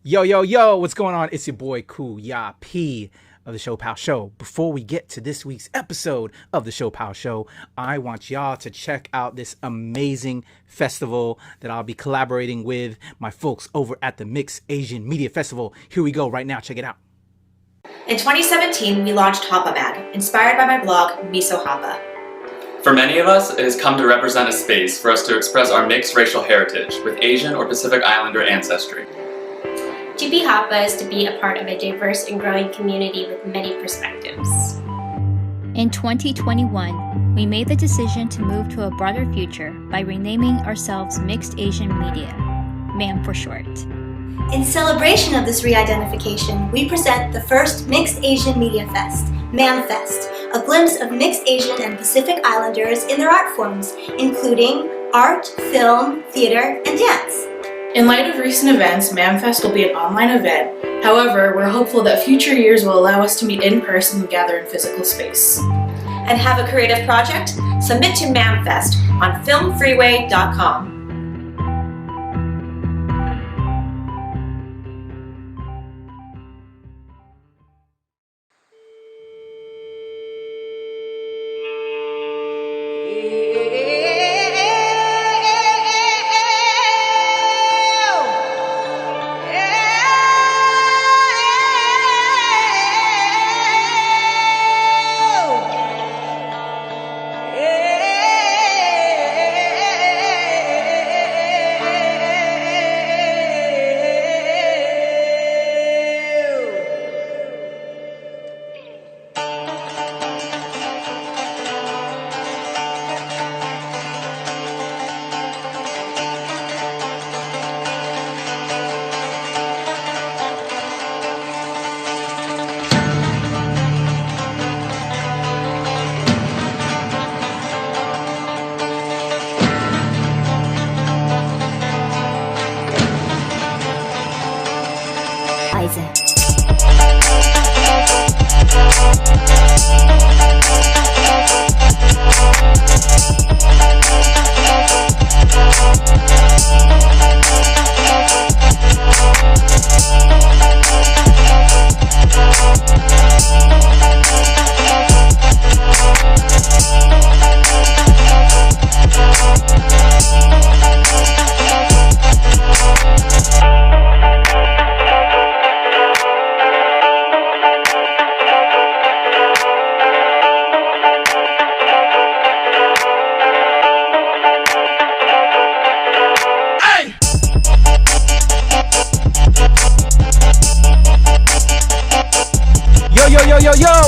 Yo, yo, yo, what's going on? It's your boy Cool Ya P of the ShoPowSho. Before we get to this week's episode of the ShoPowSho, I want y'all to check out this amazing festival that I'll be collaborating with my folks over at the Mixed Asian Media Festival. Here we go right now. Check it out. In 2017, we launched Hapa Mag, inspired by my blog, Miso Hapa. For many of us, it has come to represent a space for us to express our mixed racial heritage with Asian or Pacific Islander ancestry. To be Hapa is to be a part of a diverse and growing community with many perspectives. In 2021, we made the decision to move to a broader future by renaming ourselves Mixed Asian Media, MAM for short. In celebration of this re-identification, we present the first Mixed Asian Media Fest, MAM Fest, a glimpse of Mixed Asian and Pacific Islanders in their art forms, including art, film, theater, and dance. In light of recent events, MAMFest will be an online event. However, we're hopeful that future years will allow us to meet in person and gather in physical space. And have a creative project? Submit to MAMFest on filmfreeway.com.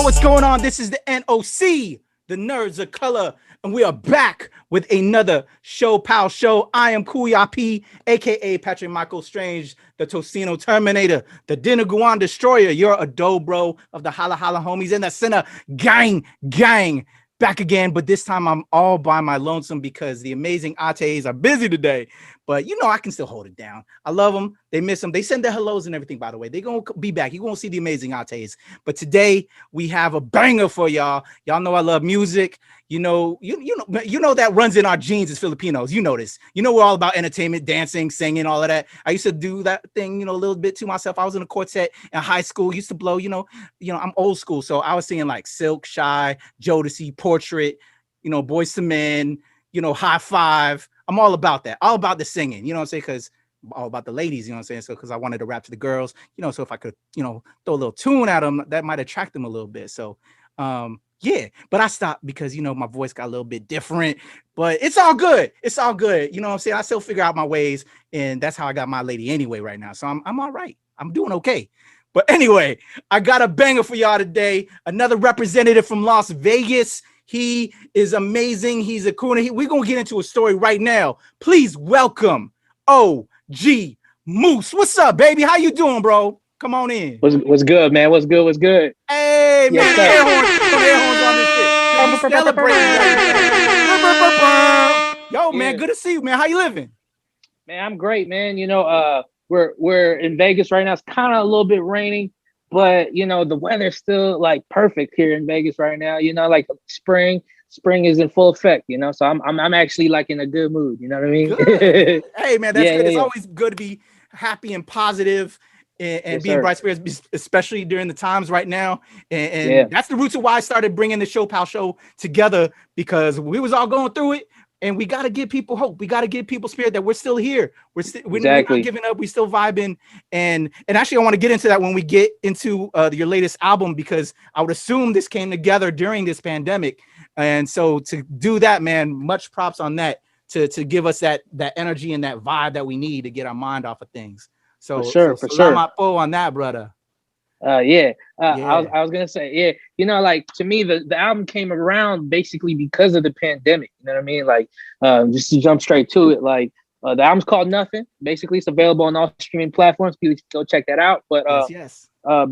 What's going on? This is the NOC, the Nerds of Color, and we are back with another ShoPowSho. I am Cool Ya P, aka Patrick Michael Strange, the Tocino Terminator, the Dinner Guan Destroyer. You're a dobro of the Holla Holla homies in the center. Gang. Back again, but this time I'm all by my lonesome because the amazing Ates are busy today. But you know, I can still hold it down. I love them. They miss them. They send their hellos and everything, by the way. They're going to be back. You're going to see the amazing Ates. But today we have a banger for y'all. Y'all know I love music. You know that runs in our genes as Filipinos. You know this. You know we're all about entertainment, dancing, singing, all of that. I used to do that thing, a little bit to myself. I was in a quartet in high school. Used to blow, I'm old school. So I was singing like Silk, Shy, Jodeci, Portrait, Boyz II Men, High Five. I'm all about that. All about the singing. You know what I'm saying? Because all about the ladies, you know what I'm saying? So because I wanted to rap to the girls, so if I could, throw a little tune at them, that might attract them a little bit. So yeah, but I stopped because my voice got a little bit different, but it's all good. It's all good. You know what I'm saying? I still figure out my ways, and that's how I got my lady anyway right now. So I'm all right. I'm doing okay. But anyway, I got a banger for y'all today. Another representative from Las Vegas. He is amazing. He's a crooner. We're gonna get into a story right now. Please welcome OG Moose. What's up, baby? How you doing, bro? Come on in. What's good, man? What's good? Hey, man. Air horns on this shit. Celebrating. Yo, man, good to see you, man. How you living? Man, I'm great, man. We're in Vegas right now. It's kind of a little bit raining, but the weather's still like perfect here in Vegas right now. Like spring is in full effect. So I'm actually like in a good mood. You know what I mean? Hey, man, that's good. It's always good to be happy and positive. and being sir. bright spirits, especially during the times right now. And that's the roots of why I started bringing the ShoPowSho together, because we was all going through it. And we got to give people hope. We got to give people spirit that we're still here. We're not giving up. We're still vibing. And actually, I want to get into that when we get into your latest album, because I would assume this came together during this pandemic. And so to do that, man, much props on that, to give us that energy and that vibe that we need to get our mind off of things. So for sure. Salamat po on that, brother. I was gonna say, you know, like, to me, the album came around basically because of the pandemic. You know what I mean? Like, just to jump straight to it, like, the album's called NUTHIN. Basically, it's available on all streaming platforms. Please go check that out. But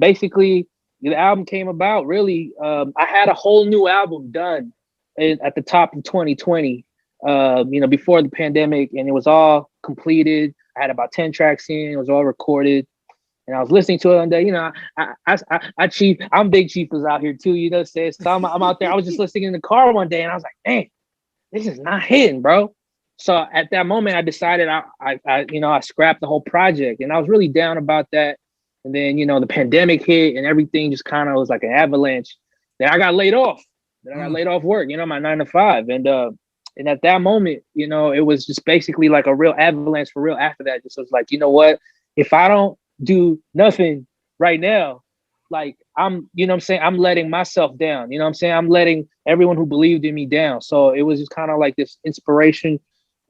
basically, the album came about really. I had a whole new album done at the top of 2020. You know, before the pandemic, and it was all completed. I had about 10 tracks in. It was all recorded. And I was listening to it one day, you know, I Chief, I'm Big Chief was out here too, you know, so I'm out there. I was just listening in the car one day and I was like, dang, this is not hitting, bro. So at that moment I decided I scrapped the whole project, and I was really down about that. And then, you know, the pandemic hit and everything just kind of was like an avalanche. Then I got laid off. Work, you know, my 9 to 5. And at that moment, you know, it was just basically like a real avalanche for real after that. Just was like, you know what, if I don't do nothing right now, like, I'm, you know what I'm saying, I'm letting myself down, you know what I'm saying, I'm letting everyone who believed in me down. So it was just kind of like this inspiration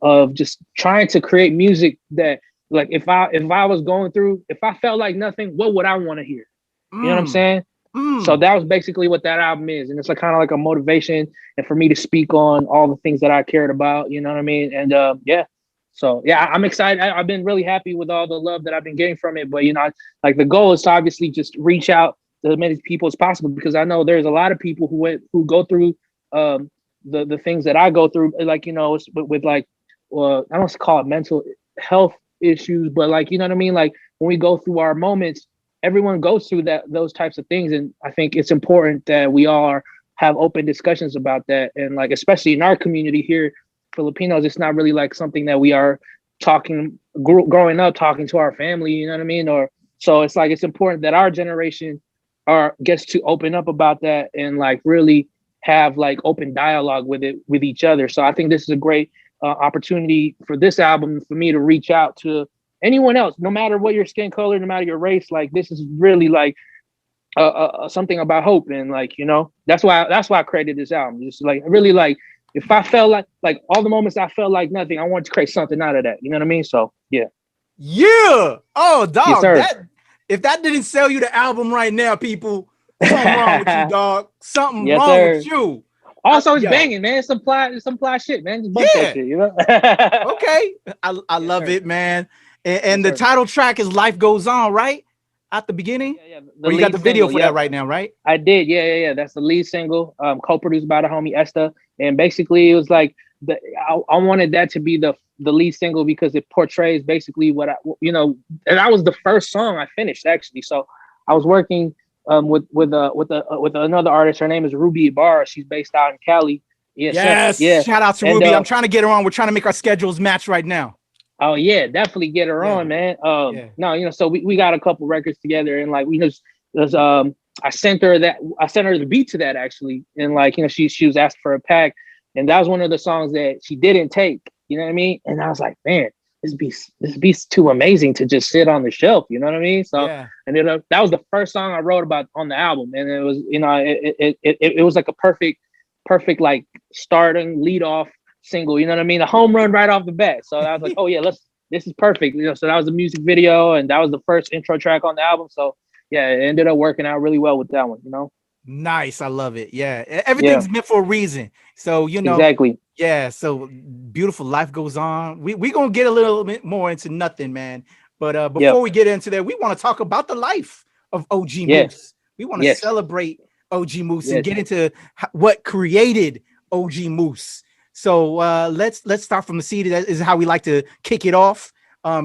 of just trying to create music that, like, if I was going through, if I felt like nothing, what would I want to hear? You know what I'm saying? So that was basically what that album is. And it's like kind of like a motivation, and for me to speak on all the things that I cared about, you know what I mean? And so I'm excited. I've been really happy with all the love that I've been getting from it. But, you know, like, the goal is to obviously just reach out to as many people as possible, because I know there's a lot of people who go through the things that I go through, like, you know, with like, I don't call it mental health issues, but, like, you know what I mean? Like, when we go through our moments, everyone goes through those types of things. And I think it's important that we all have open discussions about that. And, like, especially in our community here, Filipinos, it's not really like something that we are growing up talking to our family, you know what I mean? Or so it's like, it's important that our generation gets to open up about that and, like, really have, like, open dialogue with each other. So I think this is a great opportunity for this album, for me to reach out to anyone else, no matter what your skin color, no matter your race. Like, this is really like something about hope. And, like, you know, that's why I created this album. Just like, really, like, if I felt like all the moments I felt like nothing, I wanted to create something out of that. You know what I mean? So yeah. Oh, dog. Yes, if that didn't sell you the album right now, people, something wrong with you, dog. Something Yes, wrong sir. with you. Also, it's banging, man. It's some fly shit, man. Just bump that shit, you know? Okay. I love it, man. And the title track is Life Goes On, right? At the beginning? Yeah. You got the video for that right now, right? I did. Yeah. That's the lead single, co-produced by the homie Esta. And basically, it was like, I wanted that to be the lead single because it portrays basically what and that was the first song I finished, actually. So I was working with another artist. Her name is Ruby Ibarra. She's based out in Cali. Yes. Shout out to Ruby. I'm trying to get her on. We're trying to make our schedules match right now. Oh yeah, definitely get her on, man. No, so we got a couple records together, and, like, I sent her the beat to that, actually, and, like, you know, she was asked for a pack, and that was one of the songs that she didn't take. You know what I mean? And I was like, man, this beat's too amazing to just sit on the shelf. You know what I mean? So and that was the first song I wrote about on the album, and it was, you know, it was like a perfect like starting lead off single, you know what I mean? A home run right off the bat. So I was like, oh yeah, this is perfect. You know, so that was the music video, and that was the first intro track on the album. So yeah, it ended up working out really well with that one, you know? Nice. I love it. Yeah. Everything's meant for a reason. So, you know, exactly. Yeah. So beautiful. Life Goes On. We gonna get a little bit more into NUTHIN, man. But before we get into that, we want to talk about the life of OG Moose. We want to celebrate OG Moose and get into what created OG Moose. So let's start from the seed. That is how we like to kick it off.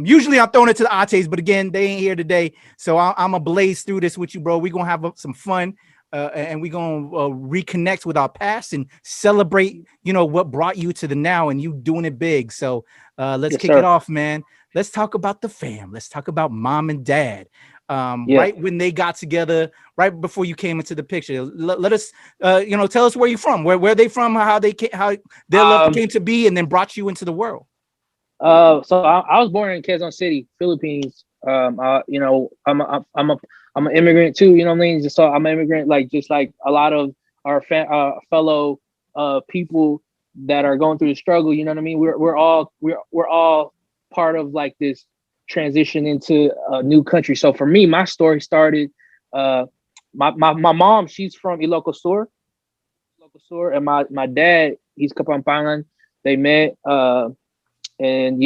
Usually I'm throwing it to the Ates, but again, they ain't here today. So I'm gonna blaze through this with you, bro. We're gonna have some fun and we're gonna reconnect with our past and celebrate, you know, what brought you to the now and you doing it big. So let's kick it off, man. Let's talk about the fam. Let's talk about mom and dad. right when they got together, right before you came into the picture. Let us, tell us where you're from, where they from, how their love came to be, and then brought you into the world. So I was born in Quezon City, Philippines. I'm an immigrant too. You know what I mean? So I'm an immigrant, just like a lot of our fellow people that are going through the struggle. You know what I mean? We're all part of like this transition into a new country. So for me, my story started. My mom, she's from Ilocos Sur, and my dad, he's Kapampangan. They met. And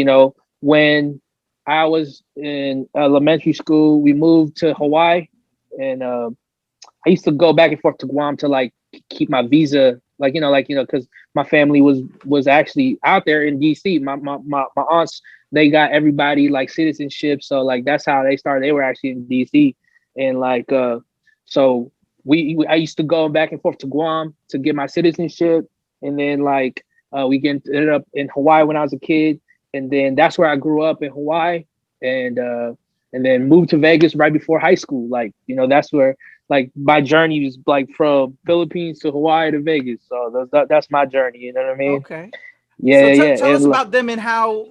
when I was in elementary school, we moved to Hawaii, and I used to go back and forth to Guam to like keep my visa, because my family was actually out there in DC. My aunts, they got everybody like citizenship, so like that's how they started. They were actually in DC, and so I used to go back and forth to Guam to get my citizenship, and then we ended up in Hawaii when I was a kid. And then that's where I grew up in Hawaii, and then moved to Vegas right before high school. That's where my journey was from Philippines to Hawaii to Vegas. So that's my journey. You know what I mean? Okay. Yeah, so tell us about them and how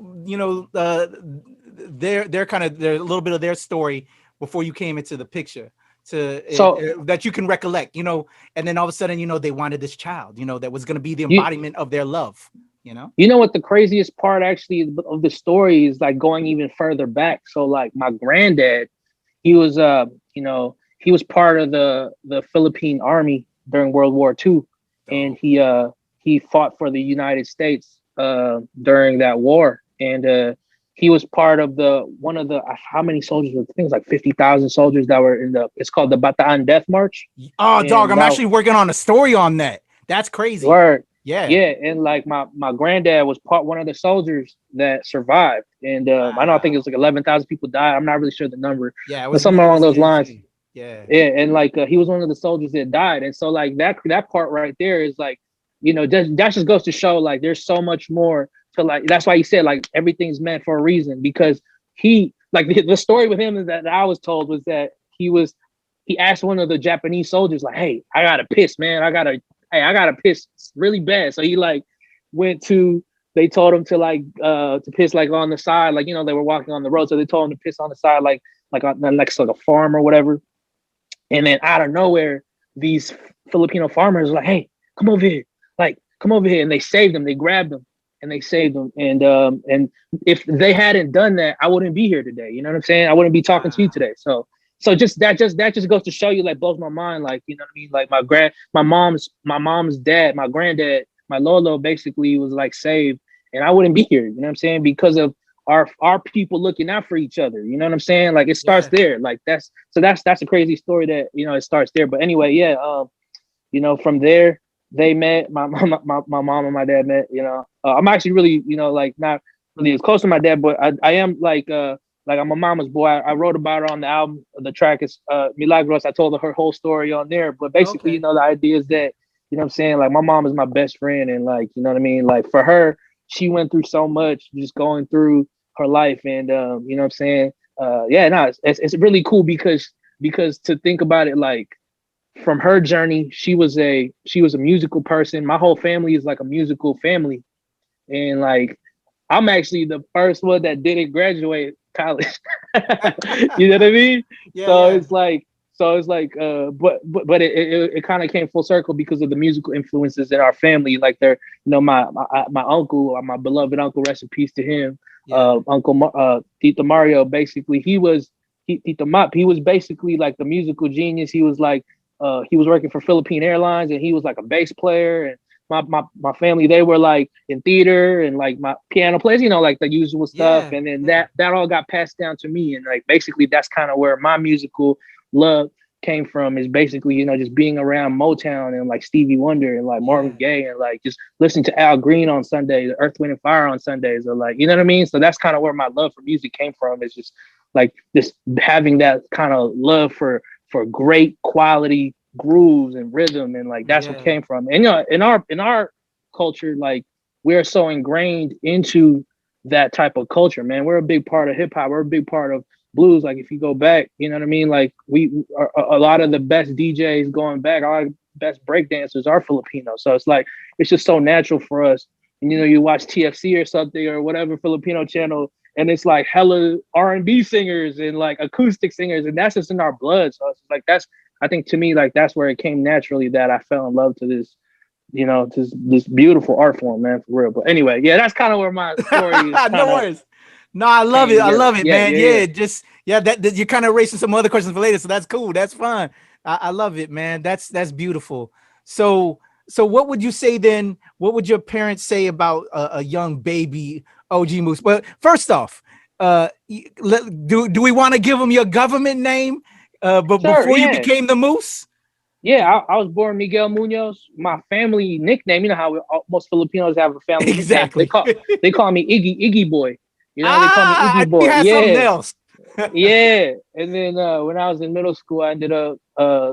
their kind of a little bit of their story before you came into the picture that you can recollect. And then all of a sudden they wanted this child. That was going to be the embodiment of their love. You know what the craziest part actually of the story is, going even further back. So my granddad, he was he was part of the Philippine Army during World War II, and he fought for the United States during that war, and he was part of how many soldiers? I think it was like 50,000 soldiers that were it's called the Bataan Death March. Oh, dog! I'm actually working on a story on that. That's crazy. Word. Yeah, and my granddad was one of the soldiers that survived, and I think it was like 11,000 people died. I'm not really sure the number. Yeah, it was something along those lines. Yeah, and he was one of the soldiers that died, and so that part right there is that just goes to show there's so much more to That's why he said everything's meant for a reason, because he the story with him is that I was told was that he asked one of the Japanese soldiers "Hey, I gotta piss, man. I gotta piss really bad." So he they told him to piss on the side, they were walking on the road. So they told him to piss on the side, on next to a farm or whatever. And then out of nowhere, these Filipino farmers were "Hey, come over here. Come over here." And they saved him. They grabbed him and they saved him. And if they hadn't done that, I wouldn't be here today. You know what I'm saying? I wouldn't be talking to you today. So that just goes to show you, blows my mind. You know what I mean? My mom's dad, my granddad, my Lolo basically was saved, and I wouldn't be here. You know what I'm saying? Because of our people looking out for each other. You know what I'm saying? It starts there. That's a crazy story that, it starts there. But anyway, from there they met. My mom and my dad met. I'm actually really, not really as close to my dad, but I am I'm a mama's boy. I wrote about her on the album. The track is Milagros. I told her whole story on there. But basically, the idea is that, what I'm saying? My mom is my best friend. And you know what I mean? For her, she went through so much just going through her life. And, you know what I'm saying? It's really cool because to think about it, from her journey, she was a musical person. My whole family is a musical family. And I'm actually the first one that didn't graduate college. You know what I mean? It's but it kind of came full circle because of the musical influences in our family. My uncle, my beloved uncle, rest in peace to him. Uncle Tito Mario, basically he was basically the musical genius. He was he was working for Philippine Airlines, and he was a bass player. And my family, they were in theater and my piano players, the usual stuff. And then that all got passed down to me. And basically that's kind of where my musical love came from, is basically, just being around Motown and Stevie Wonder and Marvin Gaye, and just listening to Al Green on Sundays, Earth, Wind and Fire on Sundays, or you know what I mean? So that's kind of where my love for music came from. It's just this having that kind of love for great quality grooves and rhythm, and that's what came from. And in our culture, we're so ingrained into that type of culture, man. We're a big part of hip hop. We're a big part of blues. Like if you go back, you know what I mean? Like we are, a lot of the best DJs going back, our best breakdancers are Filipino. So it's like, it's just so natural for us. And, you know, you watch TFC or something or whatever Filipino channel, and it's like hella R&B singers and like acoustic singers, and that's just in our blood. So it's like, that's, I think to me, like that's where it came naturally that I fell in love to this, you know, this beautiful art form, man, for real. But anyway, yeah, that's kind of where my story is. No worries. No, I love it. I love it, man. Yeah. Just that you're kind of erasing some other questions for later, so that's cool. That's fine. I love it, man. That's beautiful. So what would you say then? What would your parents say about a young baby OG Moose? Well, first off, do we want to give him your government name? But Sure, before you yeah. became the Moose? Yeah, I was born Miguel Munoz. My family nickname, you know how most Filipinos have a family Exactly. nickname. They call me Iggy Boy. You know, they call me Iggy Boy. You had something else. Yeah. And then when I was in middle school, I ended up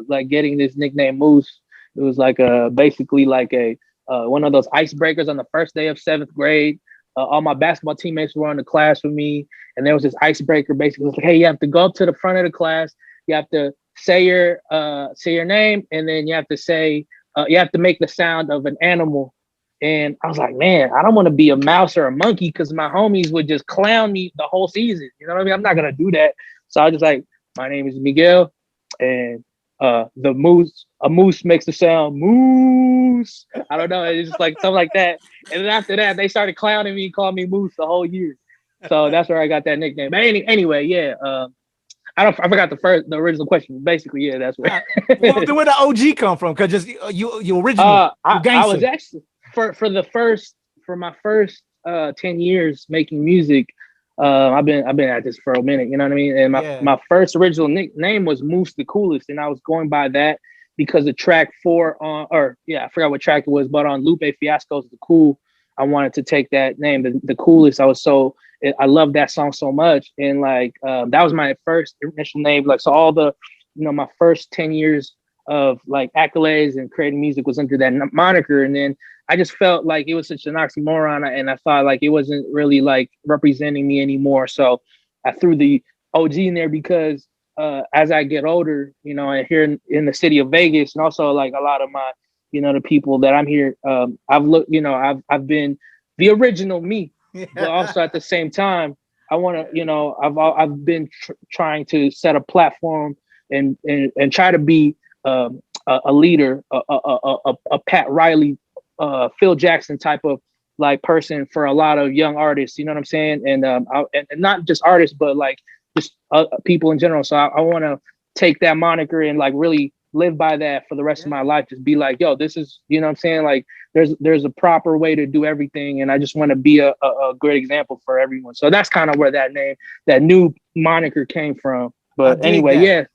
like getting this nickname Moose. It was like basically like a one of those icebreakers on the first day of 7th grade. All my basketball teammates were in the class with me, and there was this icebreaker. Basically, it was like, hey, you have to go up to the front of the class. You have to say your name, and then you have to say you have to make the sound of an animal. And I was like, man, I don't want to be a mouse or a monkey because my homies would just clown me the whole season. You know what I mean? I'm not gonna do that. So I was just like, my name is Miguel, and the moose. A moose makes the sound moose. I don't know. It's just like something like that. And then after that, they started clowning me, calling me Moose the whole year. So that's where I got that nickname. But anyway, yeah. I forgot the original question. Basically, yeah, that's where. Well, then where the OG come from? Because just you original. I was actually for my first 10 years making music. I've been at this for a minute, you know what I mean? And my first original nickname was Moose the Coolest, and I was going by that because of track 4 on, I forgot what track it was, but on Lupe Fiasco's The Cool, I wanted to take that name, the Coolest. I love that song so much, and like that was my first initial name. Like, so all the, you know, my first 10 years of like accolades and creating music was under that moniker, and then I just felt like it was such an oxymoron, and I thought like it wasn't really like representing me anymore. So I threw the OG in there because as I get older, you know, and here in the city of Vegas, and also like a lot of my, you know, the people that I'm here, I've been the original me, but also at the same time, I want to, you know, I've been trying to set a platform and try to be a leader, a Pat Riley, Phil Jackson type of like person for a lot of young artists, you know what I'm saying? And and not just artists, but like just people in general. So I want to take that moniker and like really live by that for the rest of my life. Just be like, yo, this is, you know what I'm saying? Like there's a proper way to do everything. And I just want to be a great example for everyone. So that's kind of where that new moniker came from. But anyway,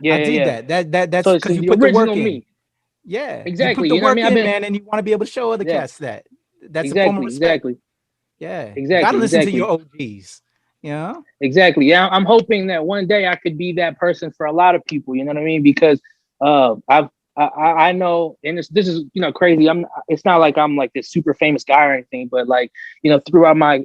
that's so because you the put the work original in. Me. Yeah, exactly. You put the work know what I mean? in, man, and you want to be able to show other cats that. That's exactly, a form of respect. Exactly. Yeah, exactly. Gotta listen to your OGs. You know? Exactly. Yeah, I'm hoping that one day I could be that person for a lot of people. You know what I mean? Because I know, and this is, you know, crazy. It's not like I'm like this super famous guy or anything, but like, you know, throughout my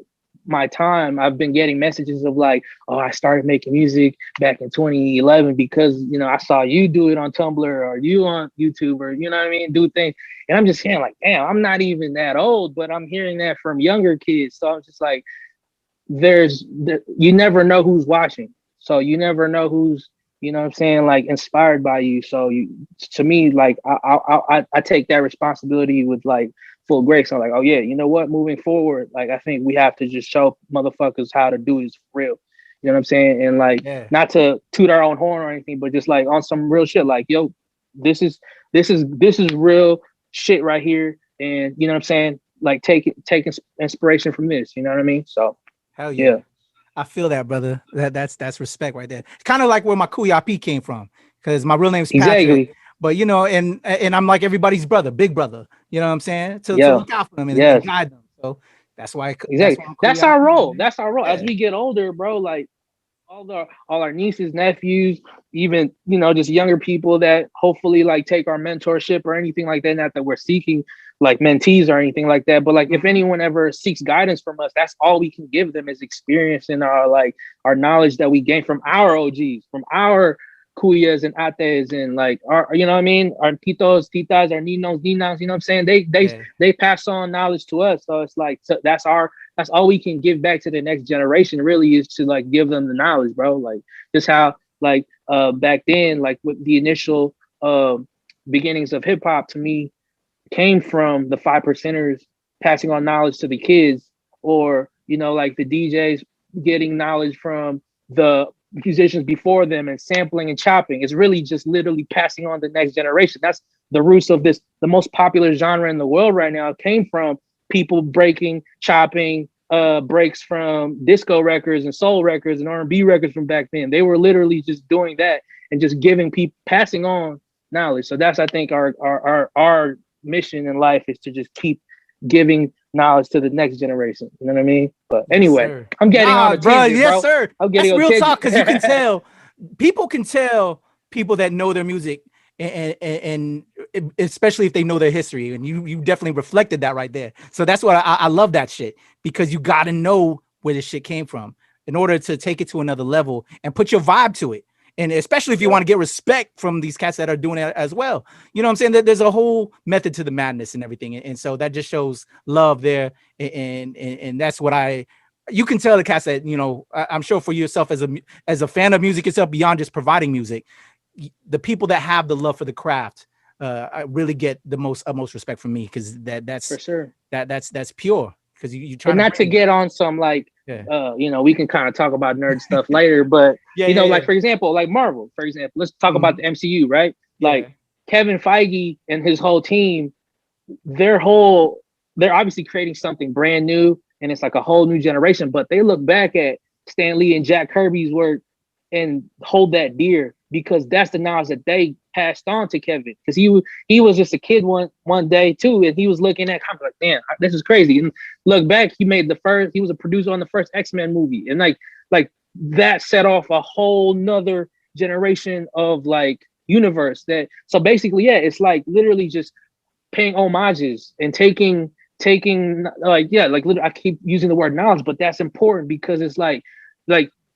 time, I've been getting messages of like, oh, I started making music back in 2011 because, you know, I saw you do it on Tumblr or you on YouTube or, you know what I mean, do things. And I'm just saying like, damn, I'm not even that old, but I'm hearing that from younger kids. So I'm just like, you never know who's watching. So you never know who's, you know what I'm saying, like inspired by you. So to me, like I take that responsibility with like full grace. I'm like, oh yeah, you know what? Moving forward, like I think we have to just show motherfuckers how to do this for real. You know what I'm saying? And like, not to toot our own horn or anything, but just like on some real shit. Like, yo, this is real shit right here. And you know what I'm saying? Like take inspiration from this. You know what I mean? So hell yeah. I feel that, brother. That's respect right there. Kind of like where my Kuyapi came from, because my real name's Patrick. Exactly. But you know, and I'm like everybody's brother, big brother. You know what I'm saying? To look out for them and guide them. So that's why. Exactly. That's our role. That's our role. As we get older, bro. Like all our nieces, nephews, even, you know, just younger people that hopefully like take our mentorship or anything like that. Not that we're seeking, like mentees or anything like that. But like if anyone ever seeks guidance from us, that's all we can give them is experience and our knowledge that we gain from our OGs, from our cuyas and ates and like our, you know what I mean, our titos, titas, our ninos, ninas, you know what I'm saying? They pass on knowledge to us. So it's like that's all we can give back to the next generation really is to like give them the knowledge, bro. Like just how like back then, like with the initial beginnings of hip hop to me came from the 5%ers passing on knowledge to the kids, or you know, like the DJs getting knowledge from the musicians before them and sampling and chopping. It's really just literally passing on the next generation. That's the roots of this. The most popular genre in the world right now came from people breaking, chopping breaks from disco records and soul records and R&B records from back then. They were literally just doing that and just giving people, passing on knowledge. So that's, I think, our mission in life is to just keep giving knowledge to the next generation. You know what I mean? But anyway, yes, I'm getting on a tangent, yes, bro. sir. I'm getting That's on real talk, because you can tell people that know their music, and especially if they know their history, and you definitely reflected that right there. So that's what I love that shit, because you got to know where this shit came from in order to take it to another level and put your vibe to it. And especially if you want to get respect from these cats that are doing it as well. You know what I'm saying? That there's a whole method to the madness and everything. And so that just shows love there. And that's what you can tell the cats that, you know, I'm sure for yourself as a fan of music itself, beyond just providing music, the people that have the love for the craft I really get the utmost respect from me, because that's for sure. That's pure. Because you try not to get on some like you know, we can kind of talk about nerd stuff later, but like for example, like Marvel, for example, let's talk about the MCU, right? Like Kevin Feige and his whole team, they're obviously creating something brand new, and it's like a whole new generation, but they look back at Stan Lee and Jack Kirby's work and hold that dear, because that's the knowledge that they passed on to Kevin, because he was just a kid one day too, and he was looking at kind of like, damn, this is crazy. And look back, he was a producer on the first X-Men movie, and like that set off a whole nother generation of like universe. That so basically, it's like literally just paying homages and taking like I keep using the word knowledge, but that's important, because it's like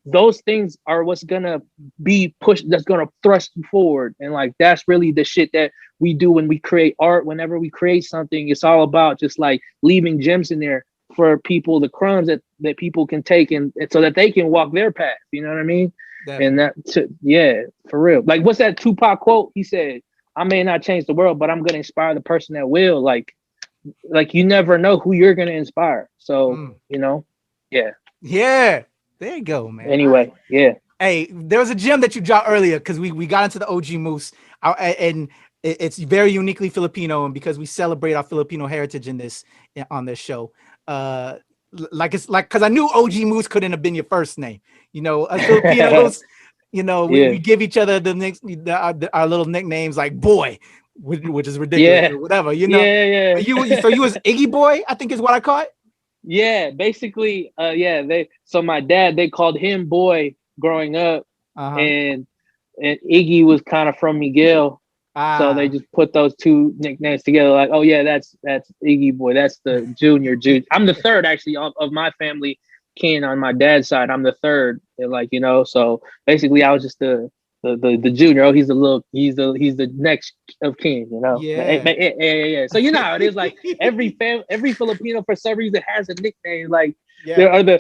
those things are what's gonna be pushed, that's gonna thrust you forward. And like that's really the shit that we do when we create art. Whenever we create something, it's all about just like leaving gems in there for people, the crumbs that people can take, and so that they can walk their path. You know what I mean? Definitely. And for real. Like, what's that Tupac quote? He said, "I may not change the world, but I'm gonna inspire the person that will." Like you never know who you're gonna inspire. So you know, yeah. There you go, man. Anyway, Hey, there was a gem that you dropped earlier, because we got into the OG Moose, and it's very uniquely Filipino, and because we celebrate our Filipino heritage on this show, because I knew OG Moose couldn't have been your first name. You know, as Filipinos, you know, we give each other our little nicknames like Boy, which is ridiculous, or whatever. You know, so you was Iggy Boy, I think is what I caught. Yeah, basically, so my dad, they called him Boy growing up, and Iggy was kind of from Miguel, so they just put those two nicknames together. Like, oh yeah, that's Iggy Boy. That's the junior. I'm the third actually of my family kin on my dad's side. I'm the third, and like, you know, so basically I was just the junior. Oh, he's the next of kin, you know. Yeah. So you know how it is. Like every Filipino for some reason has a nickname. Like there are the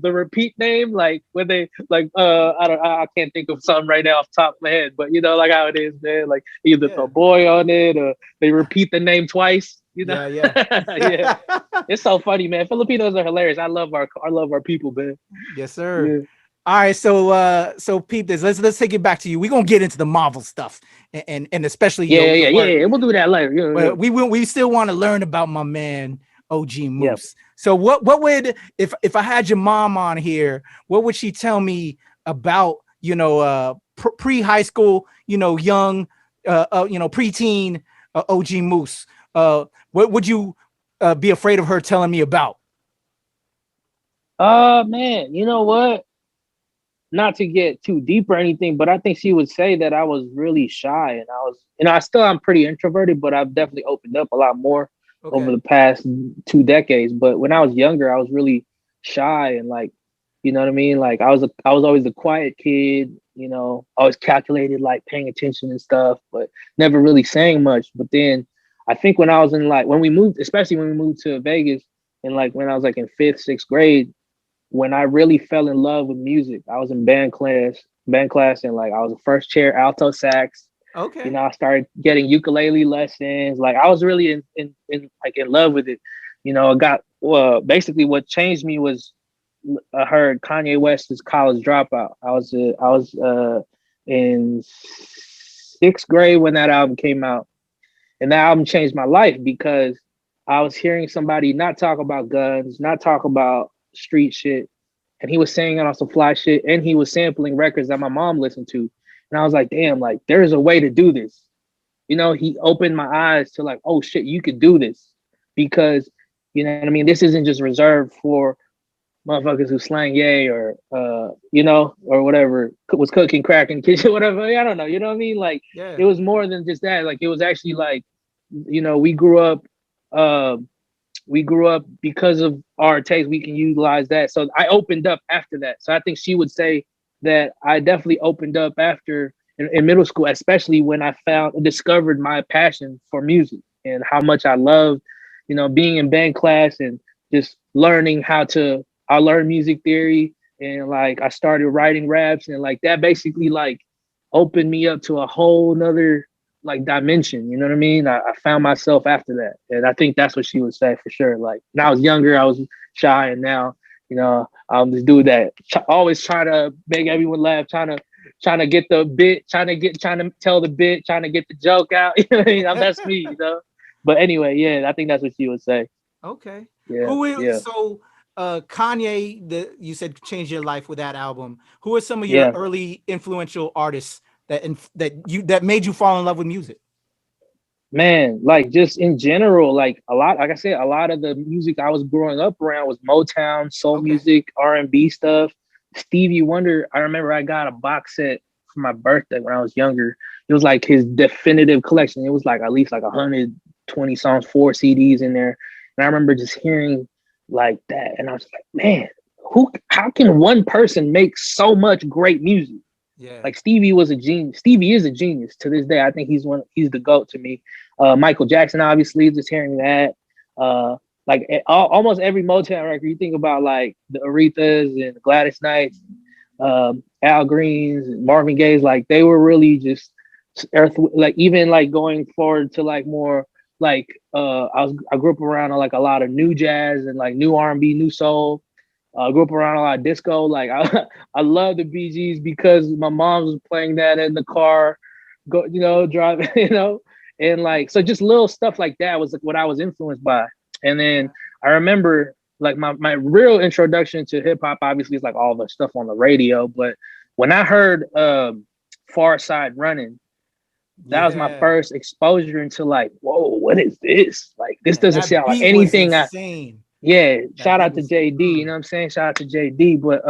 repeat name, like when they like I can't think of something right now off the top of my head, but you know, like how it is, man. Like either the boy on it, or they repeat the name twice. You know. Yeah. It's so funny, man. Filipinos are hilarious. I love our people, man. Yes, sir. Yeah. All right, so peep this. Let's take it back to you. We're gonna get into the Marvel stuff, and especially we'll do that later. But we still want to learn about my man OG Moose. So what would, if I had your mom on here, what would she tell me about, you know, pre-high school, you know, young preteen OG Moose? What would you be afraid of her telling me about? Man, you know what? not to get too deep or anything, but I think she would say that I was really shy, and I was, I'm pretty introverted, but I've definitely opened up a lot more over the past 2 decades. But when I was younger, I was really shy and like, you know what I mean? Like I was always the quiet kid, always calculated, like paying attention and stuff, but never really saying much. But then I think when I was in like, when we moved, especially when we moved to Vegas, and like when I was like in 5th, 6th grade, when I really fell in love with music, I was in band class, and like I was a first chair alto sax. Okay. I started getting ukulele lessons. Like I was really in love with it. I got basically what changed me was I heard Kanye West's College Dropout. I was in 6th grade when that album came out, and that album changed my life because I was hearing somebody not talk about guns, not talk about street shit, and he was saying it on some fly shit, and he was sampling records that my mom listened to, and I was like, damn, like there's a way to do this. He opened my eyes to like, oh shit, you could do this, because you know what I mean, this isn't just reserved for motherfuckers who slang yay or or whatever, was cooking crack in the kitchen, whatever. I don't know, you know what I mean? Like It was more than just that. Like it was actually like, we grew up because of our taste, we can utilize that. So I opened up after that. So I think she would say that I definitely opened up after in middle school, especially when I discovered my passion for music and how much I loved, being in band class and just learning I learned music theory, and like I started writing raps, and like that basically like opened me up to a whole nother like dimension. You know what I mean? I found myself after that, and I think that's what she would say for sure. Like when I was younger, I was shy, and now I'm this dude that always trying to make everyone laugh, trying to get the bit, trying to tell the bit, trying to get the joke out. You know what I mean? That's me, But anyway, yeah, I think that's what she would say. Okay. Yeah. So Kanye, you said changed your life with that album. Who are some of your early influential artists that made you fall in love with music? Man, like just in general, like I said, a lot of the music I was growing up around was Motown, soul music, R&B stuff. Stevie Wonder, I remember I got a box set for my birthday when I was younger. It was like his definitive collection. It was like at least like 120 songs, 4 CDs in there. And I remember just hearing like that, and I was like, man, how can one person make so much great music? Yeah, like Stevie was a genius. Stevie is a genius to this day. I think he's the GOAT to me. Michael Jackson, obviously, just hearing that. Almost every Motown record, you think about like the Arethas and Gladys Knights, Al Greens and Marvin Gaye's, like they were really just like even like going forward to like more like I grew up around like a lot of new jazz and like new R&B, new soul. I grew up around a lot of disco. Like I love the Bee Gees because my mom was playing that in the car, driving, and like so just little stuff like that was like what I was influeneed by. And then I remember like my real introduction to hip hop obviously is like all the stuff on the radio, but when I heard Far Side Running, that was my first exposure into like, whoa, what is this? Like this doesn't sound like anything. Shout out to JD, you know what I'm saying? Shout out to JD. But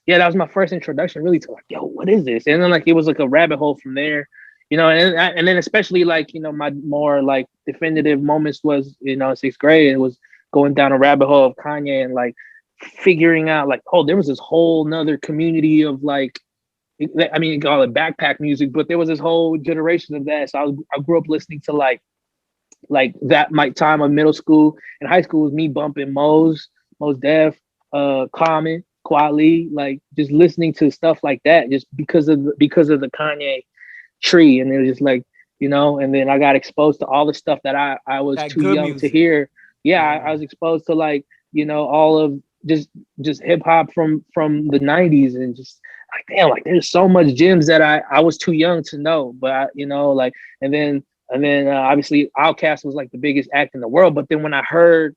that was my first introduction really to like, yo, what is this? And then like it was like a rabbit hole from there, and then especially like, my more like definitive moments was, 6th grade. It was going down a rabbit hole of Kanye and like figuring out like, oh, there was this whole nother community of like, I mean, you call it backpack music, but there was this whole generation of that. So I grew up listening to like that. My time of middle school and high school was me bumping Mos Def, Common, Kweli, like just listening to stuff like that, just because of the Kanye tree. And it was just like, and then I got exposed to all the stuff that I was that too young music to hear. I was exposed to like, all of just hip hop from the 90s, and just like, damn, like there's so much gems that I was too young to know, but and then obviously Outkast was like the biggest act in the world. But then when I heard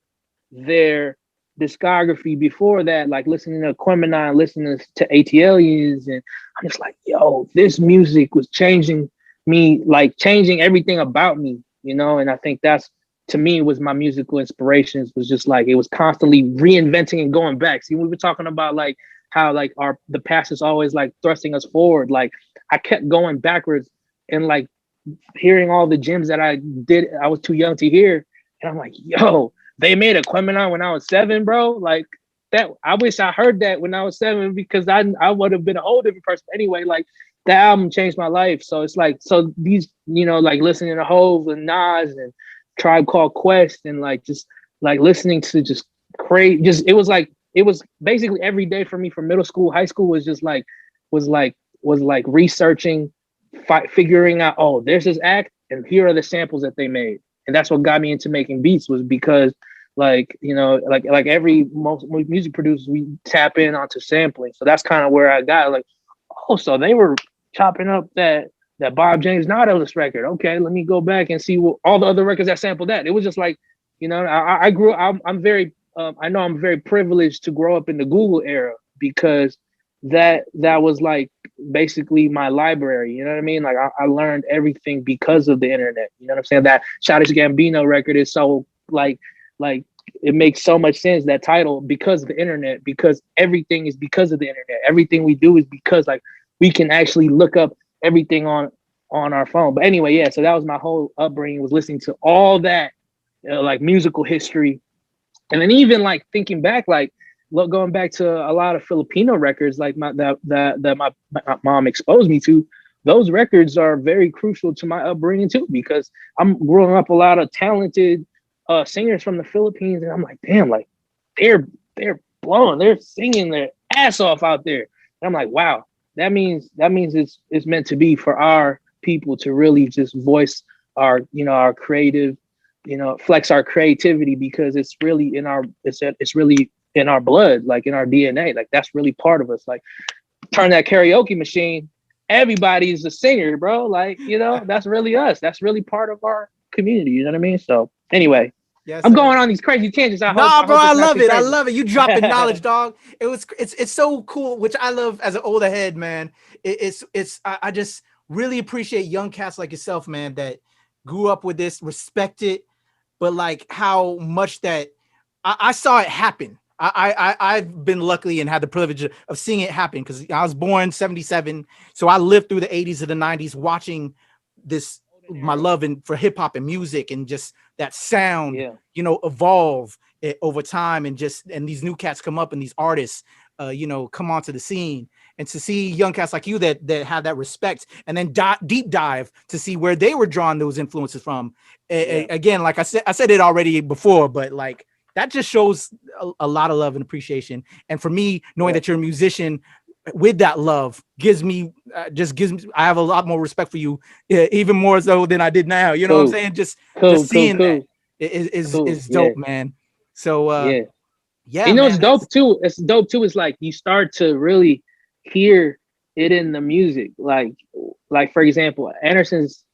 their discography before that, like listening to Aquino, listening to ATLiens, and I'm just like, yo, this music was changing me, like changing everything about me, and I think that's, to me, was my musical inspirations, was just like, it was constantly reinventing and going back. See, we were talking about like how like the past is always like thrusting us forward. Like I kept going backwards and like hearing all the gems that I was too young to hear. And I'm like, yo, they made Aquino when I was 7, bro. Like that, I wish I heard that when I was 7 because I would have been a whole different person anyway. Like that album changed my life. So it's like, so these, you know, like listening to Hove and Nas and Tribe Called Quest and like just like listening to just crazy, just it was basically every day for me from middle school, high school was just like was like researching, figuring out, oh, there's this act and here are the samples that they made. And that's what got me into making beats, was because like, you know, like most music producers, we tap in onto sampling. So that's kind of where I got like, oh, so they were chopping up that Bob James Nautilus record. Okay, let me go back and see all the other records that sampled that. It was just like, you know, I grew up, I'm very, I know I'm very privileged to grow up in the Google era because that was like basically my library. You know what I mean? Like I learned everything because of the internet. You know what I'm saying? That Childish Gambino record is so like it makes so much sense, that title, because of the internet, because everything is because of the internet. Everything we do is because like we can actually look up everything on our phone. But anyway, yeah, so that was my whole upbringing, was listening to all that, you know, like musical history. And then even like thinking back, like going back to a lot of Filipino records, like that my mom exposed me to, those records are very crucial to my upbringing too, because I'm growing up a lot of talented singers from the Philippines, and I'm like, damn, like they're blowing, they're singing their ass off out there. And I'm like, wow, that means it's meant to be for our people to really just voice our, you know, our creative, you know, flex our creativity, because it's really in our, it's really in our blood, like in our DNA. Like that's really part of us. Like turn that karaoke machine, everybody's a singer, bro. Like, you know, that's really us. That's really part of our community. You know what I mean? So anyway, yes, I'm going on these crazy tangents. Bro, I love it. I love it. You dropping knowledge, dog. It's so cool, which I love as an older head, man. I just really appreciate young cats like yourself, man, that grew up with this, respect it, but like how much that I saw it happen. I've been lucky and had the privilege of seeing it happen, because I was born 77. So I lived through the 80s to the 90s watching this, my love for hip hop and music, and just that sound, you know, evolve over time, and these new cats come up, and these artists, you know, come onto the scene. And to see young cats like you that have that respect, and then deep dive to see where they were drawing those influences from. Again, like I said it already before, but like that just shows a lot of love and appreciation. And for me, knowing that you're a musician with that love gives me, I have a lot more respect for you, even more so than I did now. You know what I'm saying? Just seeing that is dope, man. So yeah, you know, man, it's dope too. It's dope too. It's like you start to really hear it in the music. Like for example, Anderson's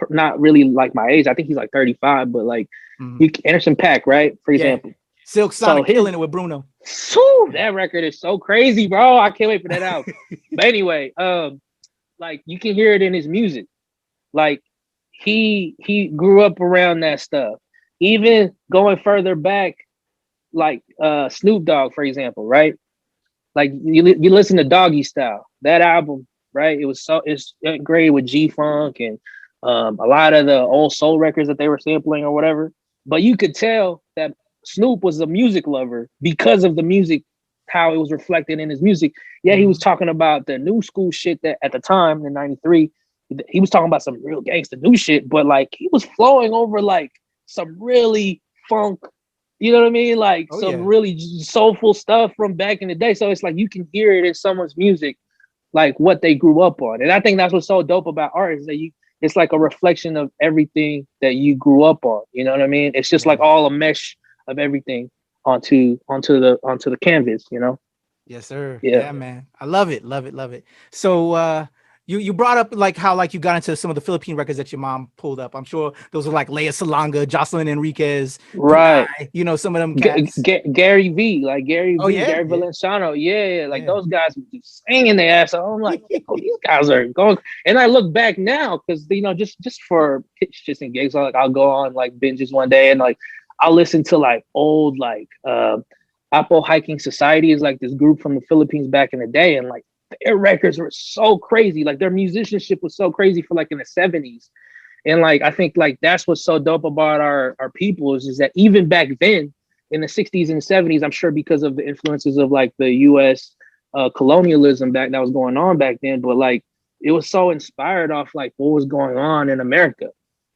not really like my age. I think he's like 35, but like Anderson .Paak, right? For example, Silk Sonic killing it with Bruno. That record is so crazy, bro. I can't wait for that out. But anyway, like you can hear it in his music. Like he grew up around that stuff. Even going further back, like Snoop Dogg, for example, right? Like you listen to Doggy Style, that album, right? It's great with G-Funk and a lot of the old soul records that they were sampling or whatever. But you could tell that Snoop was a music lover because of the music, how it was reflected in his music. Yeah, he was talking about the new school shit that at the time in '93, he was talking about some real gangster new shit, but like he was flowing over like some really funk, you know what I mean? Like really soulful stuff from back in the day. So it's like you can hear it in someone's music, like what they grew up on. And I think that's what's so dope about art, is that it's like a reflection of everything that you grew up on. You know what I mean? It's just like all a mesh of everything onto the canvas, you know? Yes, sir. Yeah, man. I love it. So you brought up like how like you got into some of the Philippine records that your mom pulled up. I'm sure those were like Lea Salonga, Jocelyn Enriquez, right? Pinay, you know, some of them cats. Gary V, like Gary V, Gary Valenciano, like those guys would be singing their ass off. I'm like, oh, these guys are going. And I look back now because, you know, just for pitch and gigs, I'll go on like binges one day and like I'll listen to like old like Apo Hiking Society is like this group from the Philippines back in the day, and like their records were so crazy. Like their musicianship was so crazy for like in the 70s. And like I think like that's what's so dope about our people is that even back then in the 60s and 70s, I'm sure because of the influences of like the US colonialism that was going on back then, but like it was so inspired off like what was going on in America.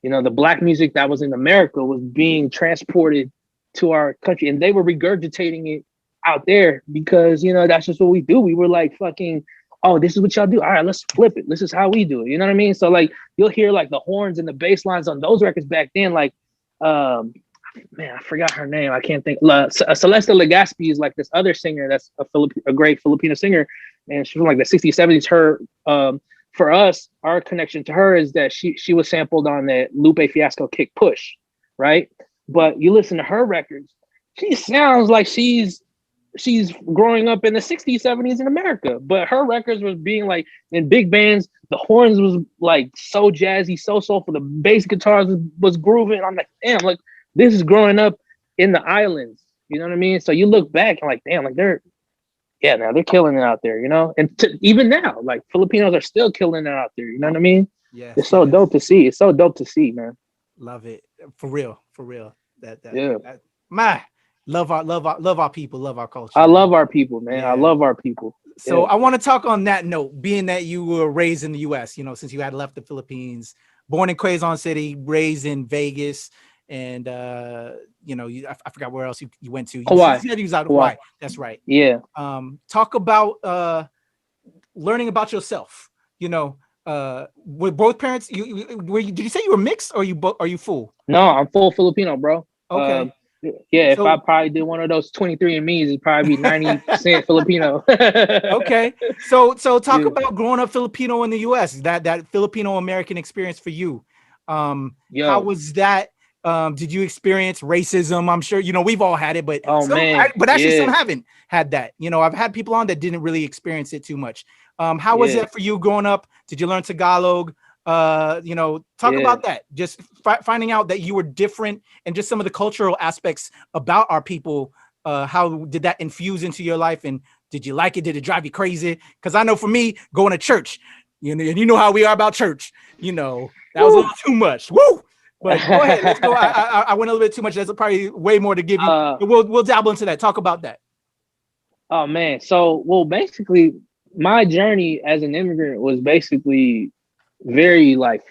You know, the Black music that was in America was being transported to our country, and they were regurgitating it out there because, you know, that's just what we do. We were like, fucking, oh, this is what y'all do. All right, let's flip it. This is how we do it. You know what I mean? So like you'll hear like the horns and the bass lines on those records back then. Like, man, I forgot her name. I can't think. Celeste Legaspi is like this other singer that's a great Filipino singer, and she's from like the 60s, 70s. Her, for us, our connection to her is that she was sampled on that Lupe Fiasco Kick Push, right? But you listen to her records, she sounds like she's growing up in the 60s, 70s in America. But her records was being like in big bands, the horns was like so jazzy, so soulful, the bass guitars was grooving. I'm like, damn, like this is growing up in the islands. You know what I mean? So you look back and like, damn, like they're killing it out there, you know? And even now, like Filipinos are still killing it out there. You know what I mean? Yeah. It's so dope to see. It's so dope to see, man. Love it. For real. Love our people, love our culture. I love our people, man. Yeah. I love our people. So I want to talk on that note, being that you were raised in the US, you know, since you had left the Philippines, born in Quezon City, raised in Vegas, and you know, I forgot where else you went to. Hawaii. You was out of Hawaii. That's right. Yeah. Talk about learning about yourself. You know, were both parents? Did you say you were mixed, or are you full? No, I'm full Filipino, bro. Okay. Yeah, if I probably did one of those 23andMe's, it'd probably be 90% Filipino. Okay. So talk about growing up Filipino in the US, that Filipino American experience for you. How was that? Did you experience racism? I'm sure, you know, we've all had it, but some haven't had that. You know, I've had people on that didn't really experience it too much. How was that for you growing up? Did you learn Tagalog? You know, talk about that. Just finding out that you were different and just some of the cultural aspects about our people. How did that infuse into your life? And did you like it? Did it drive you crazy? Because I know for me, going to church, you know, and you know how we are about church, you know, that was a little too much. Woo! But go ahead, let's go. I went a little bit too much. There's probably way more to give you. We'll dabble into that. Talk about that. Oh man. So, well, basically my journey as an immigrant was basically very like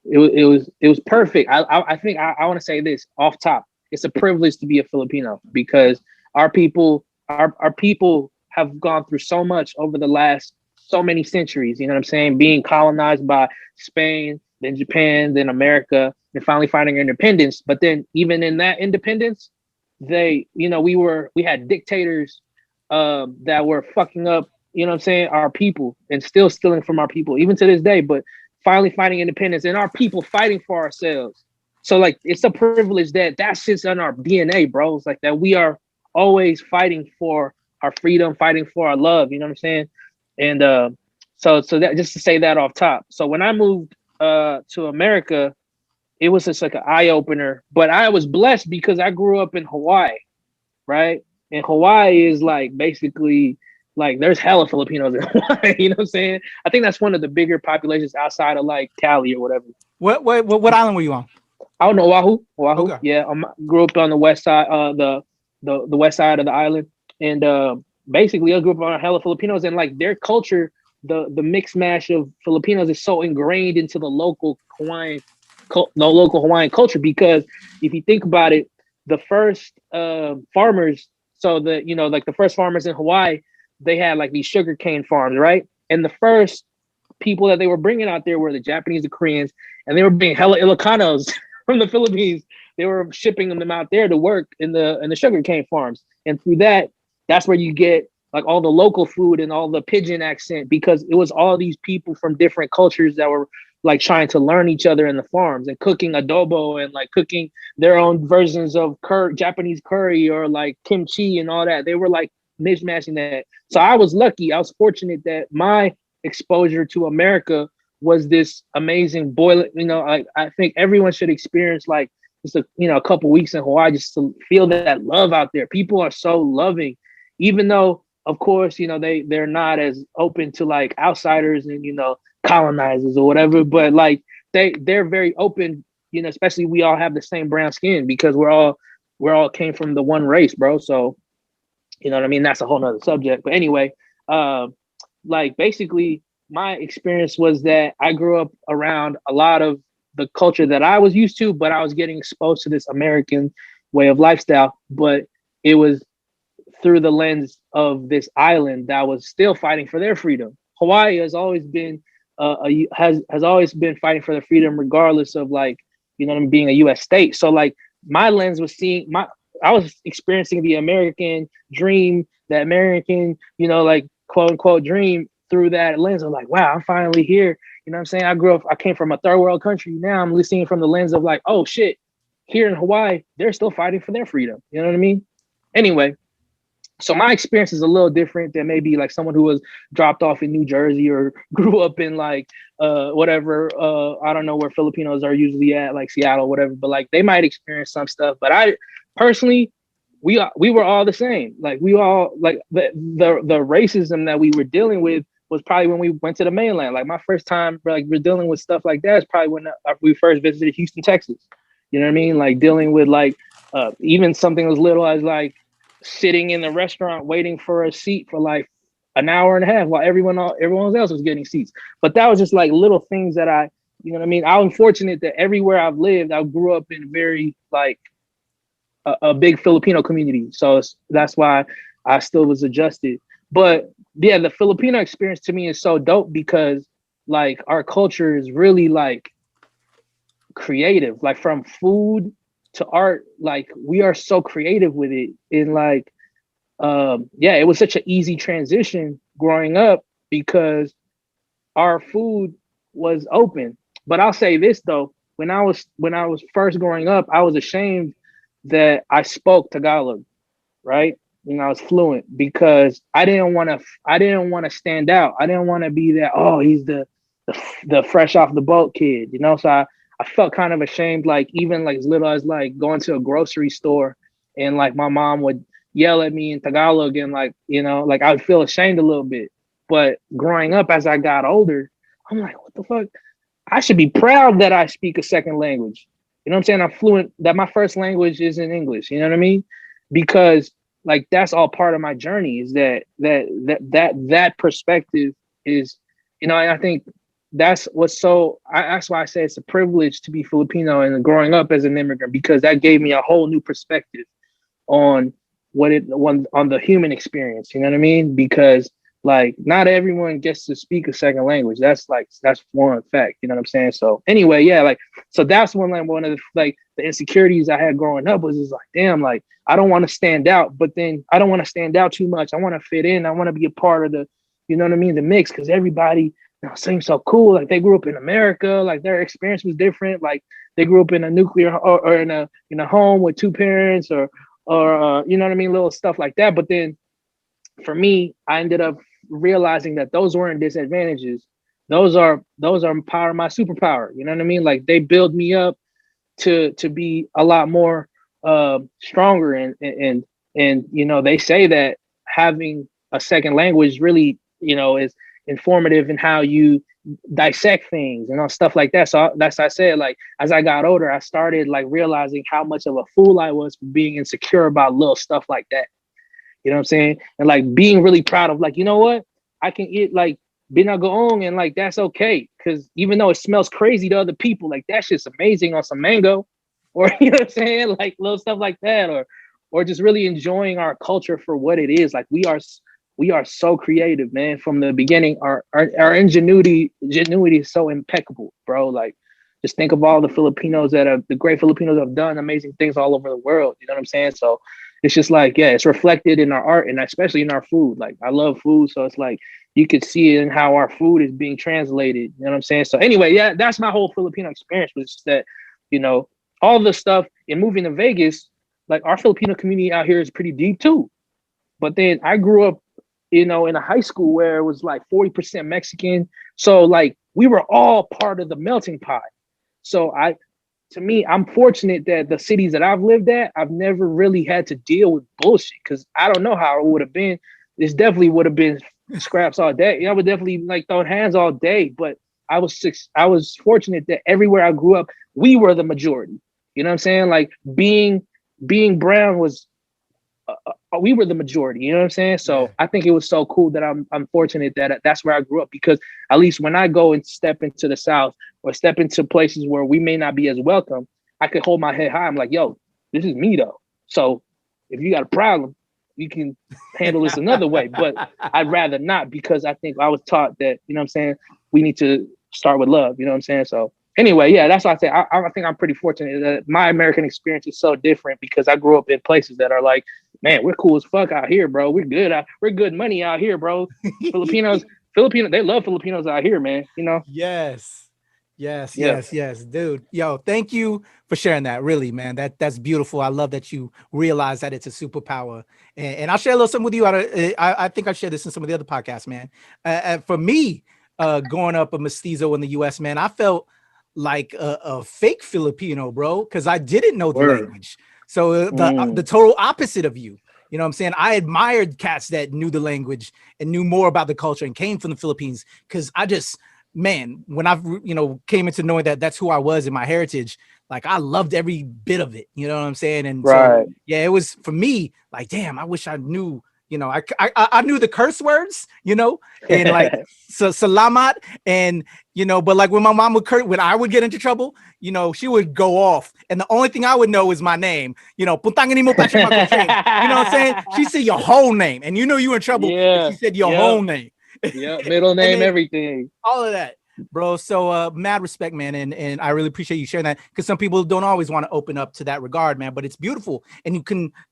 it was perfect. I think I want to say this off top. It's a privilege to be a Filipino because our people have gone through so much over the last so many centuries. You know what I'm saying? Being colonized by Spain, then Japan, then America, and finally finding independence. But then even in that independence, we had dictators that were fucking up, you know what I'm saying, our people, and still stealing from our people, even to this day, but finally finding independence and our people fighting for ourselves. So like, it's a privilege that sits on our DNA, bro. It's like that we are always fighting for our freedom, fighting for our love, you know what I'm saying? And so that, just to say that off top. So when I moved to America, it was just like an eye opener, but I was blessed because I grew up in Hawaii, right? And Hawaii is like basically like there's hella Filipinos in Hawaii, you know what I'm saying? I think that's one of the bigger populations outside of like Cali or whatever. What island were you on? I don't know, Oahu. Okay. Yeah, grew up on the west side, the west side of the island, and basically I grew up on hella Filipinos, and like their culture, the mixed mash of Filipinos is so ingrained into the local Hawaiian culture, because if you think about it, the first farmers, so the first farmers in Hawaii, they had like these sugarcane farms, right? And the first people that they were bringing out there were the Japanese, the Koreans, and they were being hella Ilocanos from the Philippines. They were shipping them out there to work in the sugarcane farms, and through that's where you get like all the local food and all the pidgin accent, because it was all these people from different cultures that were like trying to learn each other in the farms and cooking adobo and like cooking their own versions of Japanese curry or like kimchi and all that. They were like mishmashing that. So I was lucky. I was fortunate that my exposure to America was this amazing boiling, I think everyone should experience like just a couple weeks in Hawaii just to feel that love out there. People are so loving, even though, of course, they're not as open to like outsiders and colonizers or whatever, but like they're very open, especially we all have the same brown skin because we're all came from the one race, bro. So you know what I mean? That's a whole nother subject. But anyway, like basically my experience was that I grew up around a lot of the culture that I was used to, but I was getting exposed to this American way of lifestyle, but it was through the lens of this island that was still fighting for their freedom. Hawaii has always been has always been fighting for their freedom, regardless of like, being a U.S. state. So like my lens was I was experiencing the American dream, the American, like quote unquote dream through that lens of like, wow, I'm finally here. You know what I'm saying? I came from a third world country. Now I'm listening from the lens of like, oh shit, here in Hawaii, they're still fighting for their freedom. You know what I mean? Anyway, so my experience is a little different than maybe like someone who was dropped off in New Jersey or grew up in like whatever. I don't know where Filipinos are usually at, like Seattle, whatever. But like they might experience some stuff. But I personally, we were all the same. Like we all like the racism that we were dealing with was probably when we went to the mainland. Like my first time, like we're dealing with stuff like that is probably when we first visited Houston, Texas. You know what I mean? Like dealing with like even something as little as like sitting in the restaurant waiting for a seat for like an hour and a half while everyone else was getting seats. But that was just like little things that you know what I mean? I'm fortunate that everywhere I've lived, I grew up in very like a big Filipino community. So that's why I still was adjusted. But yeah, the Filipino experience to me is so dope because like our culture is really like creative, like from food to art, like we are so creative with it. And like, yeah, it was such an easy transition growing up because our food was open. But I'll say this though, when I was first growing up, I was ashamed that I spoke Tagalog, right? And I was fluent because I didn't want to stand out. I didn't want to be that, oh, he's the fresh off the boat kid, So I felt kind of ashamed, like even like as little as like going to a grocery store and like my mom would yell at me in Tagalog and like, like I would feel ashamed a little bit. But growing up as I got older, I'm like, what the fuck? I should be proud that I speak a second language. You know what I'm saying? I'm fluent, that my first language is in English. You know what I mean? Because like that's all part of my journey is that perspective is, I think that's what's that's why I say it's a privilege to be Filipino and growing up as an immigrant, because that gave me a whole new perspective on on the human experience. You know what I mean? Because like not everyone gets to speak a second language. That's one fact. You know what I'm saying? So anyway, yeah, like so that's one of the insecurities I had growing up was just like, damn, like I don't want to stand out, but then I don't want to stand out too much. I want to fit in. I want to be a part of the, you know what I mean, the mix, because everybody seems so cool. Like they grew up in America, like their experience was different. Like they grew up in a nuclear or in a home with two parents or you know what I mean, little stuff like that. But then for me, I ended up realizing that those weren't disadvantages. Those are part of my superpower. You know what I mean? Like they build me up to be a lot more stronger and they say that having a second language really, is informative in how you dissect things and stuff like that. So that's I said, like as I got older, I started like realizing how much of a fool I was for being insecure about little stuff like that. You know what I'm saying? And like being really proud of like, you know what? I can eat like binagoong and like that's okay. Cause even though it smells crazy to other people, like that shit's amazing on some mango. Or you know what I'm saying? Like little stuff like that. Or just really enjoying our culture for what it is. Like we are so creative, man. From the beginning, our ingenuity is so impeccable, bro. Like just think of all the the great Filipinos have done amazing things all over the world. You know what I'm saying? So it's just like, yeah, it's reflected in our art and especially in our food. Like I love food. So it's like, you could see it in how our food is being translated. You know what I'm saying? So anyway, yeah, that's my whole Filipino experience was just that, all the stuff in moving to Vegas, like our Filipino community out here is pretty deep too. But then I grew up, in a high school where it was like 40% Mexican. So like we were all part of the melting pot. So to me, I'm fortunate that the cities that I've lived at, I've never really had to deal with bullshit because I don't know how it would have been. This definitely would have been scraps all day. I would definitely like throwing hands all day. But I was fortunate that everywhere I grew up, we were the majority. You know what I'm saying? Like being brown was, we were the majority. You know what I'm saying? So I think it was so cool that I'm fortunate that that's where I grew up, because at least when I go and step into the South or step into places where we may not be as welcome, I could hold my head high. I'm like, yo, this is me though. So if you got a problem, you can handle this another way. But I'd rather not, because I think I was taught that, you know what I'm saying, we need to start with love. You know what I'm saying? So anyway, yeah, that's why I say I think I'm pretty fortunate that my American experience is so different, because I grew up in places that are like, man, we're cool as fuck out here, bro. We're good money out here, bro. Filipinos, they love Filipinos out here, man. You know? Yes, dude. Yo, thank you for sharing that. Really, man, that's beautiful. I love that you realize that it's a superpower. And I'll share a little something with you. I think I shared this in some of the other podcasts, man. For me, growing up a mestizo in the U.S., man, I felt like a fake Filipino, bro, because I didn't know the language. So the total opposite of you. You know what I'm saying? I admired cats that knew the language and knew more about the culture and came from the Philippines, because I just, man, when I, came into knowing that that's who I was in my heritage, like I loved every bit of it. You know what I'm saying? And so, yeah, it was for me like, damn, I wish I knew, I knew the curse words, and like salamat, and but like when my mom when I would get into trouble, she would go off, and the only thing I would know is my name. Puntangin mo Patrick Michael Strange. You know what I'm saying? She said your whole name, and you were in trouble. If she said your whole name. Yeah, middle name, then, everything, all of that, bro. So mad respect, man, and I really appreciate you sharing that, because some people don't always want to open up to that regard, man, but it's beautiful, and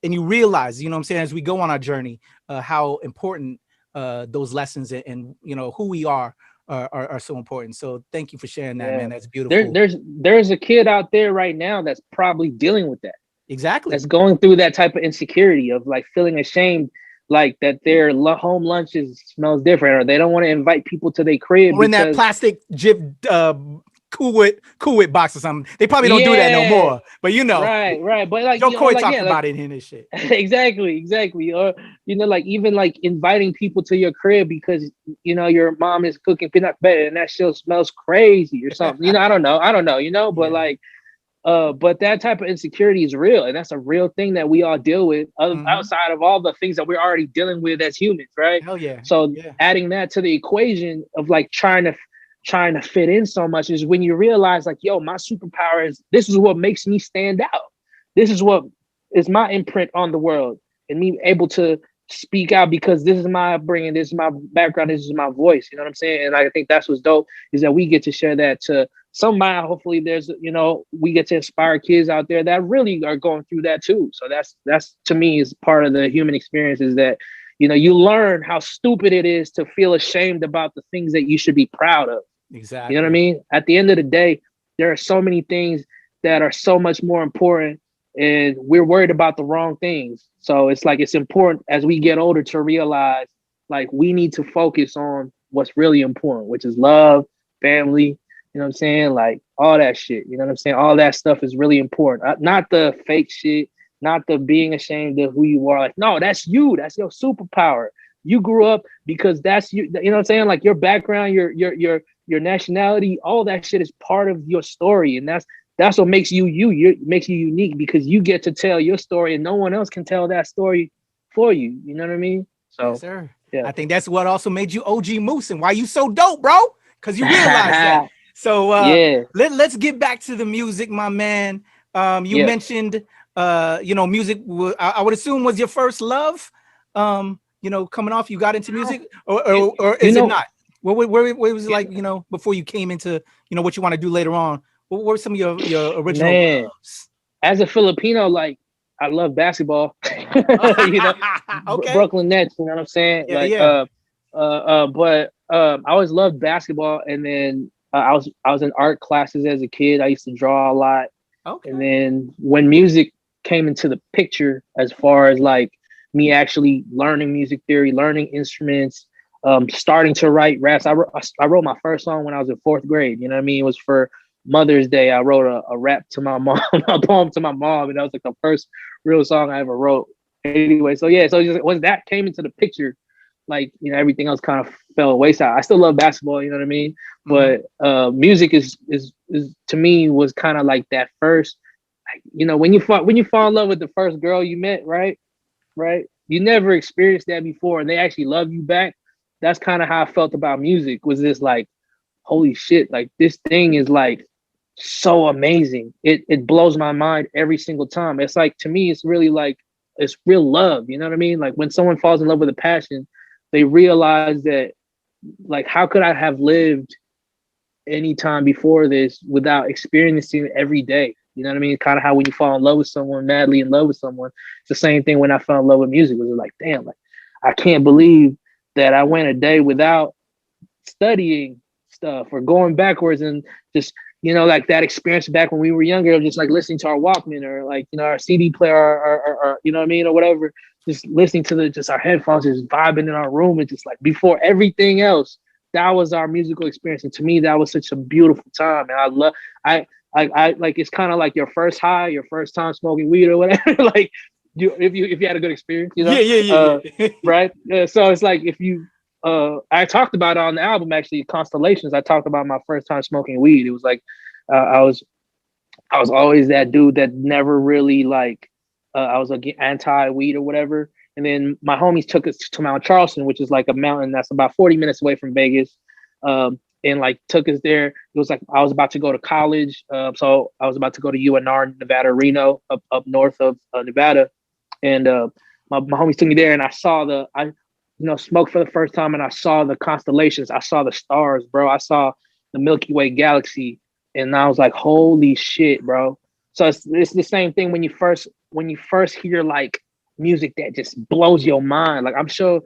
you realize, what I'm saying, as we go on our journey, how important those lessons and who we are so important. So thank you for sharing that, man. That's beautiful. There's a kid out there right now that's probably dealing with that. Exactly. That's going through that type of insecurity of like feeling ashamed, like that their home lunches smells different, or they don't want to invite people to their crib. Or in that plastic Jif Cool Whip box or something. They probably don't do that no more. But right. But like Joe Coy talked about it in this shit. Exactly. Or like even like inviting people to your crib because your mom is cooking peanut butter and that shit smells crazy or something. I don't know. But like but that type of insecurity is real, and that's a real thing that we all deal with outside of all the things that we're already dealing with as humans, right? Hell yeah. So adding that to the equation of like trying to fit in so much is when you realize like, yo, my superpower is, this is what makes me stand out. This is what is my imprint on the world, and me able to speak out because this is my upbringing, this is my background, this is my voice. You know what I'm saying? And I think that's what's dope, is that we get to share that to somebody. Hopefully there's, we get to inspire kids out there that really are going through that too. So that's to me is part of the human experience, is that, you learn how stupid it is to feel ashamed about the things that you should be proud of. Exactly. You know what I mean? At the end of the day, there are so many things that are so much more important, and we're worried about the wrong things. So it's like, it's important as we get older to realize like we need to focus on what's really important, which is love, family, you know what I'm saying? Like all that shit, you know what I'm saying? All that stuff is really important. Not the fake shit, not the being ashamed of who you are. Like, no, that's you. That's your superpower. You grew up because that's you. You know what I'm saying? Like your background, your nationality, all that shit is part of your story. And that's what makes you makes you unique, because you get to tell your story and no one else can tell that story for you. You know what I mean? So, yes, sir. Yeah. I think that's what also made you OG Moose and why you so dope, bro. Because you realize that. So let's get back to the music, my man. You mentioned music. I would assume was your first love. Coming off, you got into music, or is it not? Where was it like, before you came into, what you want to do later on? What were some of your original loves? As a Filipino, like I love basketball. Okay. Brooklyn Nets, you know what I'm saying? But I always loved basketball, and then I was in art classes as a kid. I used to draw a lot. Okay. And then when music came into the picture, as far as like me actually learning music theory, learning instruments, starting to write raps. I wrote my first song when I was in 4th grade. You know what I mean? It was for Mother's Day, I wrote a rap to my mom, a poem to my mom, and that was like the first real song I ever wrote. Anyway, so yeah, so just, once that came into the picture, like, you know, everything else kind of fell wayside. I still love basketball, you know what I mean? But music is to me was kind of like that first, like, you know, when you fall in love with the first girl you met, right? You never experienced that before, and they actually love you back. That's kind of how I felt about music. Was this like, holy shit, like this thing is like so amazing. It blows my mind every single time. It's like, to me, it's really like, it's real love. You know what I mean? Like when someone falls in love with a passion, they realize that, like, how could I have lived any time before this without experiencing it every day? You know what I mean? Kind of how when you fall in love with someone, madly in love with someone. It's the same thing when I fell in love with music. It was like, damn, like I can't believe that I went a day without studying stuff or going backwards, and just, you know, like that experience back when we were younger, just like listening to our Walkman or like, you know, our CD player or you know what I mean, or whatever, just listening to just our headphones, just vibing in our room, and just like before everything else, that was our musical experience. And to me, that was such a beautiful time. And I like, it's kind of like your first high, your first time smoking weed or whatever. Like if you had a good experience, you know, yeah. right? So it's like, if you, I talked about it on the album, actually, Constellations. I talked about my first time smoking weed. It was like, I was always that dude that never really like, I was like anti-weed or whatever. And then my homies took us to Mount Charleston, which is like a mountain that's about 40 minutes away from Vegas. And like took us there. It was like, I was about to go to college. So I was about to go to UNR, Nevada, Reno, up north of Nevada. And my homies took me there, and I saw smoked for the first time, and I saw the constellations. I saw the stars, bro. I saw the Milky Way galaxy, and I was like, holy shit, bro. So it's the same thing when you first hear like music that just blows your mind. Like I'm sure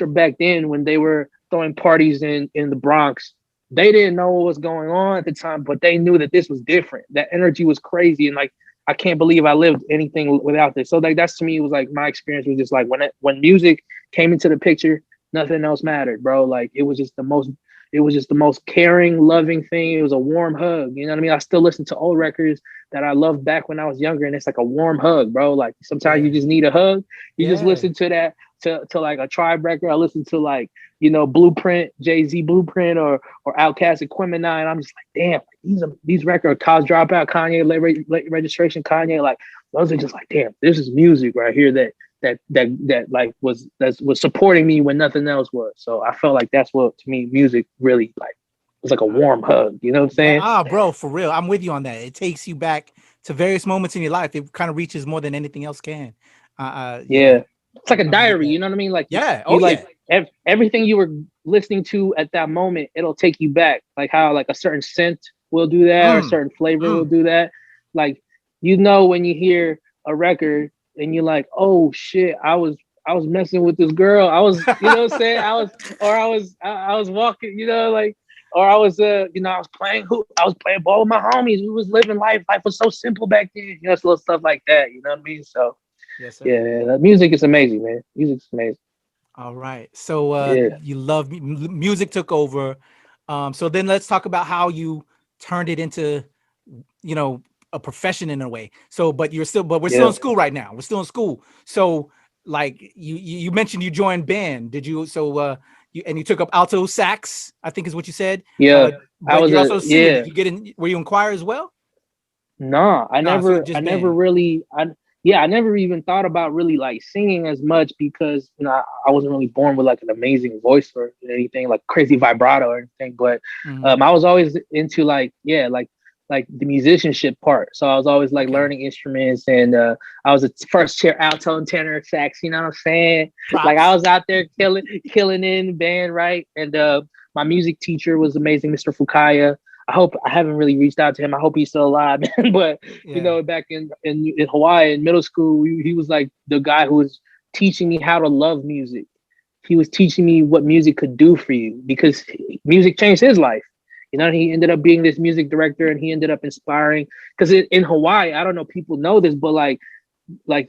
back then when they were throwing parties in the Bronx, they didn't know what was going on at the time, but they knew that this was different. That energy was crazy, and like, I can't believe I lived anything without this. So like, that's, to me, it was like, my experience was just like, when music came into the picture, nothing else mattered, bro. Like it was just the most caring, loving thing. It was a warm hug. You know what I mean? I still listen to old records that I loved back when I was younger, and it's like a warm hug, bro. Like sometimes you just need a hug. You just listen to that, to like a Tribe record. I listen to like, you know, Blueprint, Jay-Z Blueprint, or Outkast Aquemini, and I'm just like, damn, these records, College Dropout, Kanye, late registration, Kanye, like those are just like, damn, this is music right here that like was supporting me when nothing else was. So I felt like that's what, to me, music really like, was like a warm hug. You know what I'm saying? Bro, for real, I'm with you on that. It takes you back to various moments in your life. It kind of reaches more than anything else can. Yeah. It's like a diary, you know what I mean? Like, everything you were listening to at that moment, it'll take you back. Like how like a certain scent will do that, or a certain flavor will do that. Like, you know, when you hear a record and you're like, oh shit, I was messing with this girl. I was, you know what I'm saying? I was walking, you know, like, or I was, you know, I was playing ball with my homies. We was living life. Life was so simple back then. You know, it's little stuff like that. You know what I mean? So. Yes, sir. Yeah, music is amazing, man. Music's amazing. All right. So you love music took over. So then let's talk about how you turned it into, you know, a profession in a way. So, but we're still in school right now. We're still in school. So like you mentioned you joined band. Did you? So you took up alto sax, I think is what you said. Yeah. I was also singing. Did you get in? Were you in choir as well? No, I never even thought about really like singing as much, because, you know, I wasn't really born with like an amazing voice or anything like crazy vibrato or anything. But I was always into like the musicianship part. So I was always like learning instruments, and I was a first chair alto and tenor sax. You know what I'm saying? Props. Like I was out there killing in the band, right? And my music teacher was amazing, Mr. Fukaya. I haven't really reached out to him. I hope he's still alive. But you know, back in Hawaii in middle school, he was like the guy who was teaching me how to love music. He was teaching me what music could do for you, because music changed his life. You know, he ended up being this music director, and he ended up inspiring. Because in Hawaii, I don't know, people know this, but like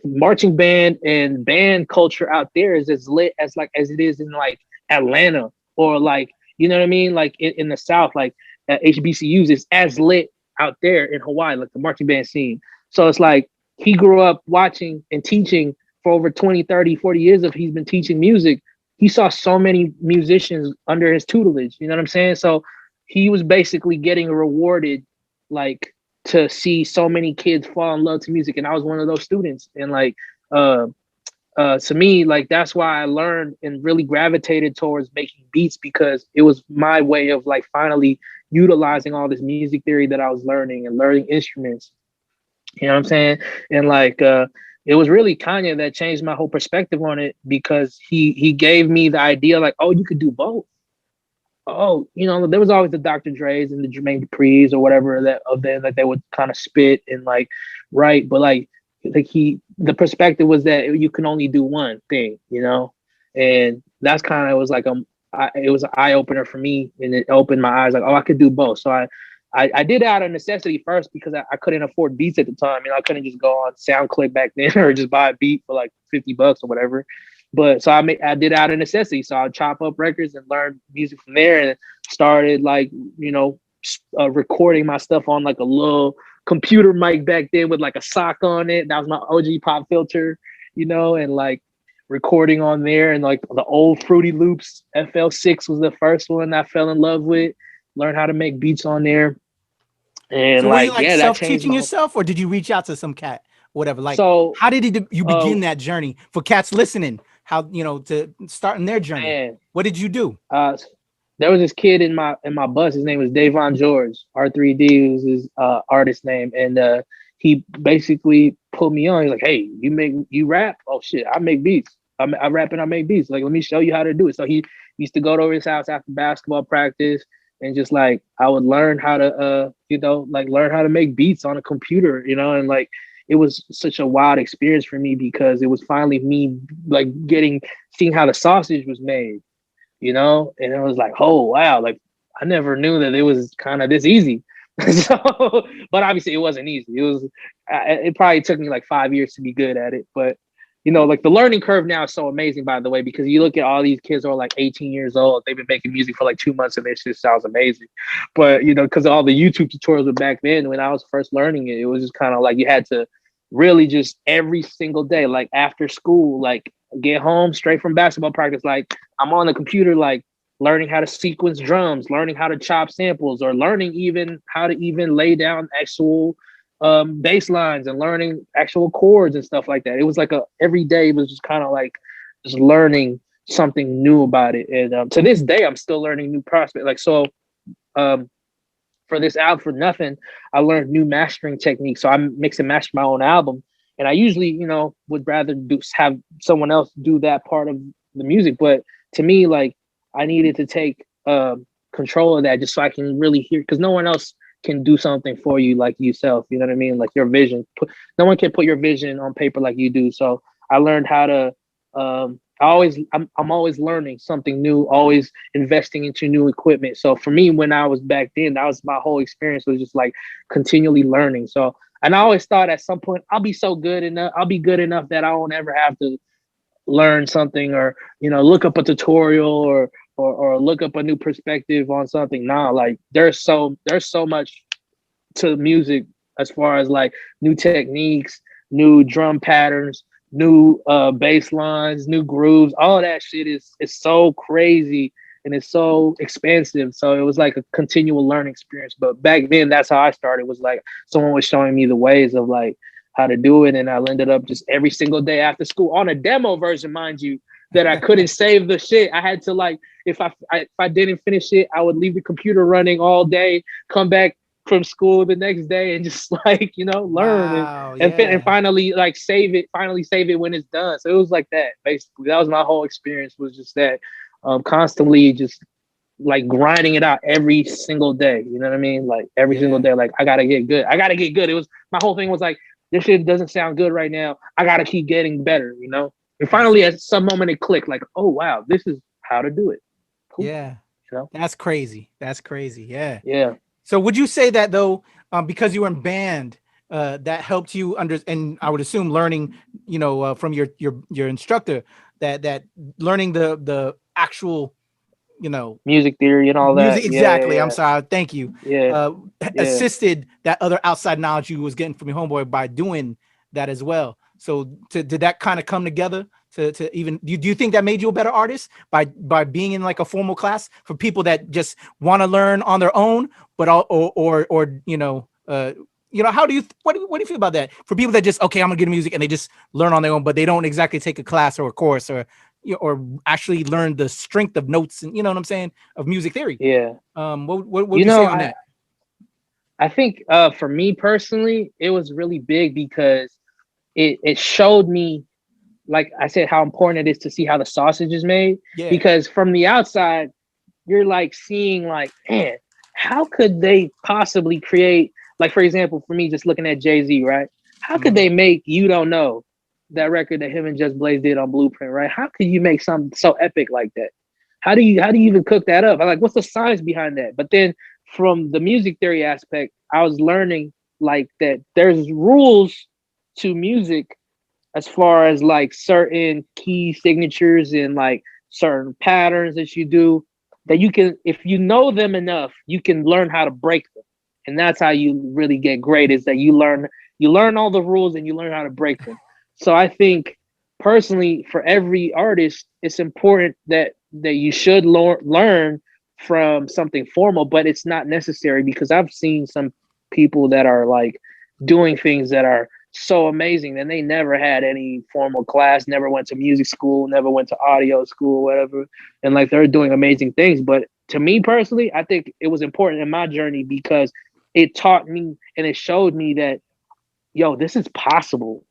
marching band and band culture out there is as lit as it is in like Atlanta, or like, you know what I mean, like in the South, like HBCUs is as lit out there in Hawaii, like the marching band scene. So it's like he grew up watching and teaching for over 20, 30, 40 years of he's been teaching music. He saw so many musicians under his tutelage, you know what I'm saying? So he was basically getting rewarded, like, to see so many kids fall in love to music. And I was one of those students. And like, to me, like, that's why I learned and really gravitated towards making beats, because it was my way of like finally utilizing all this music theory that I was learning and learning instruments. You know what I'm saying? And like, it was really Kanye that changed my whole perspective on it, because he gave me the idea like, oh, you could do both. Oh, you know, there was always the Dr. Dre's and the Jermaine Dupri's or whatever that they would kind of spit and like write, but like the perspective was that you can only do one thing, you know, and that's kind of was like it was an eye opener for me, and it opened my eyes like, oh, I could do both. So I did it out of necessity first, because I couldn't afford beats at the time. You know, I couldn't just go on SoundClick back then or just buy a beat for like $50 or whatever. But so I did it out of necessity. So I would chop up records and learn music from there, and started like, you know, recording my stuff on like a little computer mic back then with like a sock on it. That was my OG pop filter, you know, and like recording on there, and like the old Fruity Loops FL6 was the first one I fell in love with. Learn how to make beats on there. And so like, were you like yeah, self-teaching yourself, or did you reach out to some cat, whatever? Like, so how did you begin that journey for cats listening? How, you know, to starting their journey? Man, what did you do? There was this kid in my bus. His name was Davon George. R3D was his artist name, and he basically put me on. He's like, "Hey, you rap? Oh shit, I make beats. I rap and I make beats. Like, let me show you how to do it." So he used to go to his house after basketball practice, and just like I would learn how to you know, like learn how to make beats on a computer, you know, and like it was such a wild experience for me, because it was finally me like seeing how the sausage was made, you know, and it was like, oh wow, like I never knew that it was kind of this easy. So, but obviously it wasn't easy. It probably took me like 5 years to be good at it, but you know, like the learning curve now is so amazing, by the way, because you look at all these kids who are like 18 years old, they've been making music for like 2 months and it just sounds amazing. But, you know, because all the YouTube tutorials were back then when I was first learning it, it was just kind of like you had to really just every single day, like after school, like get home straight from basketball practice, like I'm on the computer, like learning how to sequence drums, learning how to chop samples, or learning even how to even lay down actual bass lines and learning actual chords and stuff like that. It was like every day was just kind of like just learning something new about it. And to this day, I'm still learning new prospects. Like, so for this album, for NUTHIN, I learned new mastering techniques. So I mix and master my own album. And I usually, you know, would rather have someone else do that part of the music. But to me, like, I needed to take control of that just so I can really hear, because no one else can do something for you like yourself. You know what I mean? Like your vision. No one can put your vision on paper like you do. So I learned how to. I'm always learning something new. Always investing into new equipment. So for me, when I was back then, that was my whole experience, was just like continually learning. So, and I always thought at some point I'll be good enough that I won't ever have to learn something, or, you know, look up a tutorial or look up a new perspective on something. Nah, like there's so much to music as far as like new techniques, new drum patterns, new bass lines, new grooves. All that shit is so crazy and it's so expansive. So it was like a continual learning experience. But back then, that's how I started, was like someone was showing me the ways of like how to do it. And I ended up just every single day after school on a demo version, mind you, that I couldn't save the shit. I had to, like, if I didn't finish it, I would leave the computer running all day, come back from school the next day and just like, you know, learn. Wow, and finally like save it when it's done. So it was like that, basically. That was my whole experience, was just that constantly just like grinding it out every single day. You know what I mean? Like every single day, like I gotta get good. It was, my whole thing was like, this shit doesn't sound good right now. I gotta keep getting better, you know? And finally at some moment it clicked, like, oh wow, this is how to do it. Cool. Yeah. You know? That's crazy. Yeah. Yeah. So would you say that though, because you were in band, that helped you and I would assume learning, you know, from your instructor, that learning the actual music theory and all music, that. exactly. Yeah. I'm sorry. Thank you. Yeah. Assisted that other outside knowledge you was getting from your homeboy by doing that as well. So did that kind of come together to even do you think that made you a better artist by being in like a formal class for people that just want to learn on their own, but all or how do you what do you feel about that for people that just, okay, I'm gonna get music and they just learn on their own, but they don't exactly take a class or a course or actually learn the strength of notes and, you know what I'm saying, of music theory? Yeah. What would you say on that? I think for me personally, it was really big because it showed me, like I said, how important it is to see how the sausage is made. Yeah. Because from the outside, you're like seeing like, man, how could they possibly create, like, for example, for me, just looking at Jay-Z, right? How could they make You Don't Know, that record that him and Just Blaze did on Blueprint, right? How could you make something so epic like that? How do you even cook that up? I'm like, what's the science behind that? But then from the music theory aspect, I was learning like that there's rules to music as far as like certain key signatures and like certain patterns that you do, that you can, if you know them enough, you can learn how to break them. And that's how you really get great, is that you learn all the rules and you learn how to break them. So I think personally, for every artist, it's important that you should learn from something formal, but it's not necessary, because I've seen some people that are like doing things that are so amazing and they never had any formal class, never went to music school, never went to audio school, whatever, and like they're doing amazing things. But to me personally, I think it was important in my journey because it taught me and it showed me that, yo, this is possible.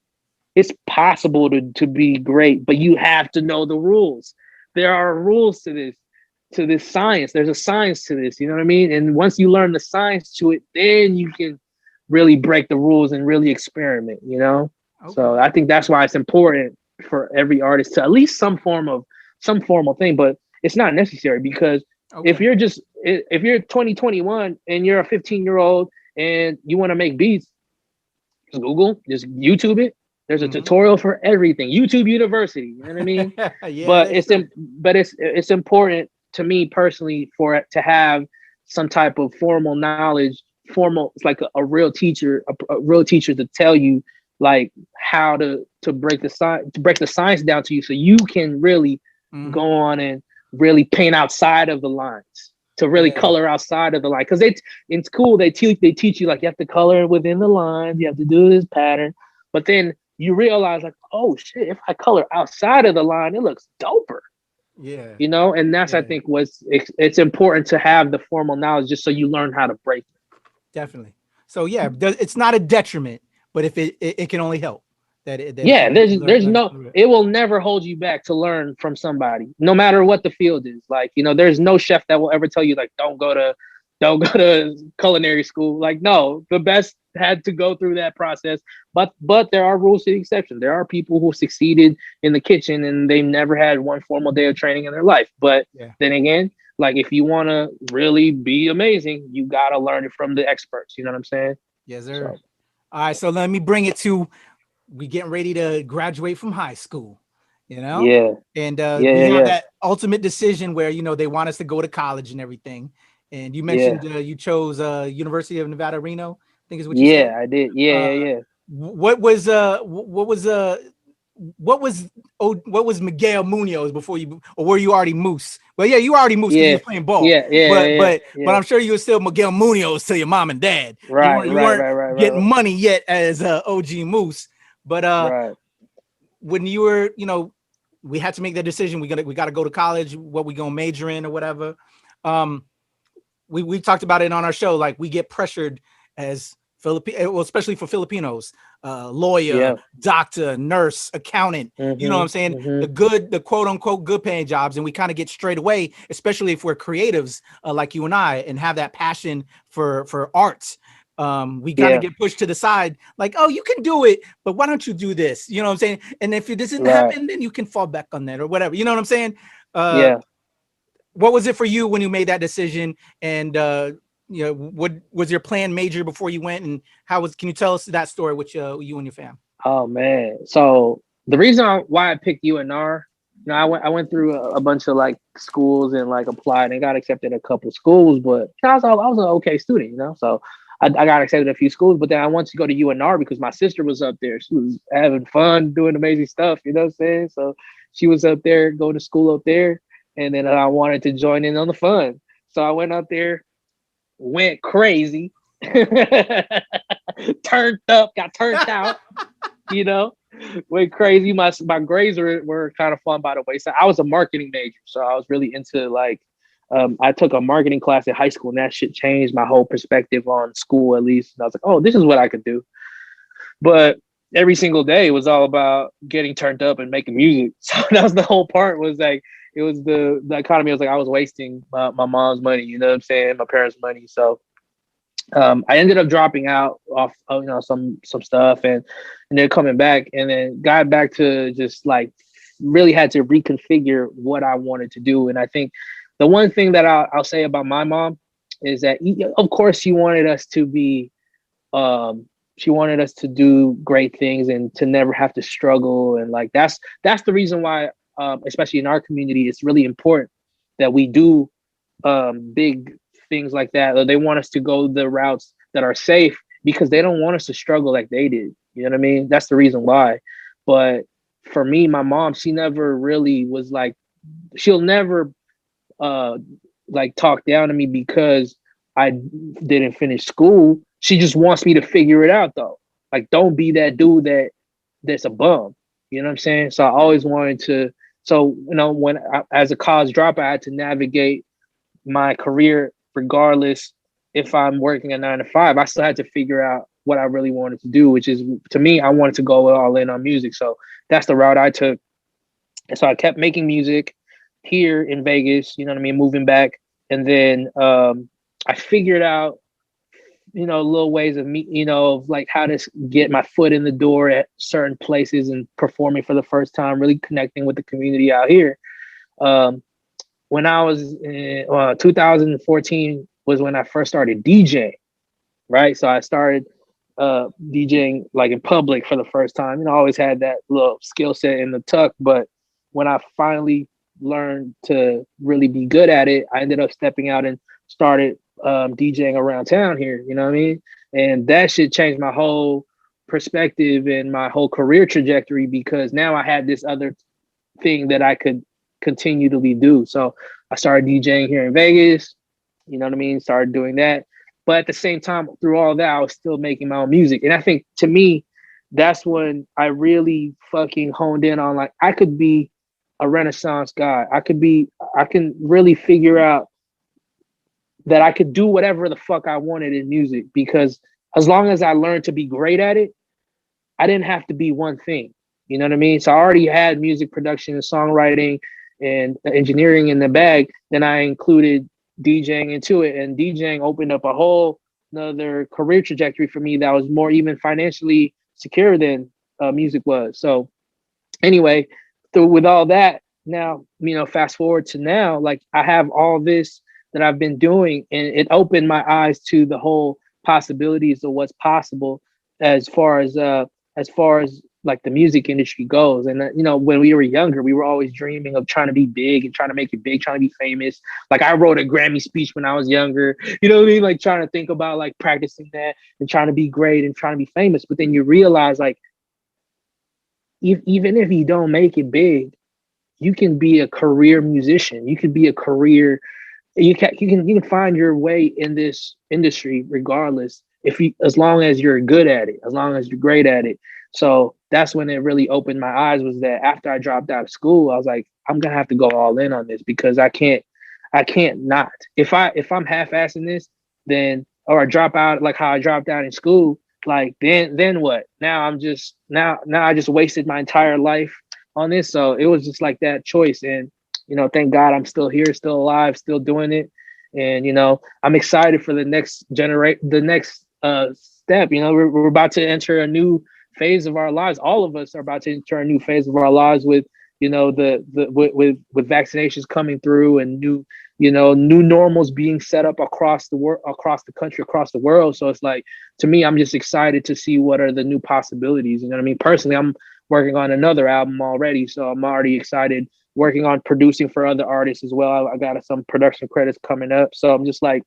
It's possible to be great, but you have to know the rules. There are rules to this science. There's a science to this, you know what I mean? And once you learn the science to it, then you can really break the rules and really experiment, you know? Okay. So I think that's why it's important for every artist to at least some formal thing, but it's not necessary, because if you're 2021 and you're a 15-year-old and you want to make beats, just Google, just YouTube it. There's a tutorial for everything. YouTube University, you know what I mean? Yeah, but it's important to me personally to have some type of formal knowledge. It's like a real teacher, a real teacher to tell you like how to break the science down to you, so you can really go on and really paint outside of the lines, to really color outside of the line. Because in school they teach you like you have to color within the lines, you have to do this pattern, but then you realize like, oh shit, if I color outside of the line, it looks doper. Yeah, you know, and that's I think it's important to have the formal knowledge just so you learn how to break it. Definitely. So yeah, it's not a detriment, but if it can only help. It will never hold you back to learn from somebody, no matter what the field is. Like, you know, there's no chef that will ever tell you like, don't go to culinary school. Like, no, the best had to go through that process. But there are rules to the exception. There are people who succeeded in the kitchen and they never had one formal day of training in their life. But then again, like if you want to really be amazing, you got to learn it from the experts. You know what I'm saying? Yes, sir. So. All right. So let me bring it to, we getting ready to graduate from high school, you know? Yeah. And we have that ultimate decision where, you know, they want us to go to college and everything. And you mentioned you chose University of Nevada, Reno, I think is what you said. Yeah, I did. Yeah. What was Miguel Munoz before you, or were you already Moose? Well, yeah, you were already Moose because you were playing ball. But I'm sure you were still Miguel Munoz to your mom and dad. Right. You weren't getting money yet as OG Moose. But when you were, you know, we had to make that decision. We got to go to college. What we gonna major in or whatever. We talked about it on our show. Like we get pressured as especially for Filipinos, lawyer, doctor, nurse, accountant, you know what I'm saying? The quote unquote good paying jobs. And we kind of get straight away, especially if we're creatives like you and I, and have that passion for arts. We got to get pushed to the side like, oh, you can do it, but why don't you do this? You know what I'm saying? And if it doesn't happen, then you can fall back on that or whatever. You know what I'm saying? What was it for you when you made that decision? And, you know, what was your plan major before you went, and can you tell us that story with you and your fam? Oh man. So the reason why I picked UNR You know, I went through a bunch of like schools and like applied and got accepted a couple schools, but I was an okay student, you know. So I got accepted a few schools, but then I wanted to go to UNR because my sister was up there. She was having fun, doing amazing stuff, you know what I'm saying? So she was up there, going to school up there, and then I wanted to join in on the fun. So I went up there, went crazy, turned up, got turned out, you know. Went crazy. My grades were kind of fun by the wayside. I was a marketing major, so I was really into like I took a marketing class in high school, and that shit changed my whole perspective on school, at least. And I was like, oh, this is what I could do. But every single day was all about getting turned up and making music. So that was the whole part. Was like it was the economy. I was like I was wasting my mom's money. You know what I'm saying? My parents' money. So I ended up dropping out off, you know, some stuff and then coming back and then got back to just like really had to reconfigure what I wanted to do. And I think the one thing that I'll say about my mom is that, of course, she wanted us to be, she wanted us to do great things and to never have to struggle. And like, that's the reason why, especially in our community, it's really important that we do big things like that. Or they want us to go the routes that are safe because they don't want us to struggle like they did. You know what I mean? That's the reason why. But for me, my mom, she never really was like, she'll never like talk down to me because I didn't finish school. She just wants me to figure it out though. Like, don't be that dude that's a bum. You know what I'm saying? So I always wanted to, so, you know, when as a college dropout, I had to navigate my career regardless if I'm working a 9 to 5. I still had to figure out what I really wanted to do, which is, to me, I wanted to go all in on music. So that's the route I took. And so I kept making music here in Vegas, you know what I mean, moving back. And then I figured out, you know, little ways of me, you know, of like how to get my foot in the door at certain places and performing for the first time, really connecting with the community out here. When I was in 2014 was when I first started DJing, right? So I started DJing like in public for the first time. You know, I always had that little skill set in the tuck, but when I finally learned to really be good at it, I ended up stepping out and started DJing around town here, you know what I mean? And that shit changed my whole perspective and my whole career trajectory because now I had this other thing that I could continually do. So I started DJing here in Vegas, you know what I mean? Started doing that. But at the same time, through all that, I was still making my own music. And I think to me, that's when I really fucking honed in on like, I could be a Renaissance guy. I can really figure out that I could do whatever the fuck I wanted in music because as long as I learned to be great at it, I didn't have to be one thing. You know what I mean? So I already had music production and songwriting and engineering in the bag. Then I included DJing into it, and DJing opened up a whole another career trajectory for me that was more even financially secure than music was. So anyway, with all that, now, you know, fast forward to now, like I have all this that I've been doing, and it opened my eyes to the whole possibilities of what's possible as far as like the music industry goes. And you know, when we were younger, we were always dreaming of trying to be big and trying to make it big, trying to be famous. Like I wrote a Grammy speech when I was younger, you know what I mean? Like trying to think about like practicing that and trying to be great and trying to be famous. But then you realize like, even if you don't make it big, you can be a career musician. You could be a career, you can find your way in this industry regardless, as long as you're good at it, as long as you're great at it. So that's when it really opened my eyes, was that after I dropped out of school, I was like, I'm gonna have to go all in on this because I can't not. If I'm half-assing this, then, or I drop out like how I dropped out in school, like then what? Now I'm just now I just wasted my entire life on this. So it was just like that choice. And you know, thank God I'm still here, still alive, still doing it. And you know, I'm excited for the next step. You know, we're about to enter a new phase of our lives. All of us are about to enter a new phase of our lives with, you know, with vaccinations coming through and new normals being set up across the country, across the world. So it's like, to me, I'm just excited to see what are the new possibilities. You know what I mean? Personally, I'm working on another album already, so I'm already excited working on producing for other artists as well. I got some production credits coming up. So I'm just like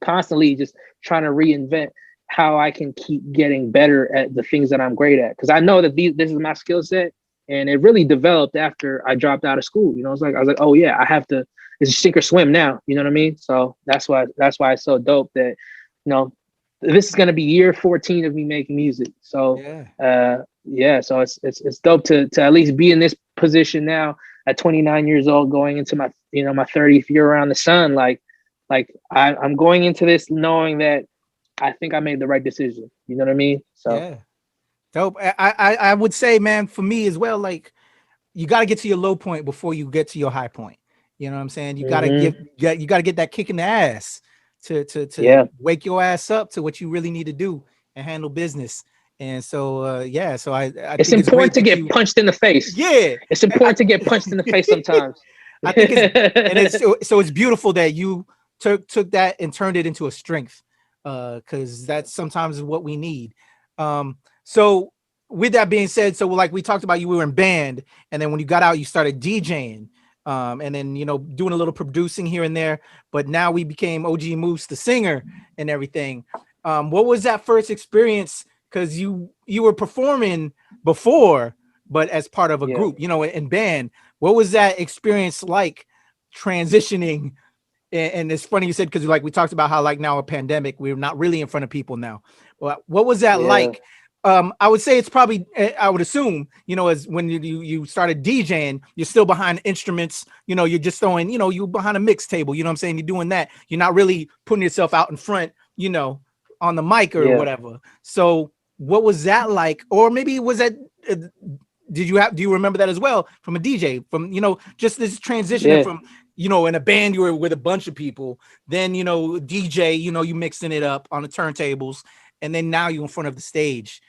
constantly just trying to reinvent how I can keep getting better at the things that I'm great at. Because I know that this is my skill set, and it really developed after I dropped out of school. You know, it's like I was like, oh yeah, I have to. It's sink or swim now. You know what I mean? So that's why it's so dope that, you know, this is gonna be year 14 of me making music. So so it's dope to at least be in this position now at 29 years old, going into my my 30th year around the sun. Like I'm going into this knowing that I think I made the right decision. You know what I mean? So yeah, dope. I would say, man, for me as well, like you got to get to your low point before you get to your high point. You know what I'm saying? You got to get that kick in the ass to wake your ass up to what you really need to do and handle business. And so I it's think important to get punched in the face. Yeah, it's important to get punched in the face sometimes. I think it's beautiful that you took that and turned it into a strength, because that's sometimes what we need. So with that being said, so like we talked about, you were in band, and then when you got out, you started DJing, and then doing a little producing here and there. But now we became OG Moose, the singer, and everything. What was that first experience? Because you were performing before, but as part of a group, in band. What was that experience like transitioning? And it's funny you said, because like we talked about how like now a pandemic, we're not really in front of people now. Well, what was that like? I would say it's probably, I would assume, as when you started DJing, you're still behind instruments, you're just throwing, you behind a mix table, you know what I'm saying? You're doing that. You're not really putting yourself out in front, on the mic or whatever. So what was that like? Or maybe was that, do you remember that as well from a DJ, from, just this transition from, in a band, you were with a bunch of people, then, DJ, you mixing it up on the turntables, and then now you're in front of the stage,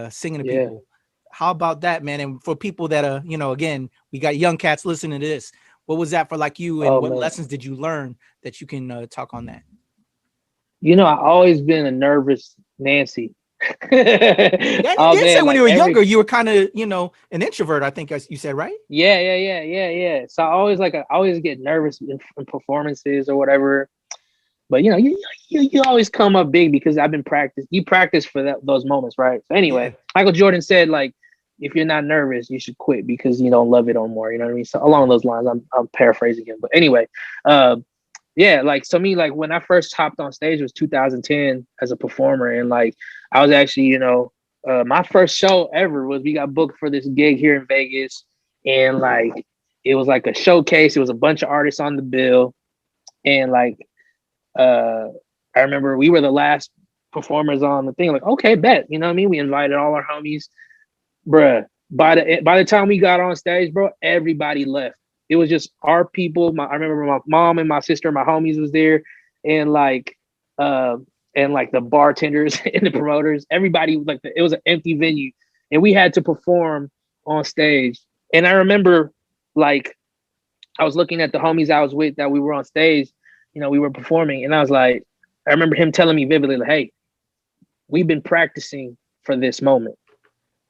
singing to people. How about that, man? And for people that are, again, we got young cats listening to this. What was that for like you, and what lessons did you learn that you can talk on that? I always been a nervous Nancy. You did say when you were younger, you were kind of, an introvert, I think you said, right? Yeah. So I always get nervous in performances or whatever. But you always come up big because I've been practiced. You practice for those moments, right? So anyway, Michael Jordan said, like, if you're not nervous, you should quit because you don't love it no more. You know what I mean? So along those lines, I'm paraphrasing him. But anyway, like, so me, like, when I first hopped on stage, it was 2010 as a performer, and like I was actually, my first show ever was, we got booked for this gig here in Vegas, and like it was like a showcase. It was a bunch of artists on the bill, and like I remember we were the last performers on the thing. Like, okay, bet. You know what I mean? We invited all our homies, bruh. By the time we got on stage, bro, everybody left. It was just our people. I remember my mom and my sister, my homies was there, and like the bartenders and the promoters. Everybody, like, it was an empty venue, and we had to perform on stage. And I remember, like, I was looking at the homies I was with that we were on stage. We were performing, and I was like, I remember him telling me vividly, like, hey, we've been practicing for this moment.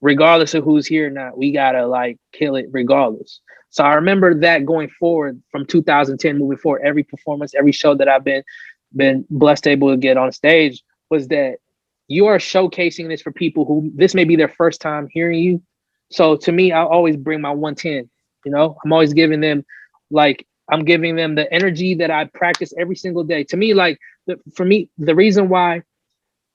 Regardless of who's here or not, we gotta like kill it regardless. So I remember that going forward from 2010 moving forward, every performance, every show that I've been blessed able to get on stage, was that you are showcasing this for people who this may be their first time hearing you. So to me, I always bring my 110. I'm always giving them, like, I'm giving them the energy that I practice every single day. To me, like, for me, the reason why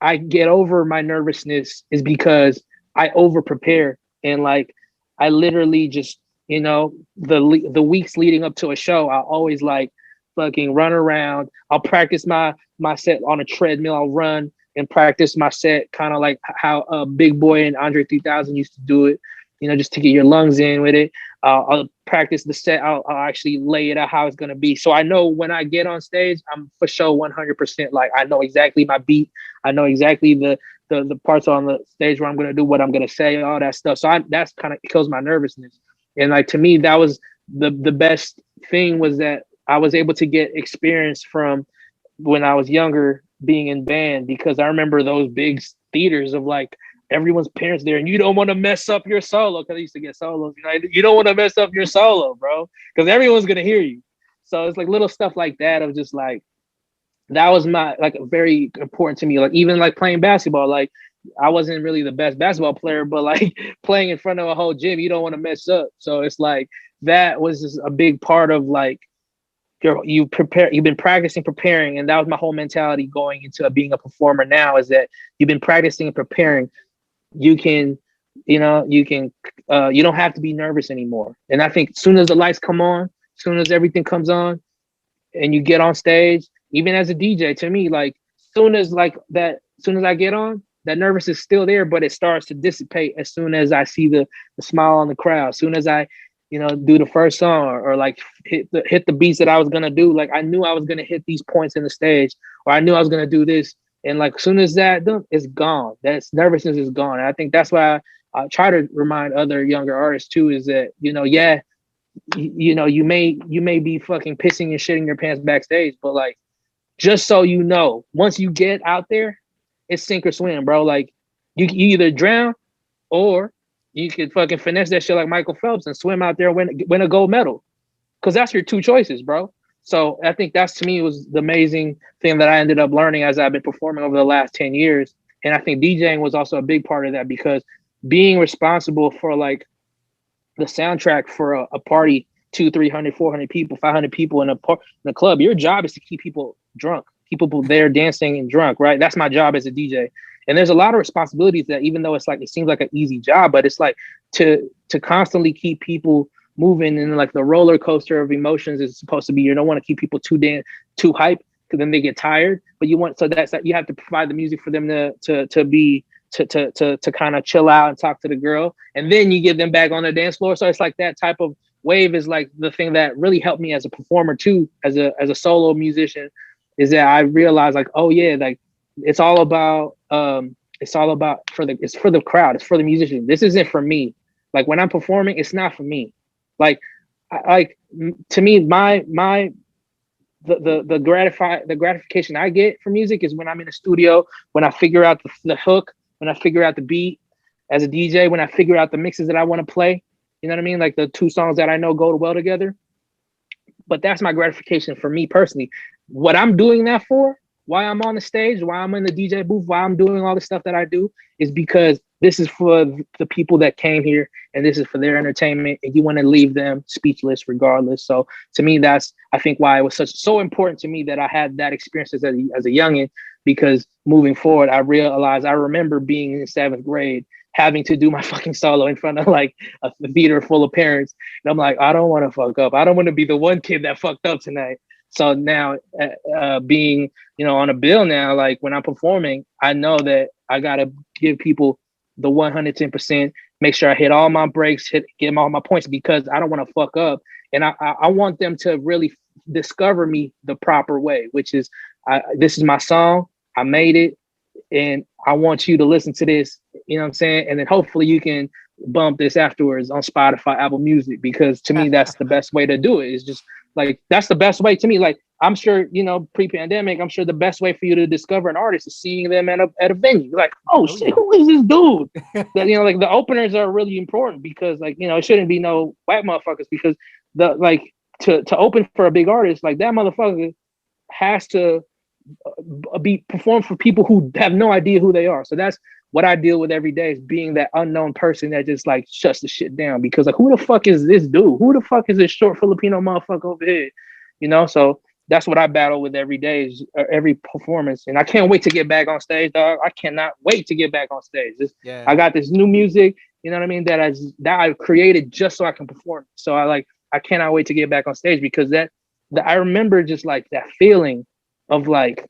I get over my nervousness is because I over prepare, and like I literally just, the weeks leading up to a show, I always like fucking run around. I'll practice my set on a treadmill. I'll run and practice my set, kind of like how Big Boy and Andre 3000 used to do it. Just to get your lungs in with it. I'll practice the set. I'll actually lay it out how it's going to be. So I know when I get on stage, I'm for sure 100%. Like, I know exactly my beat. I know exactly the parts on the stage where I'm going to do what I'm going to say, all that stuff. So that's kind of kills my nervousness. And like, to me, that was the best thing, was that I was able to get experience from when I was younger being in band, because I remember those big theaters of like everyone's parents there, and you don't want to mess up your solo, because I used to get solos. You know, you don't want to mess up your solo, bro, because everyone's gonna hear you. So it's like little stuff like that of just like, that was my like very important to me. Like even like playing basketball, like I wasn't really the best basketball player, but like playing in front of a whole gym, you don't want to mess up. So it's like that was just a big part of like you've been practicing, preparing, and that was my whole mentality going into being a performer now, is that you've been practicing and preparing. You can, you don't have to be nervous anymore. And I think as soon as the lights come on, as soon as everything comes on and you get on stage, even as a DJ, to me, like soon as I get on, that nervous is still there, but it starts to dissipate as soon as I see the smile on the crowd. As soon as I, do the first song or like hit the beats that I was gonna do. Like I knew I was gonna hit these points in the stage, or I knew I was gonna do this. And like as soon as that done, it's gone. That nervousness is gone. And I think that's why I try to remind other younger artists too, is that, you may be fucking pissing and shitting your pants backstage, but like, just so you know, once you get out there, it's sink or swim, bro. Like you either drown or you could fucking finesse that shit like Michael Phelps and swim out there and win a gold medal. Cause that's your two choices, bro. So I think that's, to me, was the amazing thing that I ended up learning as I've been performing over the last 10 years. And I think DJing was also a big part of that, because being responsible for like the soundtrack for a party, 200, 300, 400 people, 500 people in a club, your job is to keep people drunk, keep people there dancing and drunk, right? That's my job as a DJ. And there's a lot of responsibilities that, even though it's like, it seems like an easy job, but it's like to constantly keep people moving, and like the roller coaster of emotions is supposed to be, you don't want to keep people too hyped, because then they get tired, but you have to provide the music for them to kind of chill out and talk to the girl, and then you get them back on the dance floor. So it's like that type of wave is like the thing that really helped me as a performer too, as a solo musician, is that I realized like, oh yeah, like it's all about it's for the crowd, it's for the musician. This isn't for me. Like when I'm performing, it's not for me. Like to me, the gratification I get from music is when I'm in the studio, when I figure out the hook, when I figure out the beat as a DJ, when I figure out the mixes that I want to play. You know what I mean? Like the two songs that I know go well together. But that's my gratification for me personally. What I'm doing that for, why I'm on the stage, why I'm in the DJ booth, why I'm doing all the stuff that I do, is because this is for the people that came here, and this is for their entertainment, and you want to leave them speechless regardless. So to me, that's, I think, why it was so important to me that I had that experience as a youngin', because moving forward, I remember being in 7th grade, having to do my fucking solo in front of like a theater full of parents. And I'm like, I don't want to fuck up. I don't want to be the one kid that fucked up tonight. So now being, on a bill now, like when I'm performing, I know that I got to give people the 110%, make sure I hit all my breaks, get them all my points, because I don't want to fuck up. And I want them to really discover me the proper way, which is, this is my song, I made it, and I want you to listen to this, you know what I'm saying? And then hopefully you can bump this afterwards on Spotify, Apple Music, because to me, that's the best way to do it. It's just like, that's the best way to me. Like, I'm sure, pre-pandemic, I'm sure the best way for you to discover an artist is seeing them at a venue. Like, oh shit, who is this dude? That, like the openers are really important, because like, it shouldn't be no white motherfuckers, because to open for a big artist, like that motherfucker has to be performed for people who have no idea who they are. So that's what I deal with every day, is being that unknown person that just like shuts the shit down, because like, who the fuck is this dude? Who the fuck is this short Filipino motherfucker over here? So that's what I battle with every day, is every performance. And I can't wait to get back on stage, dog. I cannot wait to get back on stage. I got this new music, you know what I mean, that I've created just so I can perform. So I cannot wait to get back on stage, because I remember just like that feeling of like,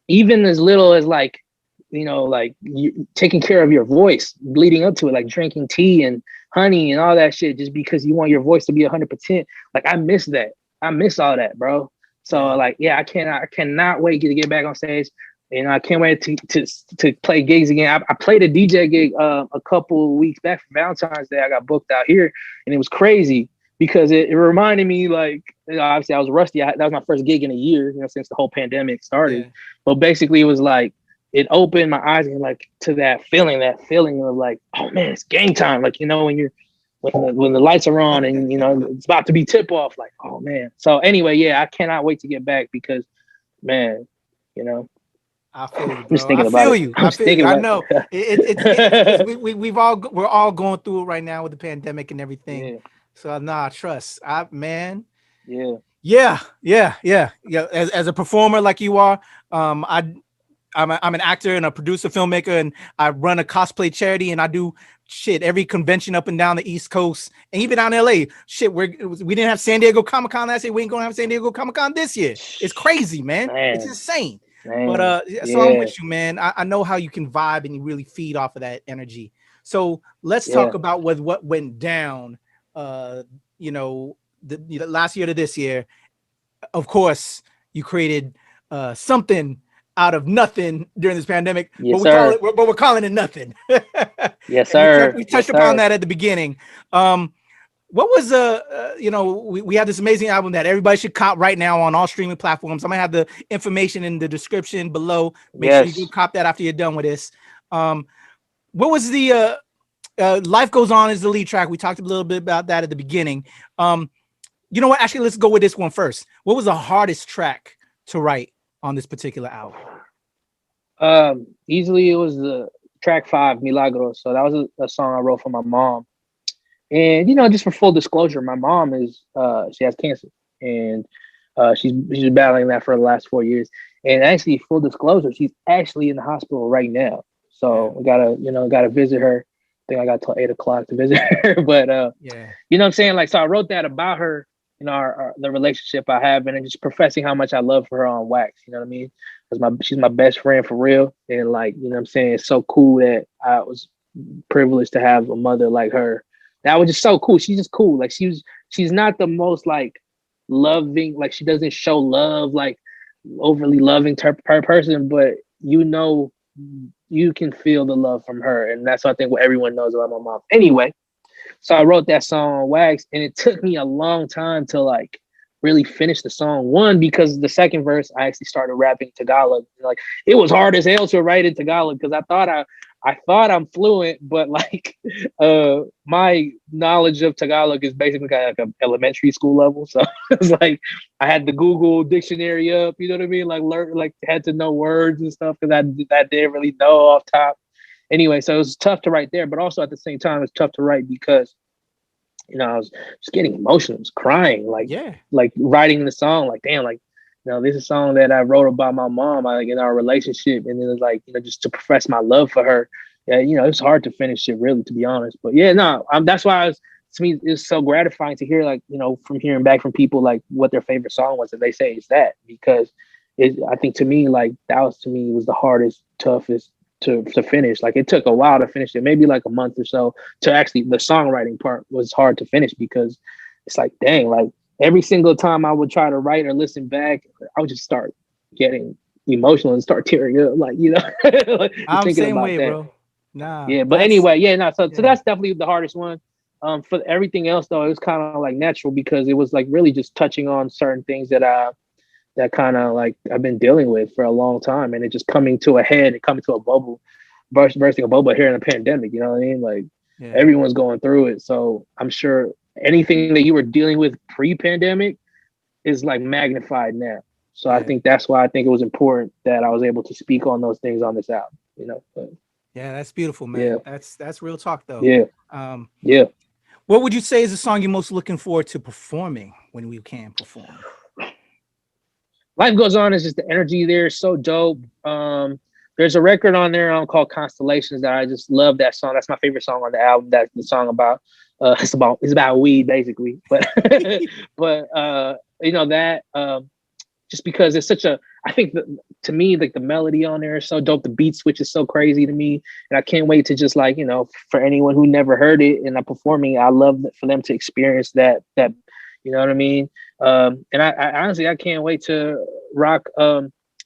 even as little as like, like you taking care of your voice leading up to it, like drinking tea and honey and all that shit, just because you want your voice to be 100%. Like I miss that. I miss all that, bro. So like, yeah, I cannot wait to get back on stage. And I can't wait to play gigs again. I played a DJ gig a couple weeks back for Valentine's Day. I got booked out here, and it was crazy, because it reminded me, like, obviously I was rusty. That was my first gig in a year, since the whole pandemic started. Yeah. But basically it was like, it opened my eyes and like to that feeling of like, oh man, it's game time. Like, you know, when the lights are on and, you know, it's about to be tip off, like, oh man. So anyway, yeah, I cannot wait to get back because, man, you know, I feel you, bro. I'm just thinking I about feel it. you. I'm I feel you. I about know it. it's we're all going through it right now with the pandemic and everything. Yeah. So nah, trust. Man. Yeah. Yeah. As a performer like you are, I'm an actor and a producer, filmmaker, and I run a cosplay charity, and I do shit every convention up and down the East Coast, and even down LA. Shit, we didn't have San Diego Comic-Con last year. We ain't gonna have San Diego Comic-Con this year. It's crazy, man. It's insane. Man. But so I'm with you, man. I know how you can vibe and you really feed off of that energy. So let's talk about what went down. You know, the last year to this year. Of course, you created something out of nothing during this pandemic, yes, but we're calling it nothing. Yes, sir. We touched upon that at the beginning. What was you know, we have this amazing album that everybody should cop right now on all streaming platforms. I'm gonna have the information in the description below. Make sure you cop that after you're done with this. What was the Life Goes On is the lead track. We talked a little bit about that at the beginning. You know what? Actually, let's go with this one first. What was the hardest track to write on this particular album? Easily it was the track 5, Milagros. So that was a song I wrote for my mom. And, you know, just for full disclosure, my mom is, she has cancer, and she's been battling that for the last 4 years. And actually, full disclosure, she's actually in the hospital right now. So we gotta visit her. I think I got till 8 o'clock to visit her. But you know what I'm saying? Like, so I wrote that about her, you know, the relationship I have, and just professing how much I love her on wax. You know what I mean? Because she's my best friend for real. And like, you know what I'm saying? It's so cool that I was privileged to have a mother like her. That was just so cool. She's just cool. Like she's not the most like loving, like she doesn't show love, like overly loving per person, but you know, you can feel the love from her. And that's, I think, what everyone knows about my mom. Anyway, so I wrote that song on wax, and it took me a long time to like really finish the song. One, because the second verse, I actually started rapping Tagalog. Like, it was hard as hell to write in Tagalog because I thought I'm fluent, but like my knowledge of Tagalog is basically kind of like an elementary school level. So it's like I had the Google dictionary up, you know what I mean? Like had to know words and stuff because I didn't really know off top. Anyway, so it was tough to write there, but also at the same time, it's tough to write because, you know, I was just getting emotional, I was crying, like writing the song, like, damn, like, you know, this is a song that I wrote about my mom, like in our relationship. And it was like, you know, just to profess my love for her. Yeah, you know, it's hard to finish it, really, to be honest. But yeah, no, that's why to me, it's so gratifying to hear, like, you know, from hearing back from people, like, what their favorite song was. And they say it's that, because I think to me, like, that was the hardest, toughest to finish. Like, it took a while to finish it, maybe like a month or so to actually, the songwriting part was hard to finish because it's like, dang, like, every single time I would try to write or listen back, I would just start getting emotional and start tearing up, like, you know. Like, I'm the same way, bro. Nah. Yeah, but anyway, yeah, no. So that's definitely the hardest one. For everything else, though, it was kind of like natural because it was like really just touching on certain things that kind of like I've been dealing with for a long time, and it just coming to a head and coming to a bubble, bursting a bubble here in a pandemic. You know what I mean? Like everyone's going through it, so I'm sure anything that you were dealing with pre-pandemic is like magnified now. So I think that's why I think it was important that I was able to speak on those things on this album, you know. But, yeah, that's beautiful, man. Yeah. That's real talk though. Yeah. What would you say is the song you're most looking forward to performing when we can perform? Life Goes On is just the energy there is so dope. There's a record on there called Constellations that I just love that song. That's my favorite song on the album. That's the song about it's about weed basically, but you know that just because it's such I think to me, like, the melody on there is so dope. The beat switch is so crazy to me, and I can't wait to just, like, you know, for anyone who never heard it and I'm performing, I love for them to experience that, you know what I mean? And I honestly, I can't wait to rock.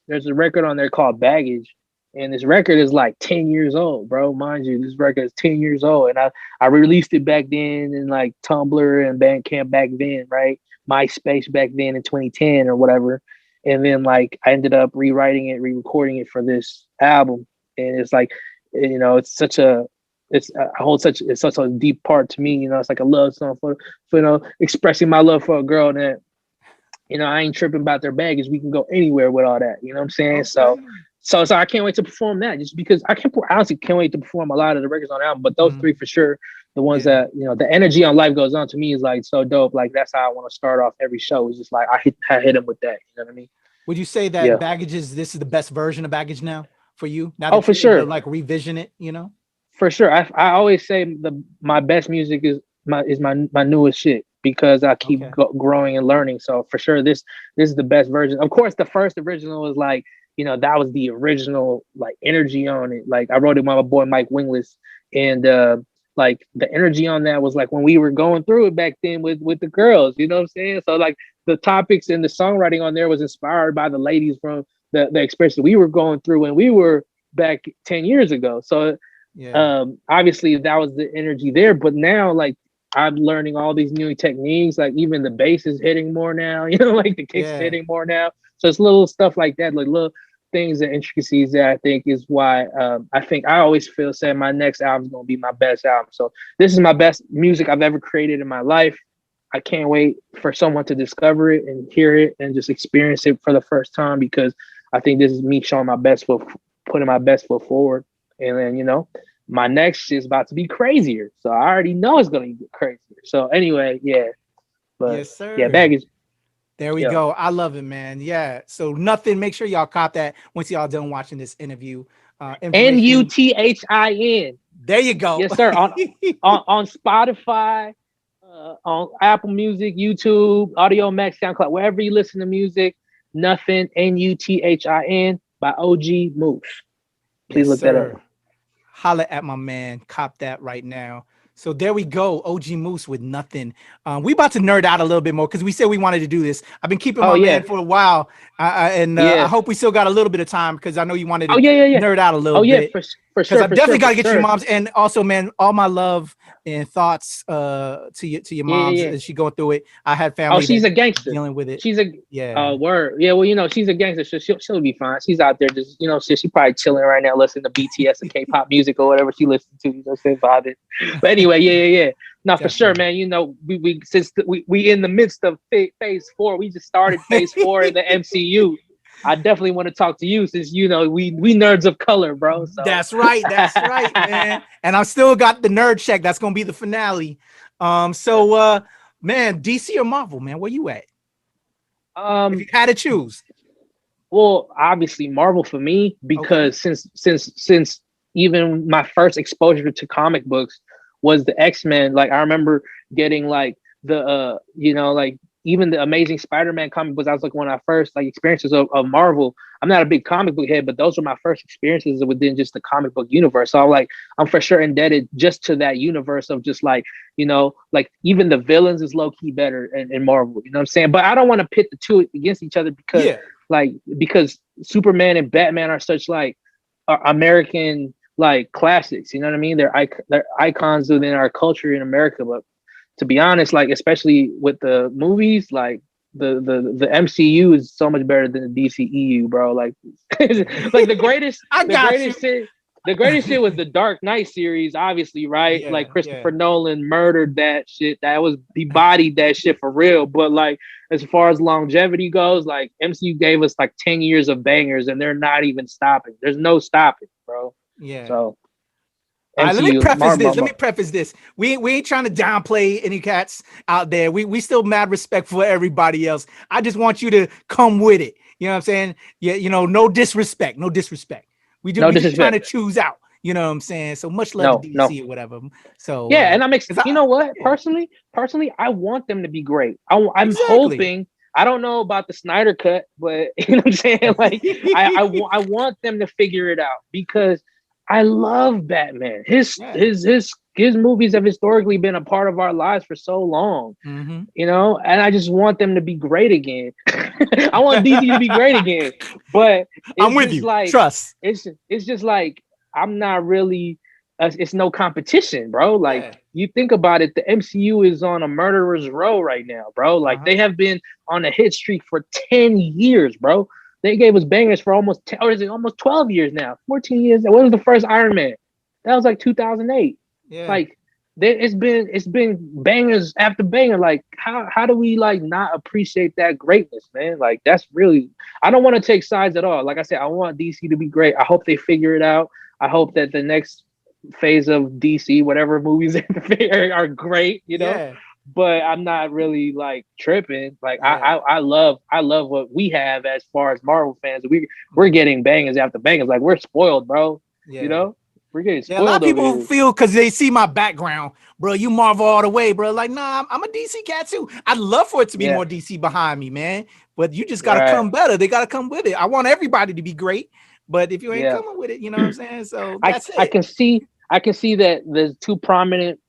There's a record on there called Baggage. And this record is like 10 years old, bro. Mind you, this record is 10 years old. And I released it back then in like Tumblr and Bandcamp back then, right? MySpace back then in 2010 or whatever. And then like I ended up rewriting it, re-recording it for this album. And it's like, you know, it's such a deep part to me. You know, it's like a love song for you know, expressing my love for a girl that, you know, I ain't tripping about their baggage. We can go anywhere with all that. You know what I'm saying? Okay. So I can't wait to perform that, just because I honestly can't wait to perform a lot of the records on the album. But those three for sure, the ones that, you know, the energy on Life Goes On to me is like so dope. Like that's how I want to start off every show. It's just like I hit them with that. You know what I mean? Would you say that Baggage this is the best version of Baggage now for you? Now that for sure. Like revision it, you know? For sure. I always say my best music is my newest shit, because I keep growing and learning. So for sure, this is the best version. Of course, the first original was like, you know, that was the original like energy on it. Like I wrote it with my boy Mike Wingless, and like the energy on that was like when we were going through it back then with the girls. You know what I'm saying? So like the topics and the songwriting on there was inspired by the ladies from the experience that we were going through when we were back 10 years ago. So obviously that was the energy there, but now like I'm learning all these new techniques, like even the bass is hitting more now, you know, like the kicks hitting more now. So it's little stuff like that, like little things and intricacies that I think is why I think I always feel saying my next album is going to be my best album. So this is my best music I've ever created in my life. I can't wait for someone to discover it and hear it and just experience it for the first time, because I think this is me showing my best foot, putting my best foot forward. And then, you know, my next shit is about to be crazier. So I already know it's going to be crazier. So anyway, but yes, sir. Yeah, Baggage. There we go. I love it, man. Yeah. So Nothing. Make sure y'all cop that once y'all done watching this interview. NUTHIN. There you go. Yes, sir. On Spotify, on Apple Music, YouTube, Audio Max, SoundCloud, wherever you listen to music. Nothing. NUTHIN by OG Moose. Please look that up. Holla at my man. Cop that right now. So there we go. OG Moose with Nothing. We about to nerd out a little bit more because we said we wanted to do this. I've been keeping my man for a while. I hope we still got a little bit of time, because I know you wanted to nerd out a little bit. For sure. I definitely got to get your mom's. And also, man, all my love and thoughts to your mom's as she going through it. I had family. Oh, she's a gangster dealing with it. She's a word. Yeah, well, you know, she's a gangster. She'll be fine. She's out there just, you know, she probably chilling right now, listening to BTS and K-pop music or whatever she listens to. You know, vibing. But anyway, yeah. No, for sure, man. You know, we in the midst of phase 4. We just started phase 4 in the MCU. I definitely want to talk to you, since, you know, we nerds of color, bro. So. That's right, man. And I still got the nerd check. That's gonna be the finale. Man, DC or Marvel, man, where you at? If you had to choose. Well, obviously Marvel for me, because since even my first exposure to comic books was the X-Men. Like I remember getting like the like even the Amazing Spider-Man comic books. I was like one of my first like experiences of Marvel. I'm not a big comic book head, but those were my first experiences within just the comic book universe. So I'm for sure indebted just to that universe of just like, you know, like even the villains is low key better in Marvel. You know what I'm saying? But I don't want to pit the two against each other, because Superman and Batman are such like American like classics. You know what I mean? They're icons within our culture in America. But to be honest, like especially with the movies, like the MCU is so much better than the DCEU, bro. Like, like the greatest shit was the Dark Knight series, obviously, right? Yeah, like Christopher Nolan murdered that shit. He bodied that shit for real. But like as far as longevity goes, like MCU gave us like 10 years of bangers, and they're not even stopping. There's no stopping, bro. Yeah. So. Let me preface this. We ain't trying to downplay any cats out there. We still mad respect for everybody else. I just want you to come with it. You know what I'm saying? Yeah, you know, no disrespect. We just trying to choose out. You know what I'm saying? So much love to DC or whatever. So yeah, and you know what? Personally, I want them to be great. I'm hoping. I don't know about the Snyder cut, but you know what I'm saying? Like I want them to figure it out, because I love Batman. His movies have historically been a part of our lives for so long, you know, and I just want them to be great again. I want DC to be great again, but I'm with you. Like, trust. It's just like I'm not really it's no competition, bro. Like Yeah. you think about it, the MCU is on a murderer's row right now, bro. Like they have been on a hit streak for 10 years, bro. They gave us bangers for almost 10, or is it almost 12 years now? 14 years. When was the first Iron Man? That was like 2008. Yeah. Like it's been bangers after banger. Like how do we like not appreciate that greatness, man? Like that's really, I don't want to take sides at all. Like I said, I want DC to be great. I hope they figure it out. I hope that the next phase of DC, whatever movies are great, you know. Yeah. But I'm not really like tripping. Like Yeah. I love what we have as far as Marvel fans. We're getting bangers after bangers. Like we're spoiled, bro. Yeah. You know, we're getting spoiled. Yeah, a lot of people over here. feel because they see my background, bro. You Marvel all the way, bro. Like, nah, I'm a DC cat too. I'd love for it to be more DC behind me, man. But you just gotta come better. They gotta come with it. I want everybody to be great, but if you ain't coming with it, you know what I'm saying? So that's it. I can see that there's two prominent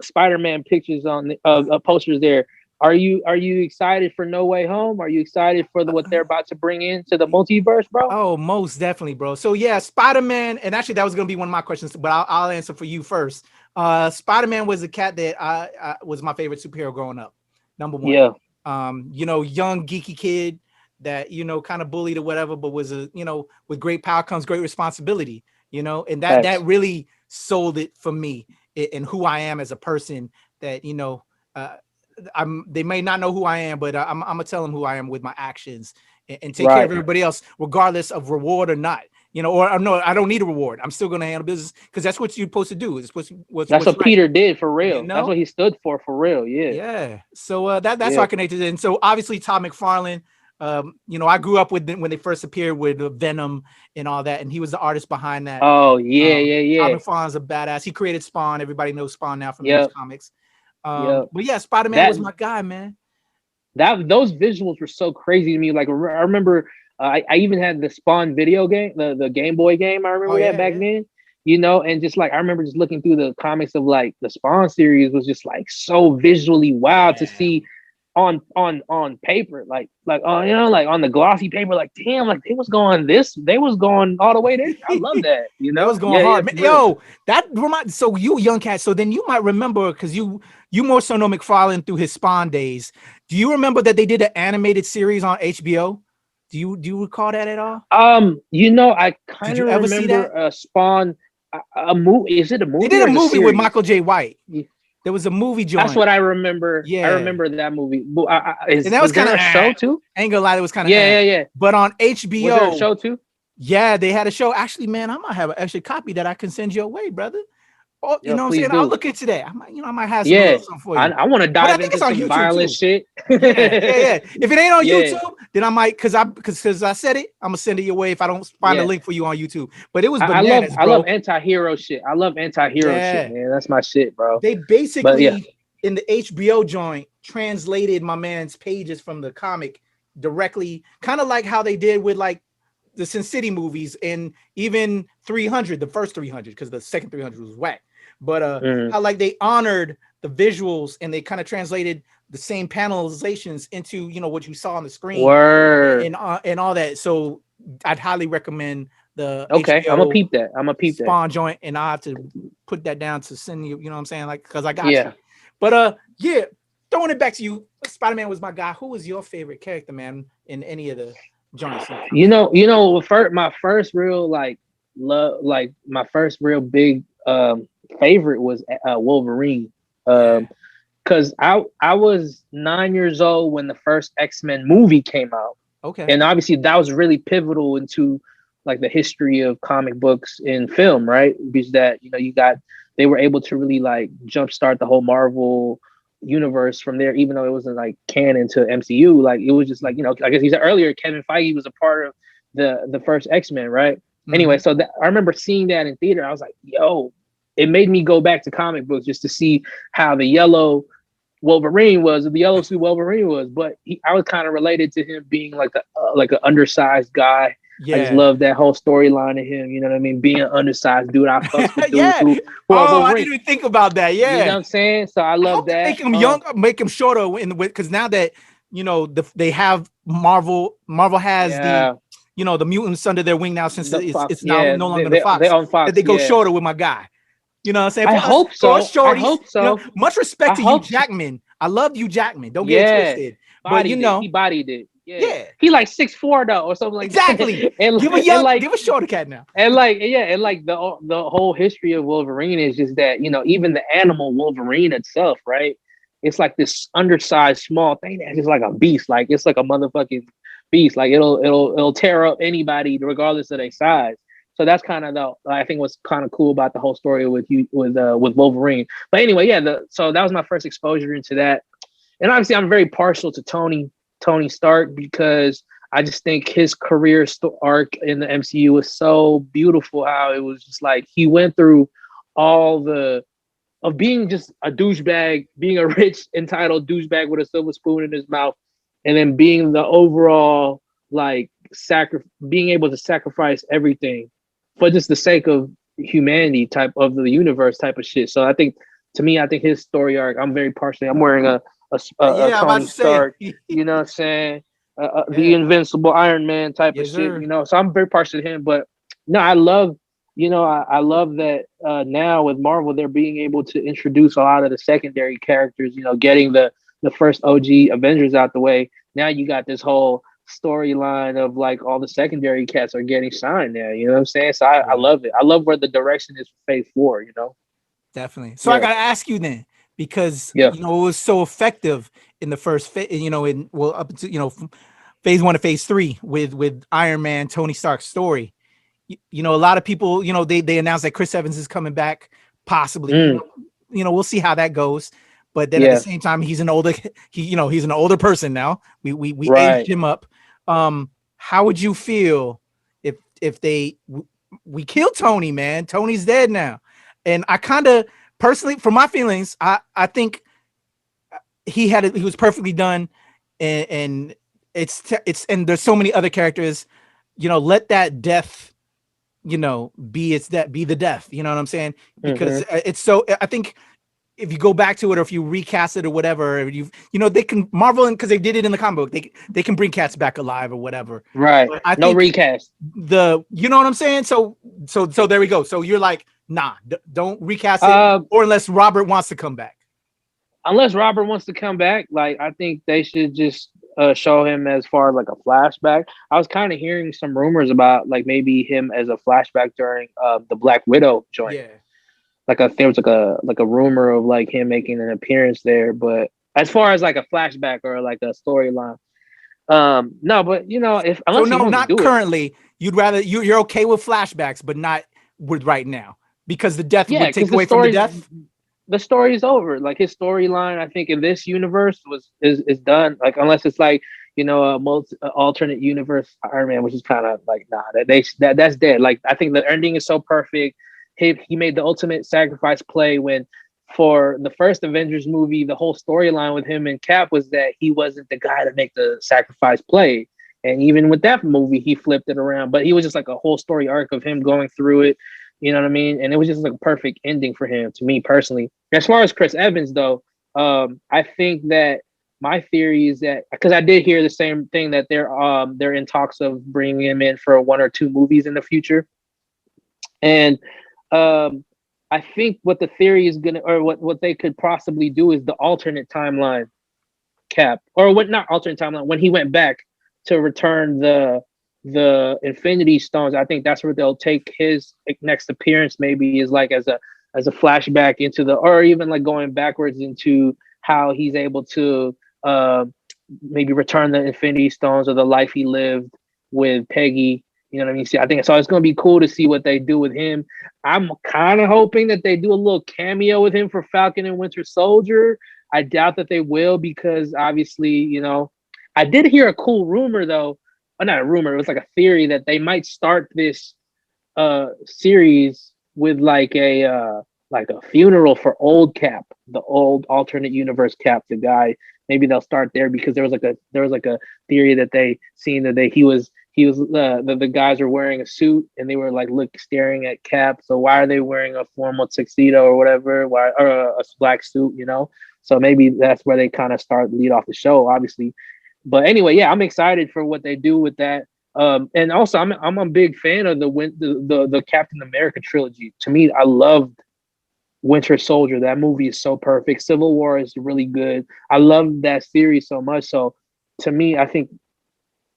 Spider-Man pictures on the posters there. Are you excited for No Way Home? Are you excited for what they're about to bring into the multiverse, bro? Oh, most definitely, bro. So yeah, Spider-Man, and actually that was gonna be one of my questions, but I'll answer for you first. Spider-Man was a cat that I was my favorite superhero growing up. Number one. Yeah. You know, young geeky kid that, you know, kind of bullied or whatever, but was a, you know, with great power comes great responsibility, you know, and that really sold it for me in who I am as a person. That, you know, they may not know who I am, but I'm gonna tell them who I am with my actions and take care of everybody else, regardless of reward or not. You know, or no, I don't need a reward. I'm still gonna handle business because that's what you're supposed to do. It's what's that's what Peter did for real. You know? That's what he stood for real. Yeah. Yeah. So that's how I connected it. And so obviously Todd McFarlane, you know, I grew up with them when they first appeared with Venom and all that, and he was the artist behind that. Oh yeah. Todd McFarlane's a badass. He created Spawn. Everybody knows Spawn now from those comics. But yeah, Spider-Man was my guy, man. Those visuals were so crazy to me. Like I remember, I even had the Spawn video game, the Game Boy game. I remember that back then. You know, and just like I remember just looking through the comics of like the Spawn series was just like so visually wild to see on paper, like you know, like on the glossy paper, like damn, like they was going all the way there. I love that, you know. It was going hard. Man, yo, that reminds, so you young cat, so then you might remember, because you more so know McFarlane through his Spawn days. Do you remember that they did an animated series on HBO? Do you recall that at all? You know, I kind of remember Spawn, a movie. Is it a movie? They did a movie with Michael J. White. There was a movie joint. That's what I remember. Yeah, I remember that movie. And that was kind of a show too. I ain't gonna lie, it was kind of yeah. But on HBO, was there a show too? Yeah, they had a show. Actually, man, I might have an extra copy that I can send your way, brother. Oh, you know what I'm saying? I'll look into that. I might have some for you. I want to dive into some violent shit. Yeah. If it ain't on YouTube, then I might, because I said it, I'm gonna send it your way if I don't find a link for you on YouTube. But it was bananas, I love anti-hero shit. I love anti-hero shit, man. That's my shit, bro. They basically in the HBO joint translated my man's pages from the comic directly, kind of like how they did with like the Sin City movies and even 300, the first 300, because the second 300 was whack. But how like they honored the visuals and they kind of translated the same panelizations into, you know, what you saw on the screen. And all that. So I'd highly recommend the HBO I'm gonna peep that. Spawn joint, and I have to put that down to send you. You know what I'm saying? Like, because I got you. But throwing it back to you, Spider-Man was my guy. Who was your favorite character, man, in any of the joints? You know, my first real like love, like my first real big favorite was Wolverine. Because I was 9 years old when the first X-Men movie came out. Okay. And obviously that was really pivotal into like the history of comic books in film, right? Because that, you know, they were able to really like jumpstart the whole Marvel universe from there, even though it wasn't like canon to MCU. Like it was just like, you know, like you said earlier, Kevin Feige was a part of the first X-Men, right? Mm-hmm. Anyway, so I remember seeing that in theater. I was like, yo, it made me go back to comic books just to see how the yellow Wolverine was, or the yellow suit Wolverine was. But I was kind of related to him being like an undersized guy. Yeah. I just love that whole storyline of him. You know what I mean? Being an undersized dude. I fuck with dudes I didn't even think about that. Yeah. You know what I'm saying? So I love that. Make him young, make him shorter because now that, you know, they have Marvel has the, you know, the mutants under their wing now, since it's now no longer the Fox. They go shorter with my guy. You know what I'm saying? I For us, hope for so. us shorties, I hope so. You know, much respect I to you, hope so. Jackman. I love you, Jackman. Don't get it twisted. But you know, he bodied it. Yeah. yeah, He like 6'4" though, or something like exactly. that. and Give a shorter cat now. and like the whole history of Wolverine is just that, you know, even the animal Wolverine itself, right? It's like this undersized small thing that's just like a beast. Like it's like a motherfucking beast. Like it'll tear up anybody regardless of their size. So that's kind of I think what's kind of cool about the whole story with Wolverine. But anyway, yeah, so that was my first exposure into that. And obviously I'm very partial to Tony Stark because I just think his career arc in the MCU was so beautiful. How it was just like he went through all of being just a douchebag, being a rich, entitled douchebag with a silver spoon in his mouth, and then being the overall like being able to sacrifice everything for just the sake of humanity type of the universe type of shit. So I think his story arc, I'm very partial. I'm wearing a Tony Stark, you know what I'm saying? The Invincible Iron Man type of shit, you know. So I'm very partial to him. But no, I love that now with Marvel, they're being able to introduce a lot of the secondary characters, you know, getting the first OG Avengers out the way. Now you got this whole storyline of like all the secondary cats are getting signed now, you know what I'm saying? So I love it. I love where the direction is for Phase 4, you know? Definitely. So I got to ask you then, because, you know, it was so effective in the first, you know, up to, you know, from Phase 1 to Phase 3 with Iron Man, Tony Stark's story. You know, a lot of people, you know, they announced that Chris Evans is coming back, possibly. You know, we'll see how that goes. But then at the same time, he's an older person now. We aged him up. How would you feel if we kill Tony, man? Tony's dead now. And I kind of personally, for my feelings, I think he was perfectly done. And and there's so many other characters, you know, let that death, you know, be the death, you know what I'm saying? Because it's so, I think if you go back to it, or if you recast it or whatever, you know, they can Marvel, because they did it in the comic book, they can bring cats back alive or whatever. Right. No recast. You know what I'm saying? So there we go. So you're like, nah, don't recast it, or unless Robert wants to come back. Unless Robert wants to come back, like I think they should just show him as far as like a flashback. I was kind of hearing some rumors about like maybe him as a flashback during the Black Widow joint. Yeah. There was like a rumor of like him making an appearance there, but as far as like a flashback or like a storyline, no. But you know, not currently. You'd rather you're okay with flashbacks, but not with right now, because the death would take away from the death. The story is over. Like his storyline, I think in this universe is done. Like unless it's like, you know, a alternate universe Iron Man, which is kind of like that's dead. Like I think the ending is so perfect. He made the ultimate sacrifice play when, for the first Avengers movie, the whole storyline with him and Cap was that he wasn't the guy to make the sacrifice play. And even with that movie, he flipped it around. But he was just like a whole story arc of him going through it. You know what I mean? And it was just like a perfect ending for him, to me personally. As far as Chris Evans, though, I think that my theory is that, because I did hear the same thing, that they're in talks of bringing him in for 1 or 2 movies in the future. And I think what the theory is what they could possibly do is the alternate timeline Cap, or what, not alternate timeline, when he went back to return the Infinity Stones. I think that's where they'll take his next appearance, maybe is like as a flashback into or even like going backwards into how he's able to maybe return the Infinity Stones, or the life he lived with Peggy. You know what I mean? See, I think so. It's going to be cool to see what they do with him. I'm kind of hoping that they do a little cameo with him for Falcon and Winter Soldier. I doubt that they will, because obviously, you know, I did hear a cool rumor though. Not a rumor, it was like a theory that they might start this series with like a funeral for old Cap, the old alternate universe Cap, the guy. Maybe they'll start there, because there was like a theory that they seen that the guys are wearing a suit, and they were like staring at Cap. So why are they wearing a formal tuxedo or whatever? Or a black suit, you know? So maybe that's where they kind of lead off the show, obviously. But anyway, yeah, I'm excited for what they do with that. And also, I'm a big fan of the Captain America trilogy. To me, I loved Winter Soldier. That movie is so perfect. Civil War is really good. I love that series so much. So to me, I think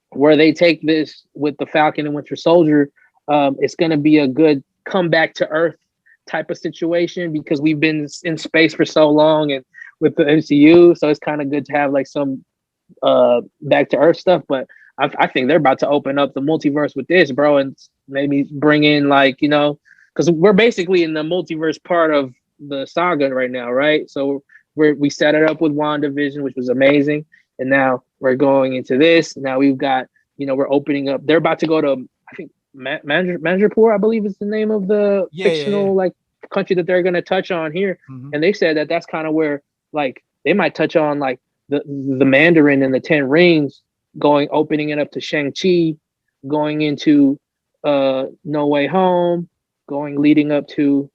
where they take this with the Falcon and Winter Soldier, it's going to be a good comeback to Earth type of situation because we've been in space for so long and with the MCU. So it's kind of good to have like some back to Earth stuff. But I think they're about to open up the multiverse with this, bro, and maybe bring in like, you know, because we're basically in the multiverse part of the saga right now, right? So we set it up with WandaVision, which was amazing, and now we're going into this. Now we've got, you know, we're opening up. They're about to go to, I think, Mandrapur, I believe is the name of the fictional like country that they're going to touch on here, and they said that that's kind of where like they might touch on like the Mandarin and the Ten Rings, opening it up to Shang-Chi, going into No Way Home, leading up to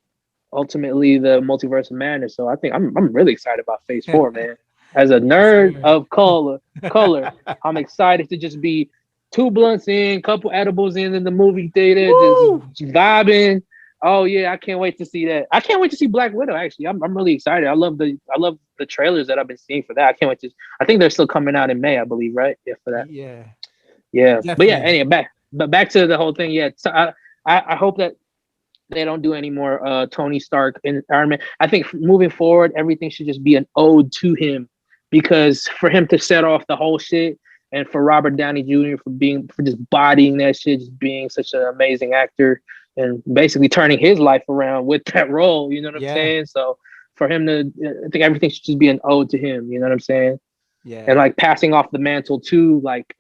ultimately the Multiverse of Madness. So I think I'm really excited about Phase 4, man. As a nerd of color, I'm excited to just be 2 blunts in, couple edibles in the movie theater, just vibing. Oh yeah, I can't wait to see that. I can't wait to see Black Widow. Actually, I'm really excited. I love the trailers that I've been seeing for that. I can't wait to. I think they're still coming out in May, I believe, right? Yeah, for that. Yeah. Definitely. But yeah, anyway, back to the whole thing. Yeah, so I hope that they don't do any more Tony Stark and Iron Man. I think moving forward, everything should just be an ode to him, because for him to set off the whole shit, and for Robert Downey Jr. for just bodying that shit, just being such an amazing actor, and basically turning his life around with that role. You know what I'm saying? So for him to, I think everything should just be an ode to him. You know what I'm saying? Yeah. And like passing off the mantle to like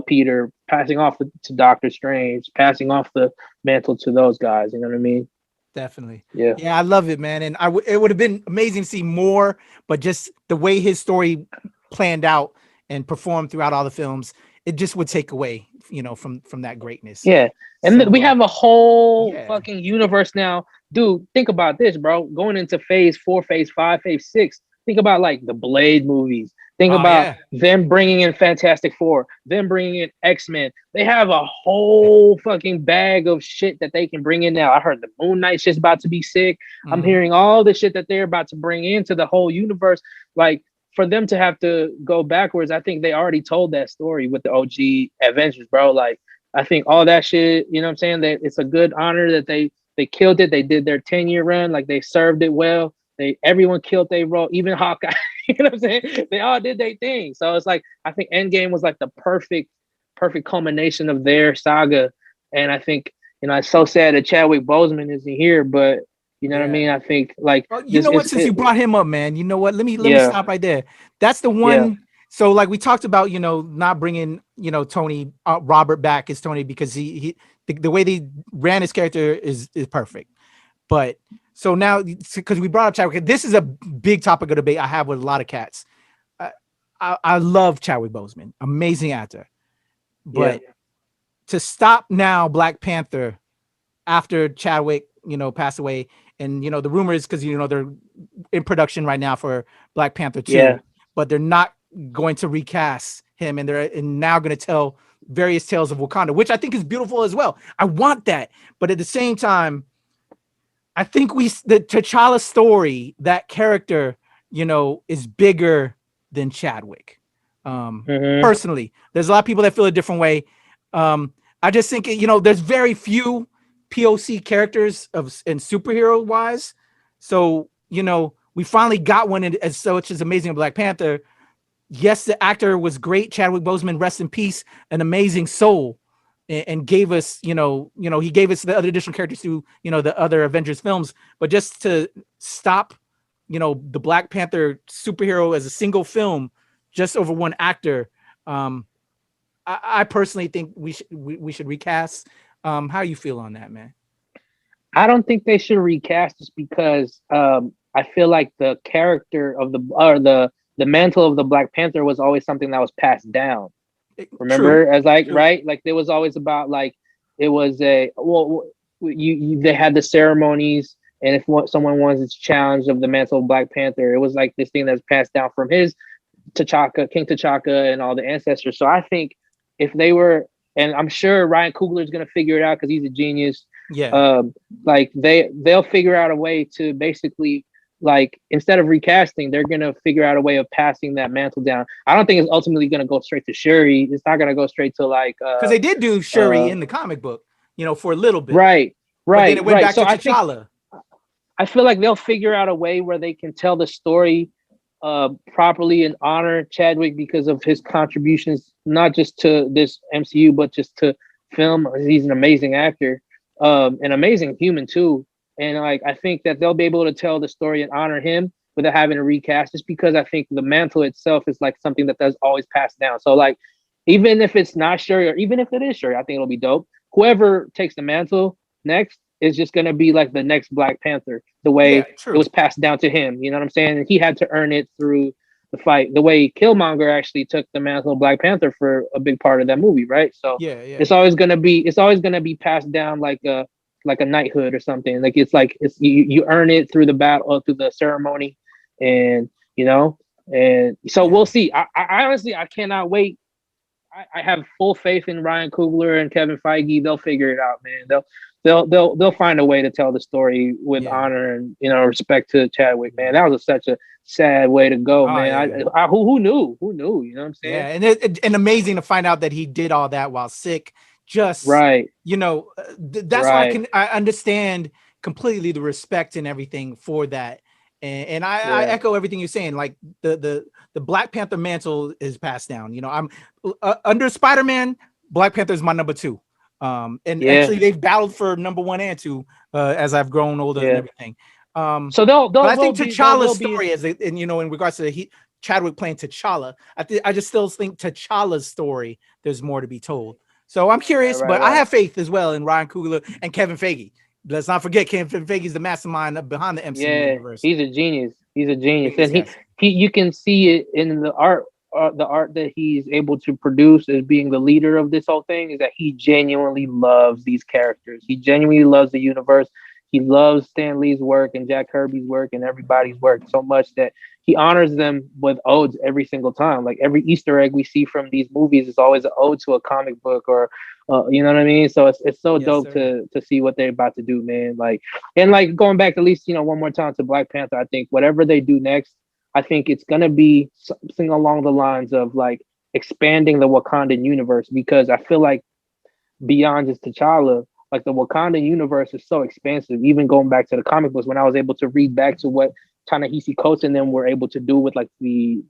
Peter, passing off to Doctor Strange, passing off the mantle to those guys. You know what I mean? Definitely. Yeah. Yeah, I love it, man. And it would have been amazing to see more, but just the way his story planned out and performed throughout all the films, it just would take away, you know, from that greatness. Yeah. And so, we have a whole fucking universe now. Dude, think about this, bro. Going into Phase 4, Phase 5, Phase 6. Think about like the Blade movies. Think about them bringing in Fantastic Four, them bringing in X-Men. They have a whole fucking bag of shit that they can bring in now. I heard the Moon Knight's just about to be sick. I'm hearing all the shit that they're about to bring into the whole universe. Like, for them to have to go backwards, I think they already told that story with the OG Avengers, bro. Like, I think all that shit, you know what I'm saying? That it's a good honor that they killed it. They did their 10-year run. Like, they served it well. Everyone killed their role, even Hawkeye. You know what I'm saying? They all did their thing. So it's like, I think Endgame was like the perfect culmination of their saga. And I think, you know, it's so sad that Chadwick Boseman isn't here, but you know what I mean? I think like, you know what, since you brought him up, man, you know what, let me stop right there. That's the one. Yeah. So like we talked about, you know, not bringing, you know, Tony, Robert back as Tony, because the way they ran his character is perfect. But so now, because we brought up Chadwick, this is a big topic of debate I have with a lot of cats. I love Chadwick Boseman, amazing actor. But to stop now Black Panther after Chadwick, you know, passed away, and, you know, the rumor is because, you know, they're in production right now for Black Panther 2, but they're not going to recast him, and they're now going to tell various tales of Wakanda, which I think is beautiful as well. I want that. But at the same time, I think the T'Challa story, that character, you know, is bigger than Chadwick. Personally, there's a lot of people that feel a different way. I just think, you know, there's very few POC characters and superhero wise. So, you know, we finally got one, as such as amazing Black Panther. Yes, the actor was great. Chadwick Boseman, rest in peace, an amazing soul. And gave us, you know, he gave us the other additional characters through, you know, the other Avengers films. But just to stop, you know, the Black Panther superhero as a single film, just over one actor, I personally think we should recast. How you feel on that, man? I don't think they should recast just because I feel like the character of the mantle of the Black Panther was always something that was passed down. Remember, as like, right? Like, there was always about like, it was they had the ceremonies, and if someone wants a challenge of the mantle of Black Panther, it was like this thing that's passed down from his King T'Chaka and all the ancestors. So I think if they were, and I'm sure Ryan Coogler is going to figure it out because he's a genius. Yeah. Like they'll figure out a way to basically, like, instead of recasting, they're gonna figure out a way of passing that mantle down. I don't think it's ultimately gonna go straight to Shuri. It's not gonna go straight to like Because they did do Shuri in the comic book, you know, for a little bit. right, But then it went back So to T'Challa. I feel like they'll figure out a way where they can tell the story properly and honor Chadwick because of his contributions, not just to this MCU, but just to film. He's an amazing actor, an amazing human too. And like, I think that they'll be able to tell the story and honor him without having to recast, just because I think the mantle itself is like something that does always pass down. So like, even if it's not Shuri, or even if it is Shuri, I think it'll be dope. Whoever takes the mantle next is just gonna be like the next Black Panther, the way it was passed down to him. You know what I'm saying? And he had to earn it through the fight. The way Killmonger actually took the mantle of Black Panther for a big part of that movie, right? So it's always gonna be passed down like a knighthood or something. Like it's you earn it through the battle or through the ceremony, and you know. And so we'll see. I honestly I cannot wait. I have full faith in Ryan Coogler and Kevin Feige. They'll figure it out, man. They'll find a way to tell the story with honor and, you know, respect to Chadwick, man. That was such a sad way to go, man. Yeah. Who knew? You know what I'm saying? Yeah, and amazing to find out that he did all that while sick. Just you know, that's why I understand completely the respect and everything for that. And I echo everything you're saying. Like the Black Panther mantle is passed down. You know, I'm under Spider-Man. Black Panther is my number 2. Actually, they've battled for number 1 and 2 as I've grown older and everything. So but I think T'Challa's story, and you know, in regards to Chadwick playing T'Challa, I just still think T'Challa's story, there's more to be told. So I'm curious, but I have faith as well in Ryan Coogler and Kevin Feige. Let's not forget Kevin Feige is the mastermind behind the MCU universe. He's a genius. And you can see it in the art. The art that he's able to produce as being the leader of this whole thing is that he genuinely loves these characters. He genuinely loves the universe. He loves Stan Lee's work and Jack Kirby's work and everybody's work so much that he honors them with odes every single time. Like every Easter egg we see from these movies is always an ode to a comic book or, you know what I mean? So it's so dope to see what they're about to do, man. Like, and like going back at least, you know, one more time to Black Panther, I think whatever they do next, I think it's going to be something along the lines of like expanding the Wakandan universe, because I feel like beyond just T'Challa, like the Wakandan universe is so expansive. Even going back to the comic books, when I was able to read back to what Ta-Nehisi Coates and them were able to do with like the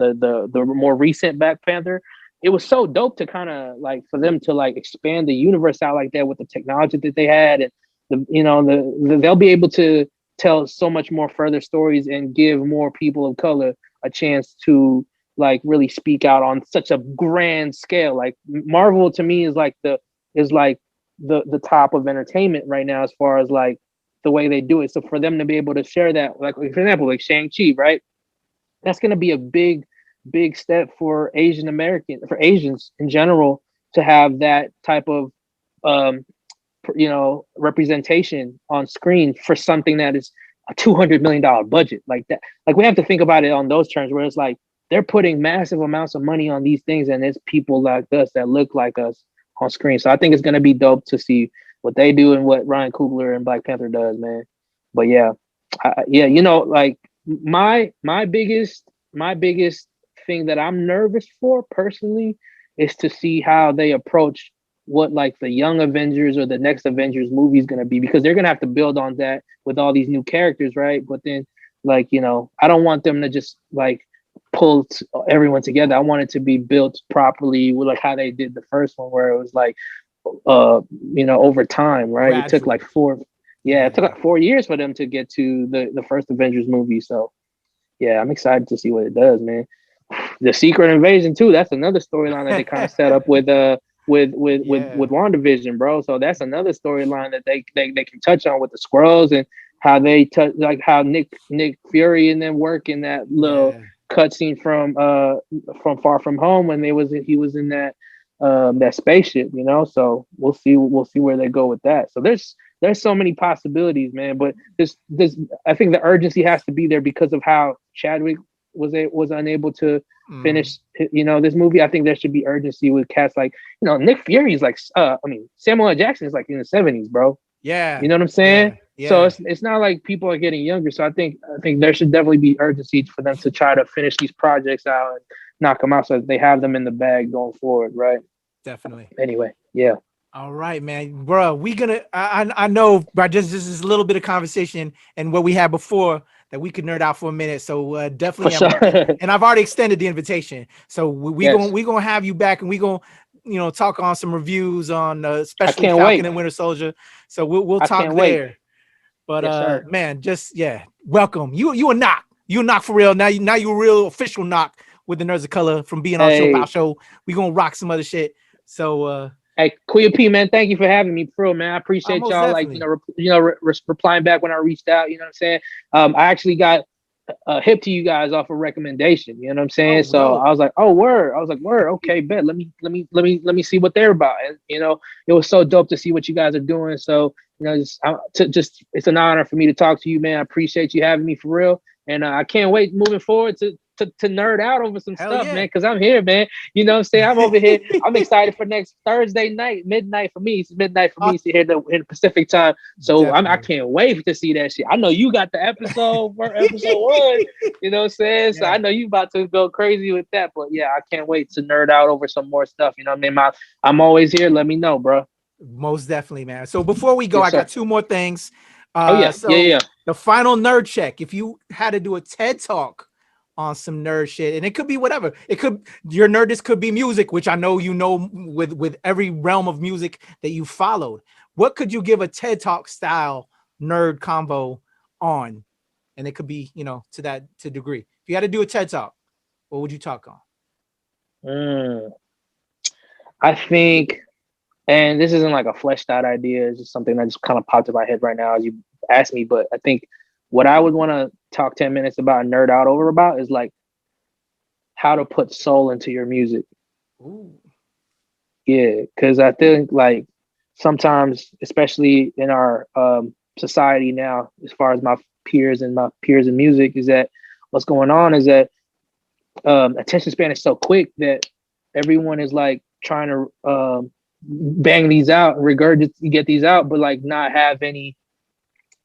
more recent Black Panther, it was so dope to kind of like for them to like expand the universe out like that with the technology that they had, and they'll be able to tell so much more further stories and give more people of color a chance to like really speak out on such a grand scale. Like Marvel to me is like the top of entertainment right now as far as like the way they do it. So for them to be able to share that, like for example, like Shang-Chi, right? That's going to be a big step for Asians in general to have that type of representation on screen for something that is a $200 million budget like that. Like we have to think about it on those terms where it's like they're putting massive amounts of money on these things, and it's people like us that look like us on screen. So I think it's going to be dope to see what they do and what Ryan Coogler and Black Panther does, man. But you know, like my biggest thing that I'm nervous for personally is to see how they approach what like the young Avengers or the next Avengers movie is going to be, because they're going to have to build on that with all these new characters, right? But then like, you know, I don't want them to just like pull everyone together. I want it to be built properly with like how they did the first one, where it was like over time, right? Gradually. It took like 4 years for them to get to the first Avengers movie. So yeah, I'm excited to see what it does, man. The Secret Invasion too, that's another storyline that they kind of set up with WandaVision, bro. So that's another storyline that they can touch on with the Skrulls and how they touch, like how Nick Fury and them work in that little cutscene from Far From Home when he was in that spaceship, you know. So we'll see where they go with that. So there's so many possibilities, man. But this I think the urgency has to be there because of how Chadwick was unable to finish, you know, this movie. I think there should be urgency with cast like, you know, Nick Fury is like, Samuel L. Jackson is like in the 70s, bro. Yeah. You know what I'm saying? Yeah. So it's not like people are getting younger. So I think there should definitely be urgency for them to try to finish these projects out and knock them out so that they have them in the bag going forward, right? Definitely. Anyway, yeah. All right, man, bro. We gonna. I know, but just this is a little bit of conversation and what we had before that we could nerd out for a minute. So definitely, For sure. and I've already extended the invitation. So we Yes. gonna have you back, and we gonna talk on some reviews on especially can't Falcon wait. and Winter Soldier. So we'll I talk can't wait. there. But Yes, sir. man, just welcome. You a knock. You a knock for real. Now you a real official knock with the Nerds of Color from being on ShoPowSho. We gonna rock some other shit. So hey, Kuya P, man, thank you for having me, bro, man. I appreciate most y'all, definitely. replying back when I reached out. You know what I'm saying? I actually got hip to you guys off a recommendation. You know what I'm saying? Oh, so bro. I was like, oh, word. I was like, word. Okay, bet. Let me see what they're about. And it was so dope to see what you guys are doing. So it's an honor for me to talk to you, man. I appreciate you having me for real, and I can't wait moving forward to nerd out over some stuff, man, because I'm here, man. You know what I'm saying? I'm over here. I'm excited for next Thursday night, midnight for me. It's midnight for me here in the Pacific time. So I can't wait to see that shit. I know you got the episode 1. You know what I'm saying? So I know you about to go crazy with that. But yeah, I can't wait to nerd out over some more stuff. You know what I mean? I'm always here. Let me know, bro. Most definitely, man. So before we go, Yes, I got 2 more things. Yeah. The final nerd check. If you had to do a TED talk on some nerd shit, and it could be whatever. It could your nerdist could be music, which I know with every realm of music that you followed. What could you give a TED talk style nerd convo on? And it could be, to that degree. If you had to do a TED talk, what would you talk on? I think, and this isn't like a fleshed out idea, it's just something that just kind of popped in my head right now as you asked me, but I think what I would want to talk 10 minutes about and nerd out over about is like how to put soul into your music. Ooh. Yeah, because I think like sometimes, especially in our society now, as far as my peers in music, is that what's going on is that attention span is so quick that everyone is like trying to bang these out, get these out, but like not have any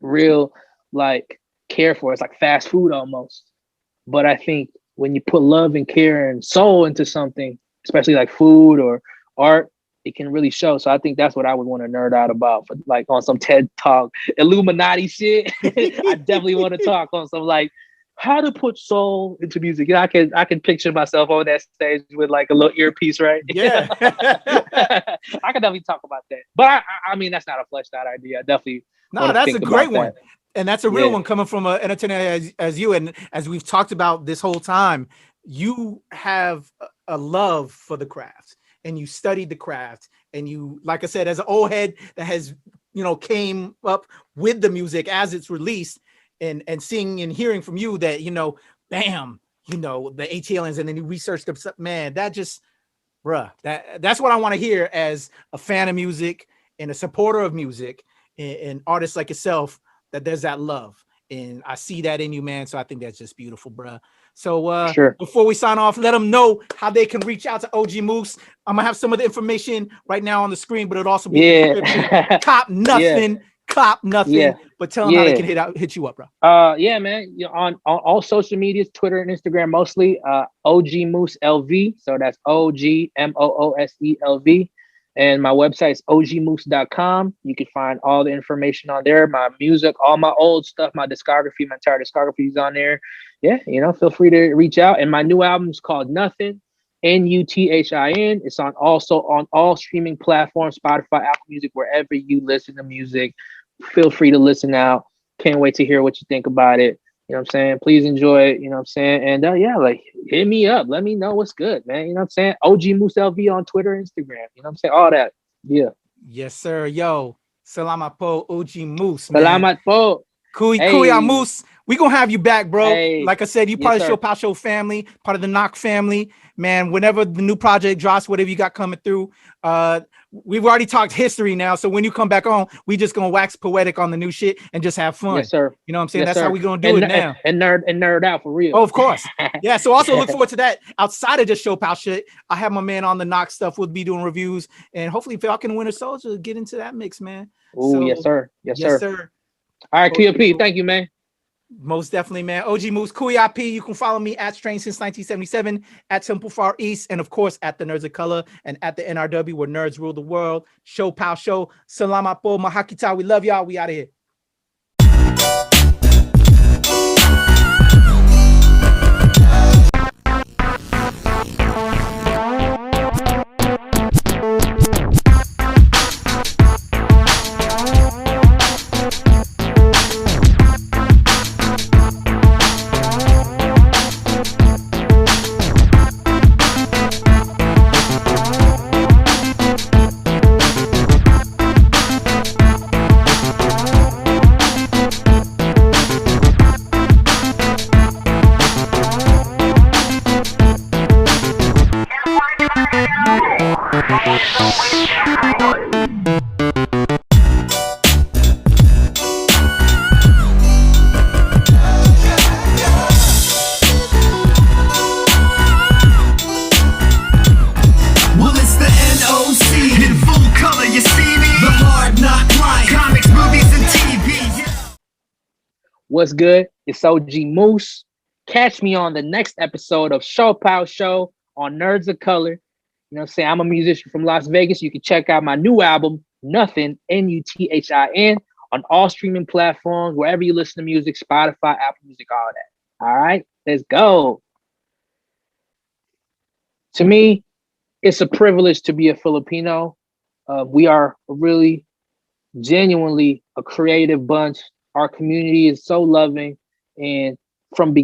real like care for it. It's like fast food almost. But I think when you put love and care and soul into something, especially like food or art, it can really show. So I think that's what I would want to nerd out about, for like on some TED Talk Illuminati shit. I definitely want to talk on some like how to put soul into music. I can picture myself on that stage with like a little earpiece, right? Yeah. I can definitely talk about that. But I mean, that's not a fleshed out idea. I definitely that's a great one. That. And that's a real one coming from an entertainer as you. And as we've talked about this whole time, you have a love for the craft and you studied the craft. And you, like I said, as an old head that has, came up with the music as it's released and seeing and hearing from you that, bam, the ATLians, and then you researched them, man, that just, that's what I want to hear as a fan of music and a supporter of music and artists like yourself, that there's that love. And I see that in you, man. So I think that's just beautiful, bruh. So Before we sign off, let them know how they can reach out to OG Moose. I'm gonna have some of the information right now on the screen, but it'll also be in the description. Cop nothing. Cop nothing. Yeah. But tell them how they can hit you up, bro. Yeah, man. On all social medias, Twitter and Instagram mostly. OG Moose LV. So that's OGMOOSELV. And my website is ogmoose.com. You can find all the information on there. My music, all my old stuff, my discography, my entire discography is on there. Yeah, feel free to reach out. And my new album is called NUTHIN, NUTHIN. It's also on all streaming platforms, Spotify, Apple Music, wherever you listen to music. Feel free to listen out. Can't wait to hear what you think about it. You know what I'm saying? Please enjoy it. You know what I'm saying? And like hit me up. Let me know what's good, man. You know what I'm saying? OG Moose LV on Twitter, Instagram. You know what I'm saying? All that. Yeah. Yes, sir. Yo, salamat po, OG Moose, man. Salamat po. Kuya Moose. We gonna have you back, bro. Hey. Like I said, you part of the ShoPowSho family, part of the Knock family, man. Whenever the new project drops, whatever you got coming through, we've already talked history now. So when you come back on, we just gonna wax poetic on the new shit and just have fun. Yes, sir. You know what I'm saying? Yes, That's sir. how we gonna do it now. And nerd out for real. Oh, of course. Yeah. So also look forward to that. Outside of just ShoPow shit, I have my man on the knock stuff. We'll be doing reviews, and hopefully Falcon and Winter Soldier get into that mix, man. Oh, so, yes, sir. Yes, sir. All right, OG QP, thank you, man. Most definitely, man. OG Moose, Kuya P. You can follow me at Strange Since 1977, at Temple Far East, and of course at the Nerds of Color and at the NRW, where nerds rule the world. ShoPowSho. Salamat po, mahakita. We love y'all. We out of here. What's good? It's OG Moose. Catch me on the next episode of ShoPowSho on Nerds of Color. You know what I'm saying? I'm a musician from Las Vegas. You can check out my new album, NUTHIN, NUTHIN, on all streaming platforms, wherever you listen to music, Spotify, Apple Music, all that. All right, let's go. To me, it's a privilege to be a Filipino. We are really genuinely a creative bunch. Our community is so loving, and from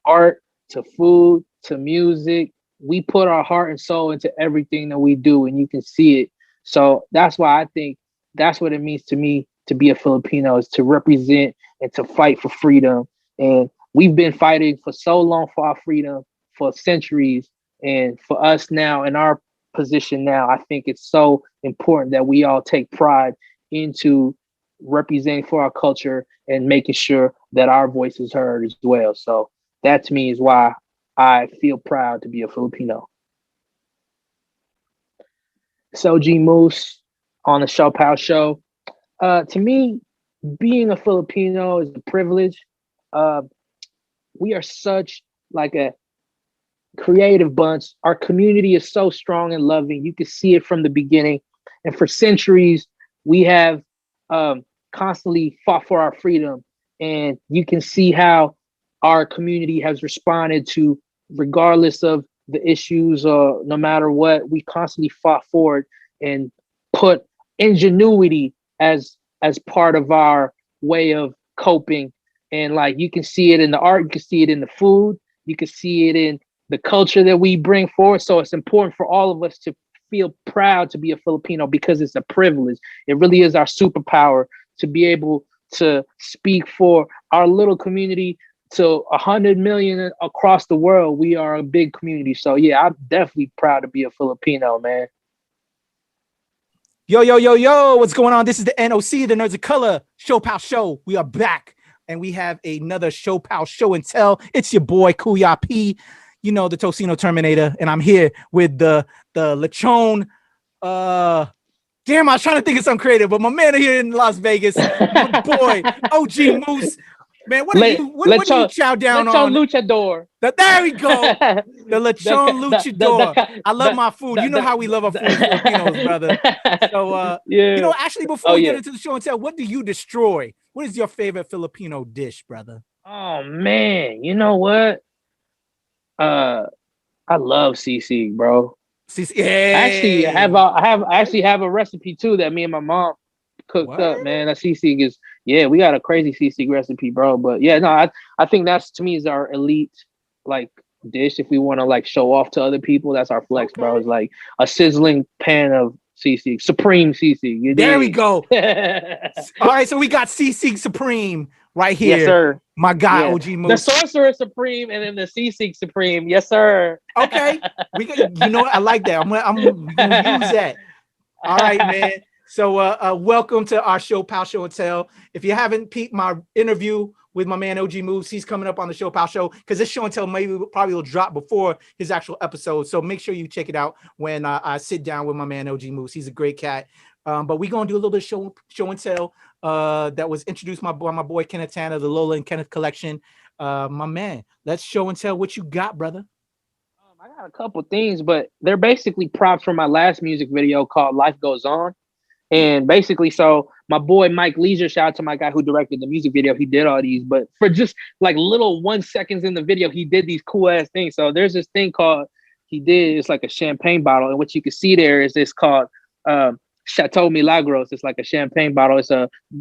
art to food to music, we put our heart and soul into everything that we do, and you can see it. So that's why I think that's what it means to me to be a Filipino, is to represent and to fight for freedom. And we've been fighting for so long for our freedom, for centuries. And for us now, in our position now, I think it's so important that we all take pride into representing for our culture and making sure that our voice is heard as well. So that to me is why I feel proud to be a Filipino. It's OG Moose on the ShoPowSho. To me, being a Filipino is a privilege. We are such like a creative bunch. Our community is so strong and loving. You can see it from the beginning. And for centuries, we have constantly fought for our freedom. And you can see how our community has responded to, regardless of the issues or no matter what, we constantly fought for it and put ingenuity as part of our way of coping. And like, you can see it in the art, you can see it in the food, you can see it in the culture that we bring forward. So it's important for all of us to feel proud to be a Filipino, because it's a privilege. It really is our superpower to be able to speak for our little community to 100 million across the world. We are a big community. So yeah, I'm definitely proud to be a Filipino, man. Yo, what's going on? This is the NOC, the Nerds of Color, ShoPowSho. We are back, and we have another ShoPowSho and Tell. It's your boy, Kuya P, you know, the Tocino Terminator, and I'm here with the Lechon. Damn, I was trying to think of something creative, but my man here in Las Vegas, my boy, OG Moose. Man, what do you chow down on? Luchador. There we go. The Lechon Luchador. I love my food. You know how we love our food, Filipinos, brother. So, yeah. You know, actually, before we get into the show and tell, what do you destroy? What is your favorite Filipino dish, brother? Oh man, you know what? I love sisig, bro. Sisig. Hey. I actually have a recipe too that me and my mom cooked up, man. That sisig is, we got a crazy sisig recipe, bro. But yeah, no, I think that's, to me, is our elite like dish. If we want to like show off to other people, that's our flex, bro. It's like a sizzling pan of sisig, supreme sisig. There we go. All right, so we got sisig supreme right here. Yes, sir. My guy, Yeah. OG The Moose. Sorcerer Supreme and then the Seek Supreme. Yes, sir. Okay, we can, you know what? I like that. I'm gonna use that. All right, man. So welcome to our show, Pow Show and Tell. If you haven't peeped my interview with my man OG Moose, he's coming up on the show, Pow Show, because this show and tell probably will drop before his actual episode. So make sure you check it out when I sit down with my man OG Moose. He's a great cat. But we're gonna do a little bit of show and tell that was introduced by my boy Kenneth Tanner, the Lola and Kenneth collection. My man, let's show and tell what you got, brother. I got a couple things, but they're basically props from my last music video called Life Goes On. And basically, so my boy Mike Leisure, shout out to my guy who directed the music video. He did all these, but for just like little 1 seconds in the video, he did these cool ass things. So there's this thing called, it's like a champagne bottle. And what you can see there is this called Chateau Milagros. It's like a champagne bottle. It's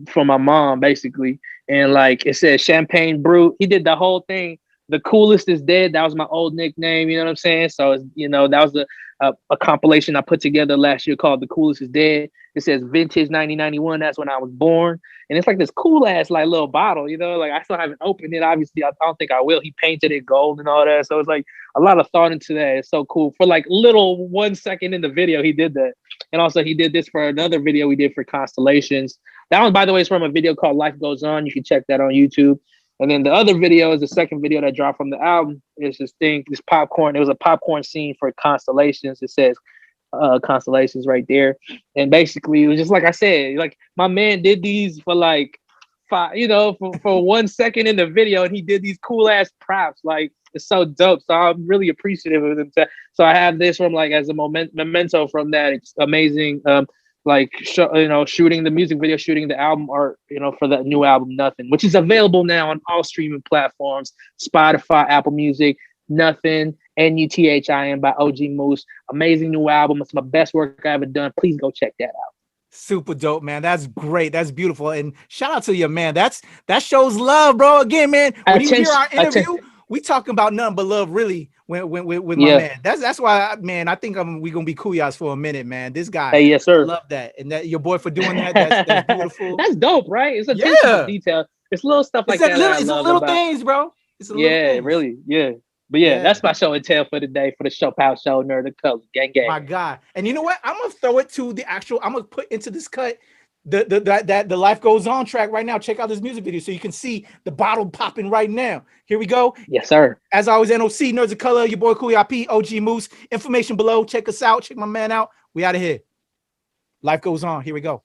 from my mom, basically. And like it says champagne brut. He did the whole thing. The Coolest is Dead. That was my old nickname. You know what I'm saying? So, that was a compilation I put together last year called The Coolest is Dead. It says vintage 1991. That's when I was born. And it's like this cool ass like little bottle, like I still haven't opened it. Obviously, I don't think I will. He painted it gold and all that. So it's like a lot of thought into that. It's so cool. For like little 1 second in the video, he did that. And also he did this for another video we did for Constellations. That one, by the way, is from a video called Life Goes On. You can check that on YouTube. And then the other video is the second video that dropped from the album. It's this popcorn. It was a popcorn scene for Constellations. It says Constellations right there. And basically, it was just like I said, like my man did these for like for 1 second in the video, and he did these cool ass props. Like it's so dope. So I'm really appreciative of them. So I have this from like as a memento from that amazing shooting the music video, shooting the album art, for that new album, NUTHIN, which is available now on all streaming platforms, Spotify, Apple Music, NUTHIN, NUTHIN by OG Moose. Amazing new album. It's my best work I ever done. Please go check that out. Super dope, man. That's great. That's beautiful. And shout out to your man. That shows love, bro. Again, man, when you hear our interview, we talking about nothing but love, really. With my man, that's why, man. I think we gonna be kuyas for a minute, man. This guy, hey, yes, sir. Love that, and that your boy for doing that. That's beautiful. That's dope, right? It's a detail. It's little stuff like that. It's little things, bro. It's a little things. Really, yeah. But yeah, that's my show and tell for the day for the ShoPowSho Nerd of Color gang. My God, and you know what? I'm gonna throw it to the actual. I'm gonna put into this cut the Life Goes On track right now. Check out this music video so you can see the bottle popping right now. Here we go. Yes, sir. As always, NOC, Nerds of Color, your boy Cool IP, OG Moose. Information below. Check us out. Check my man out. We out of here. Life Goes On. Here we go.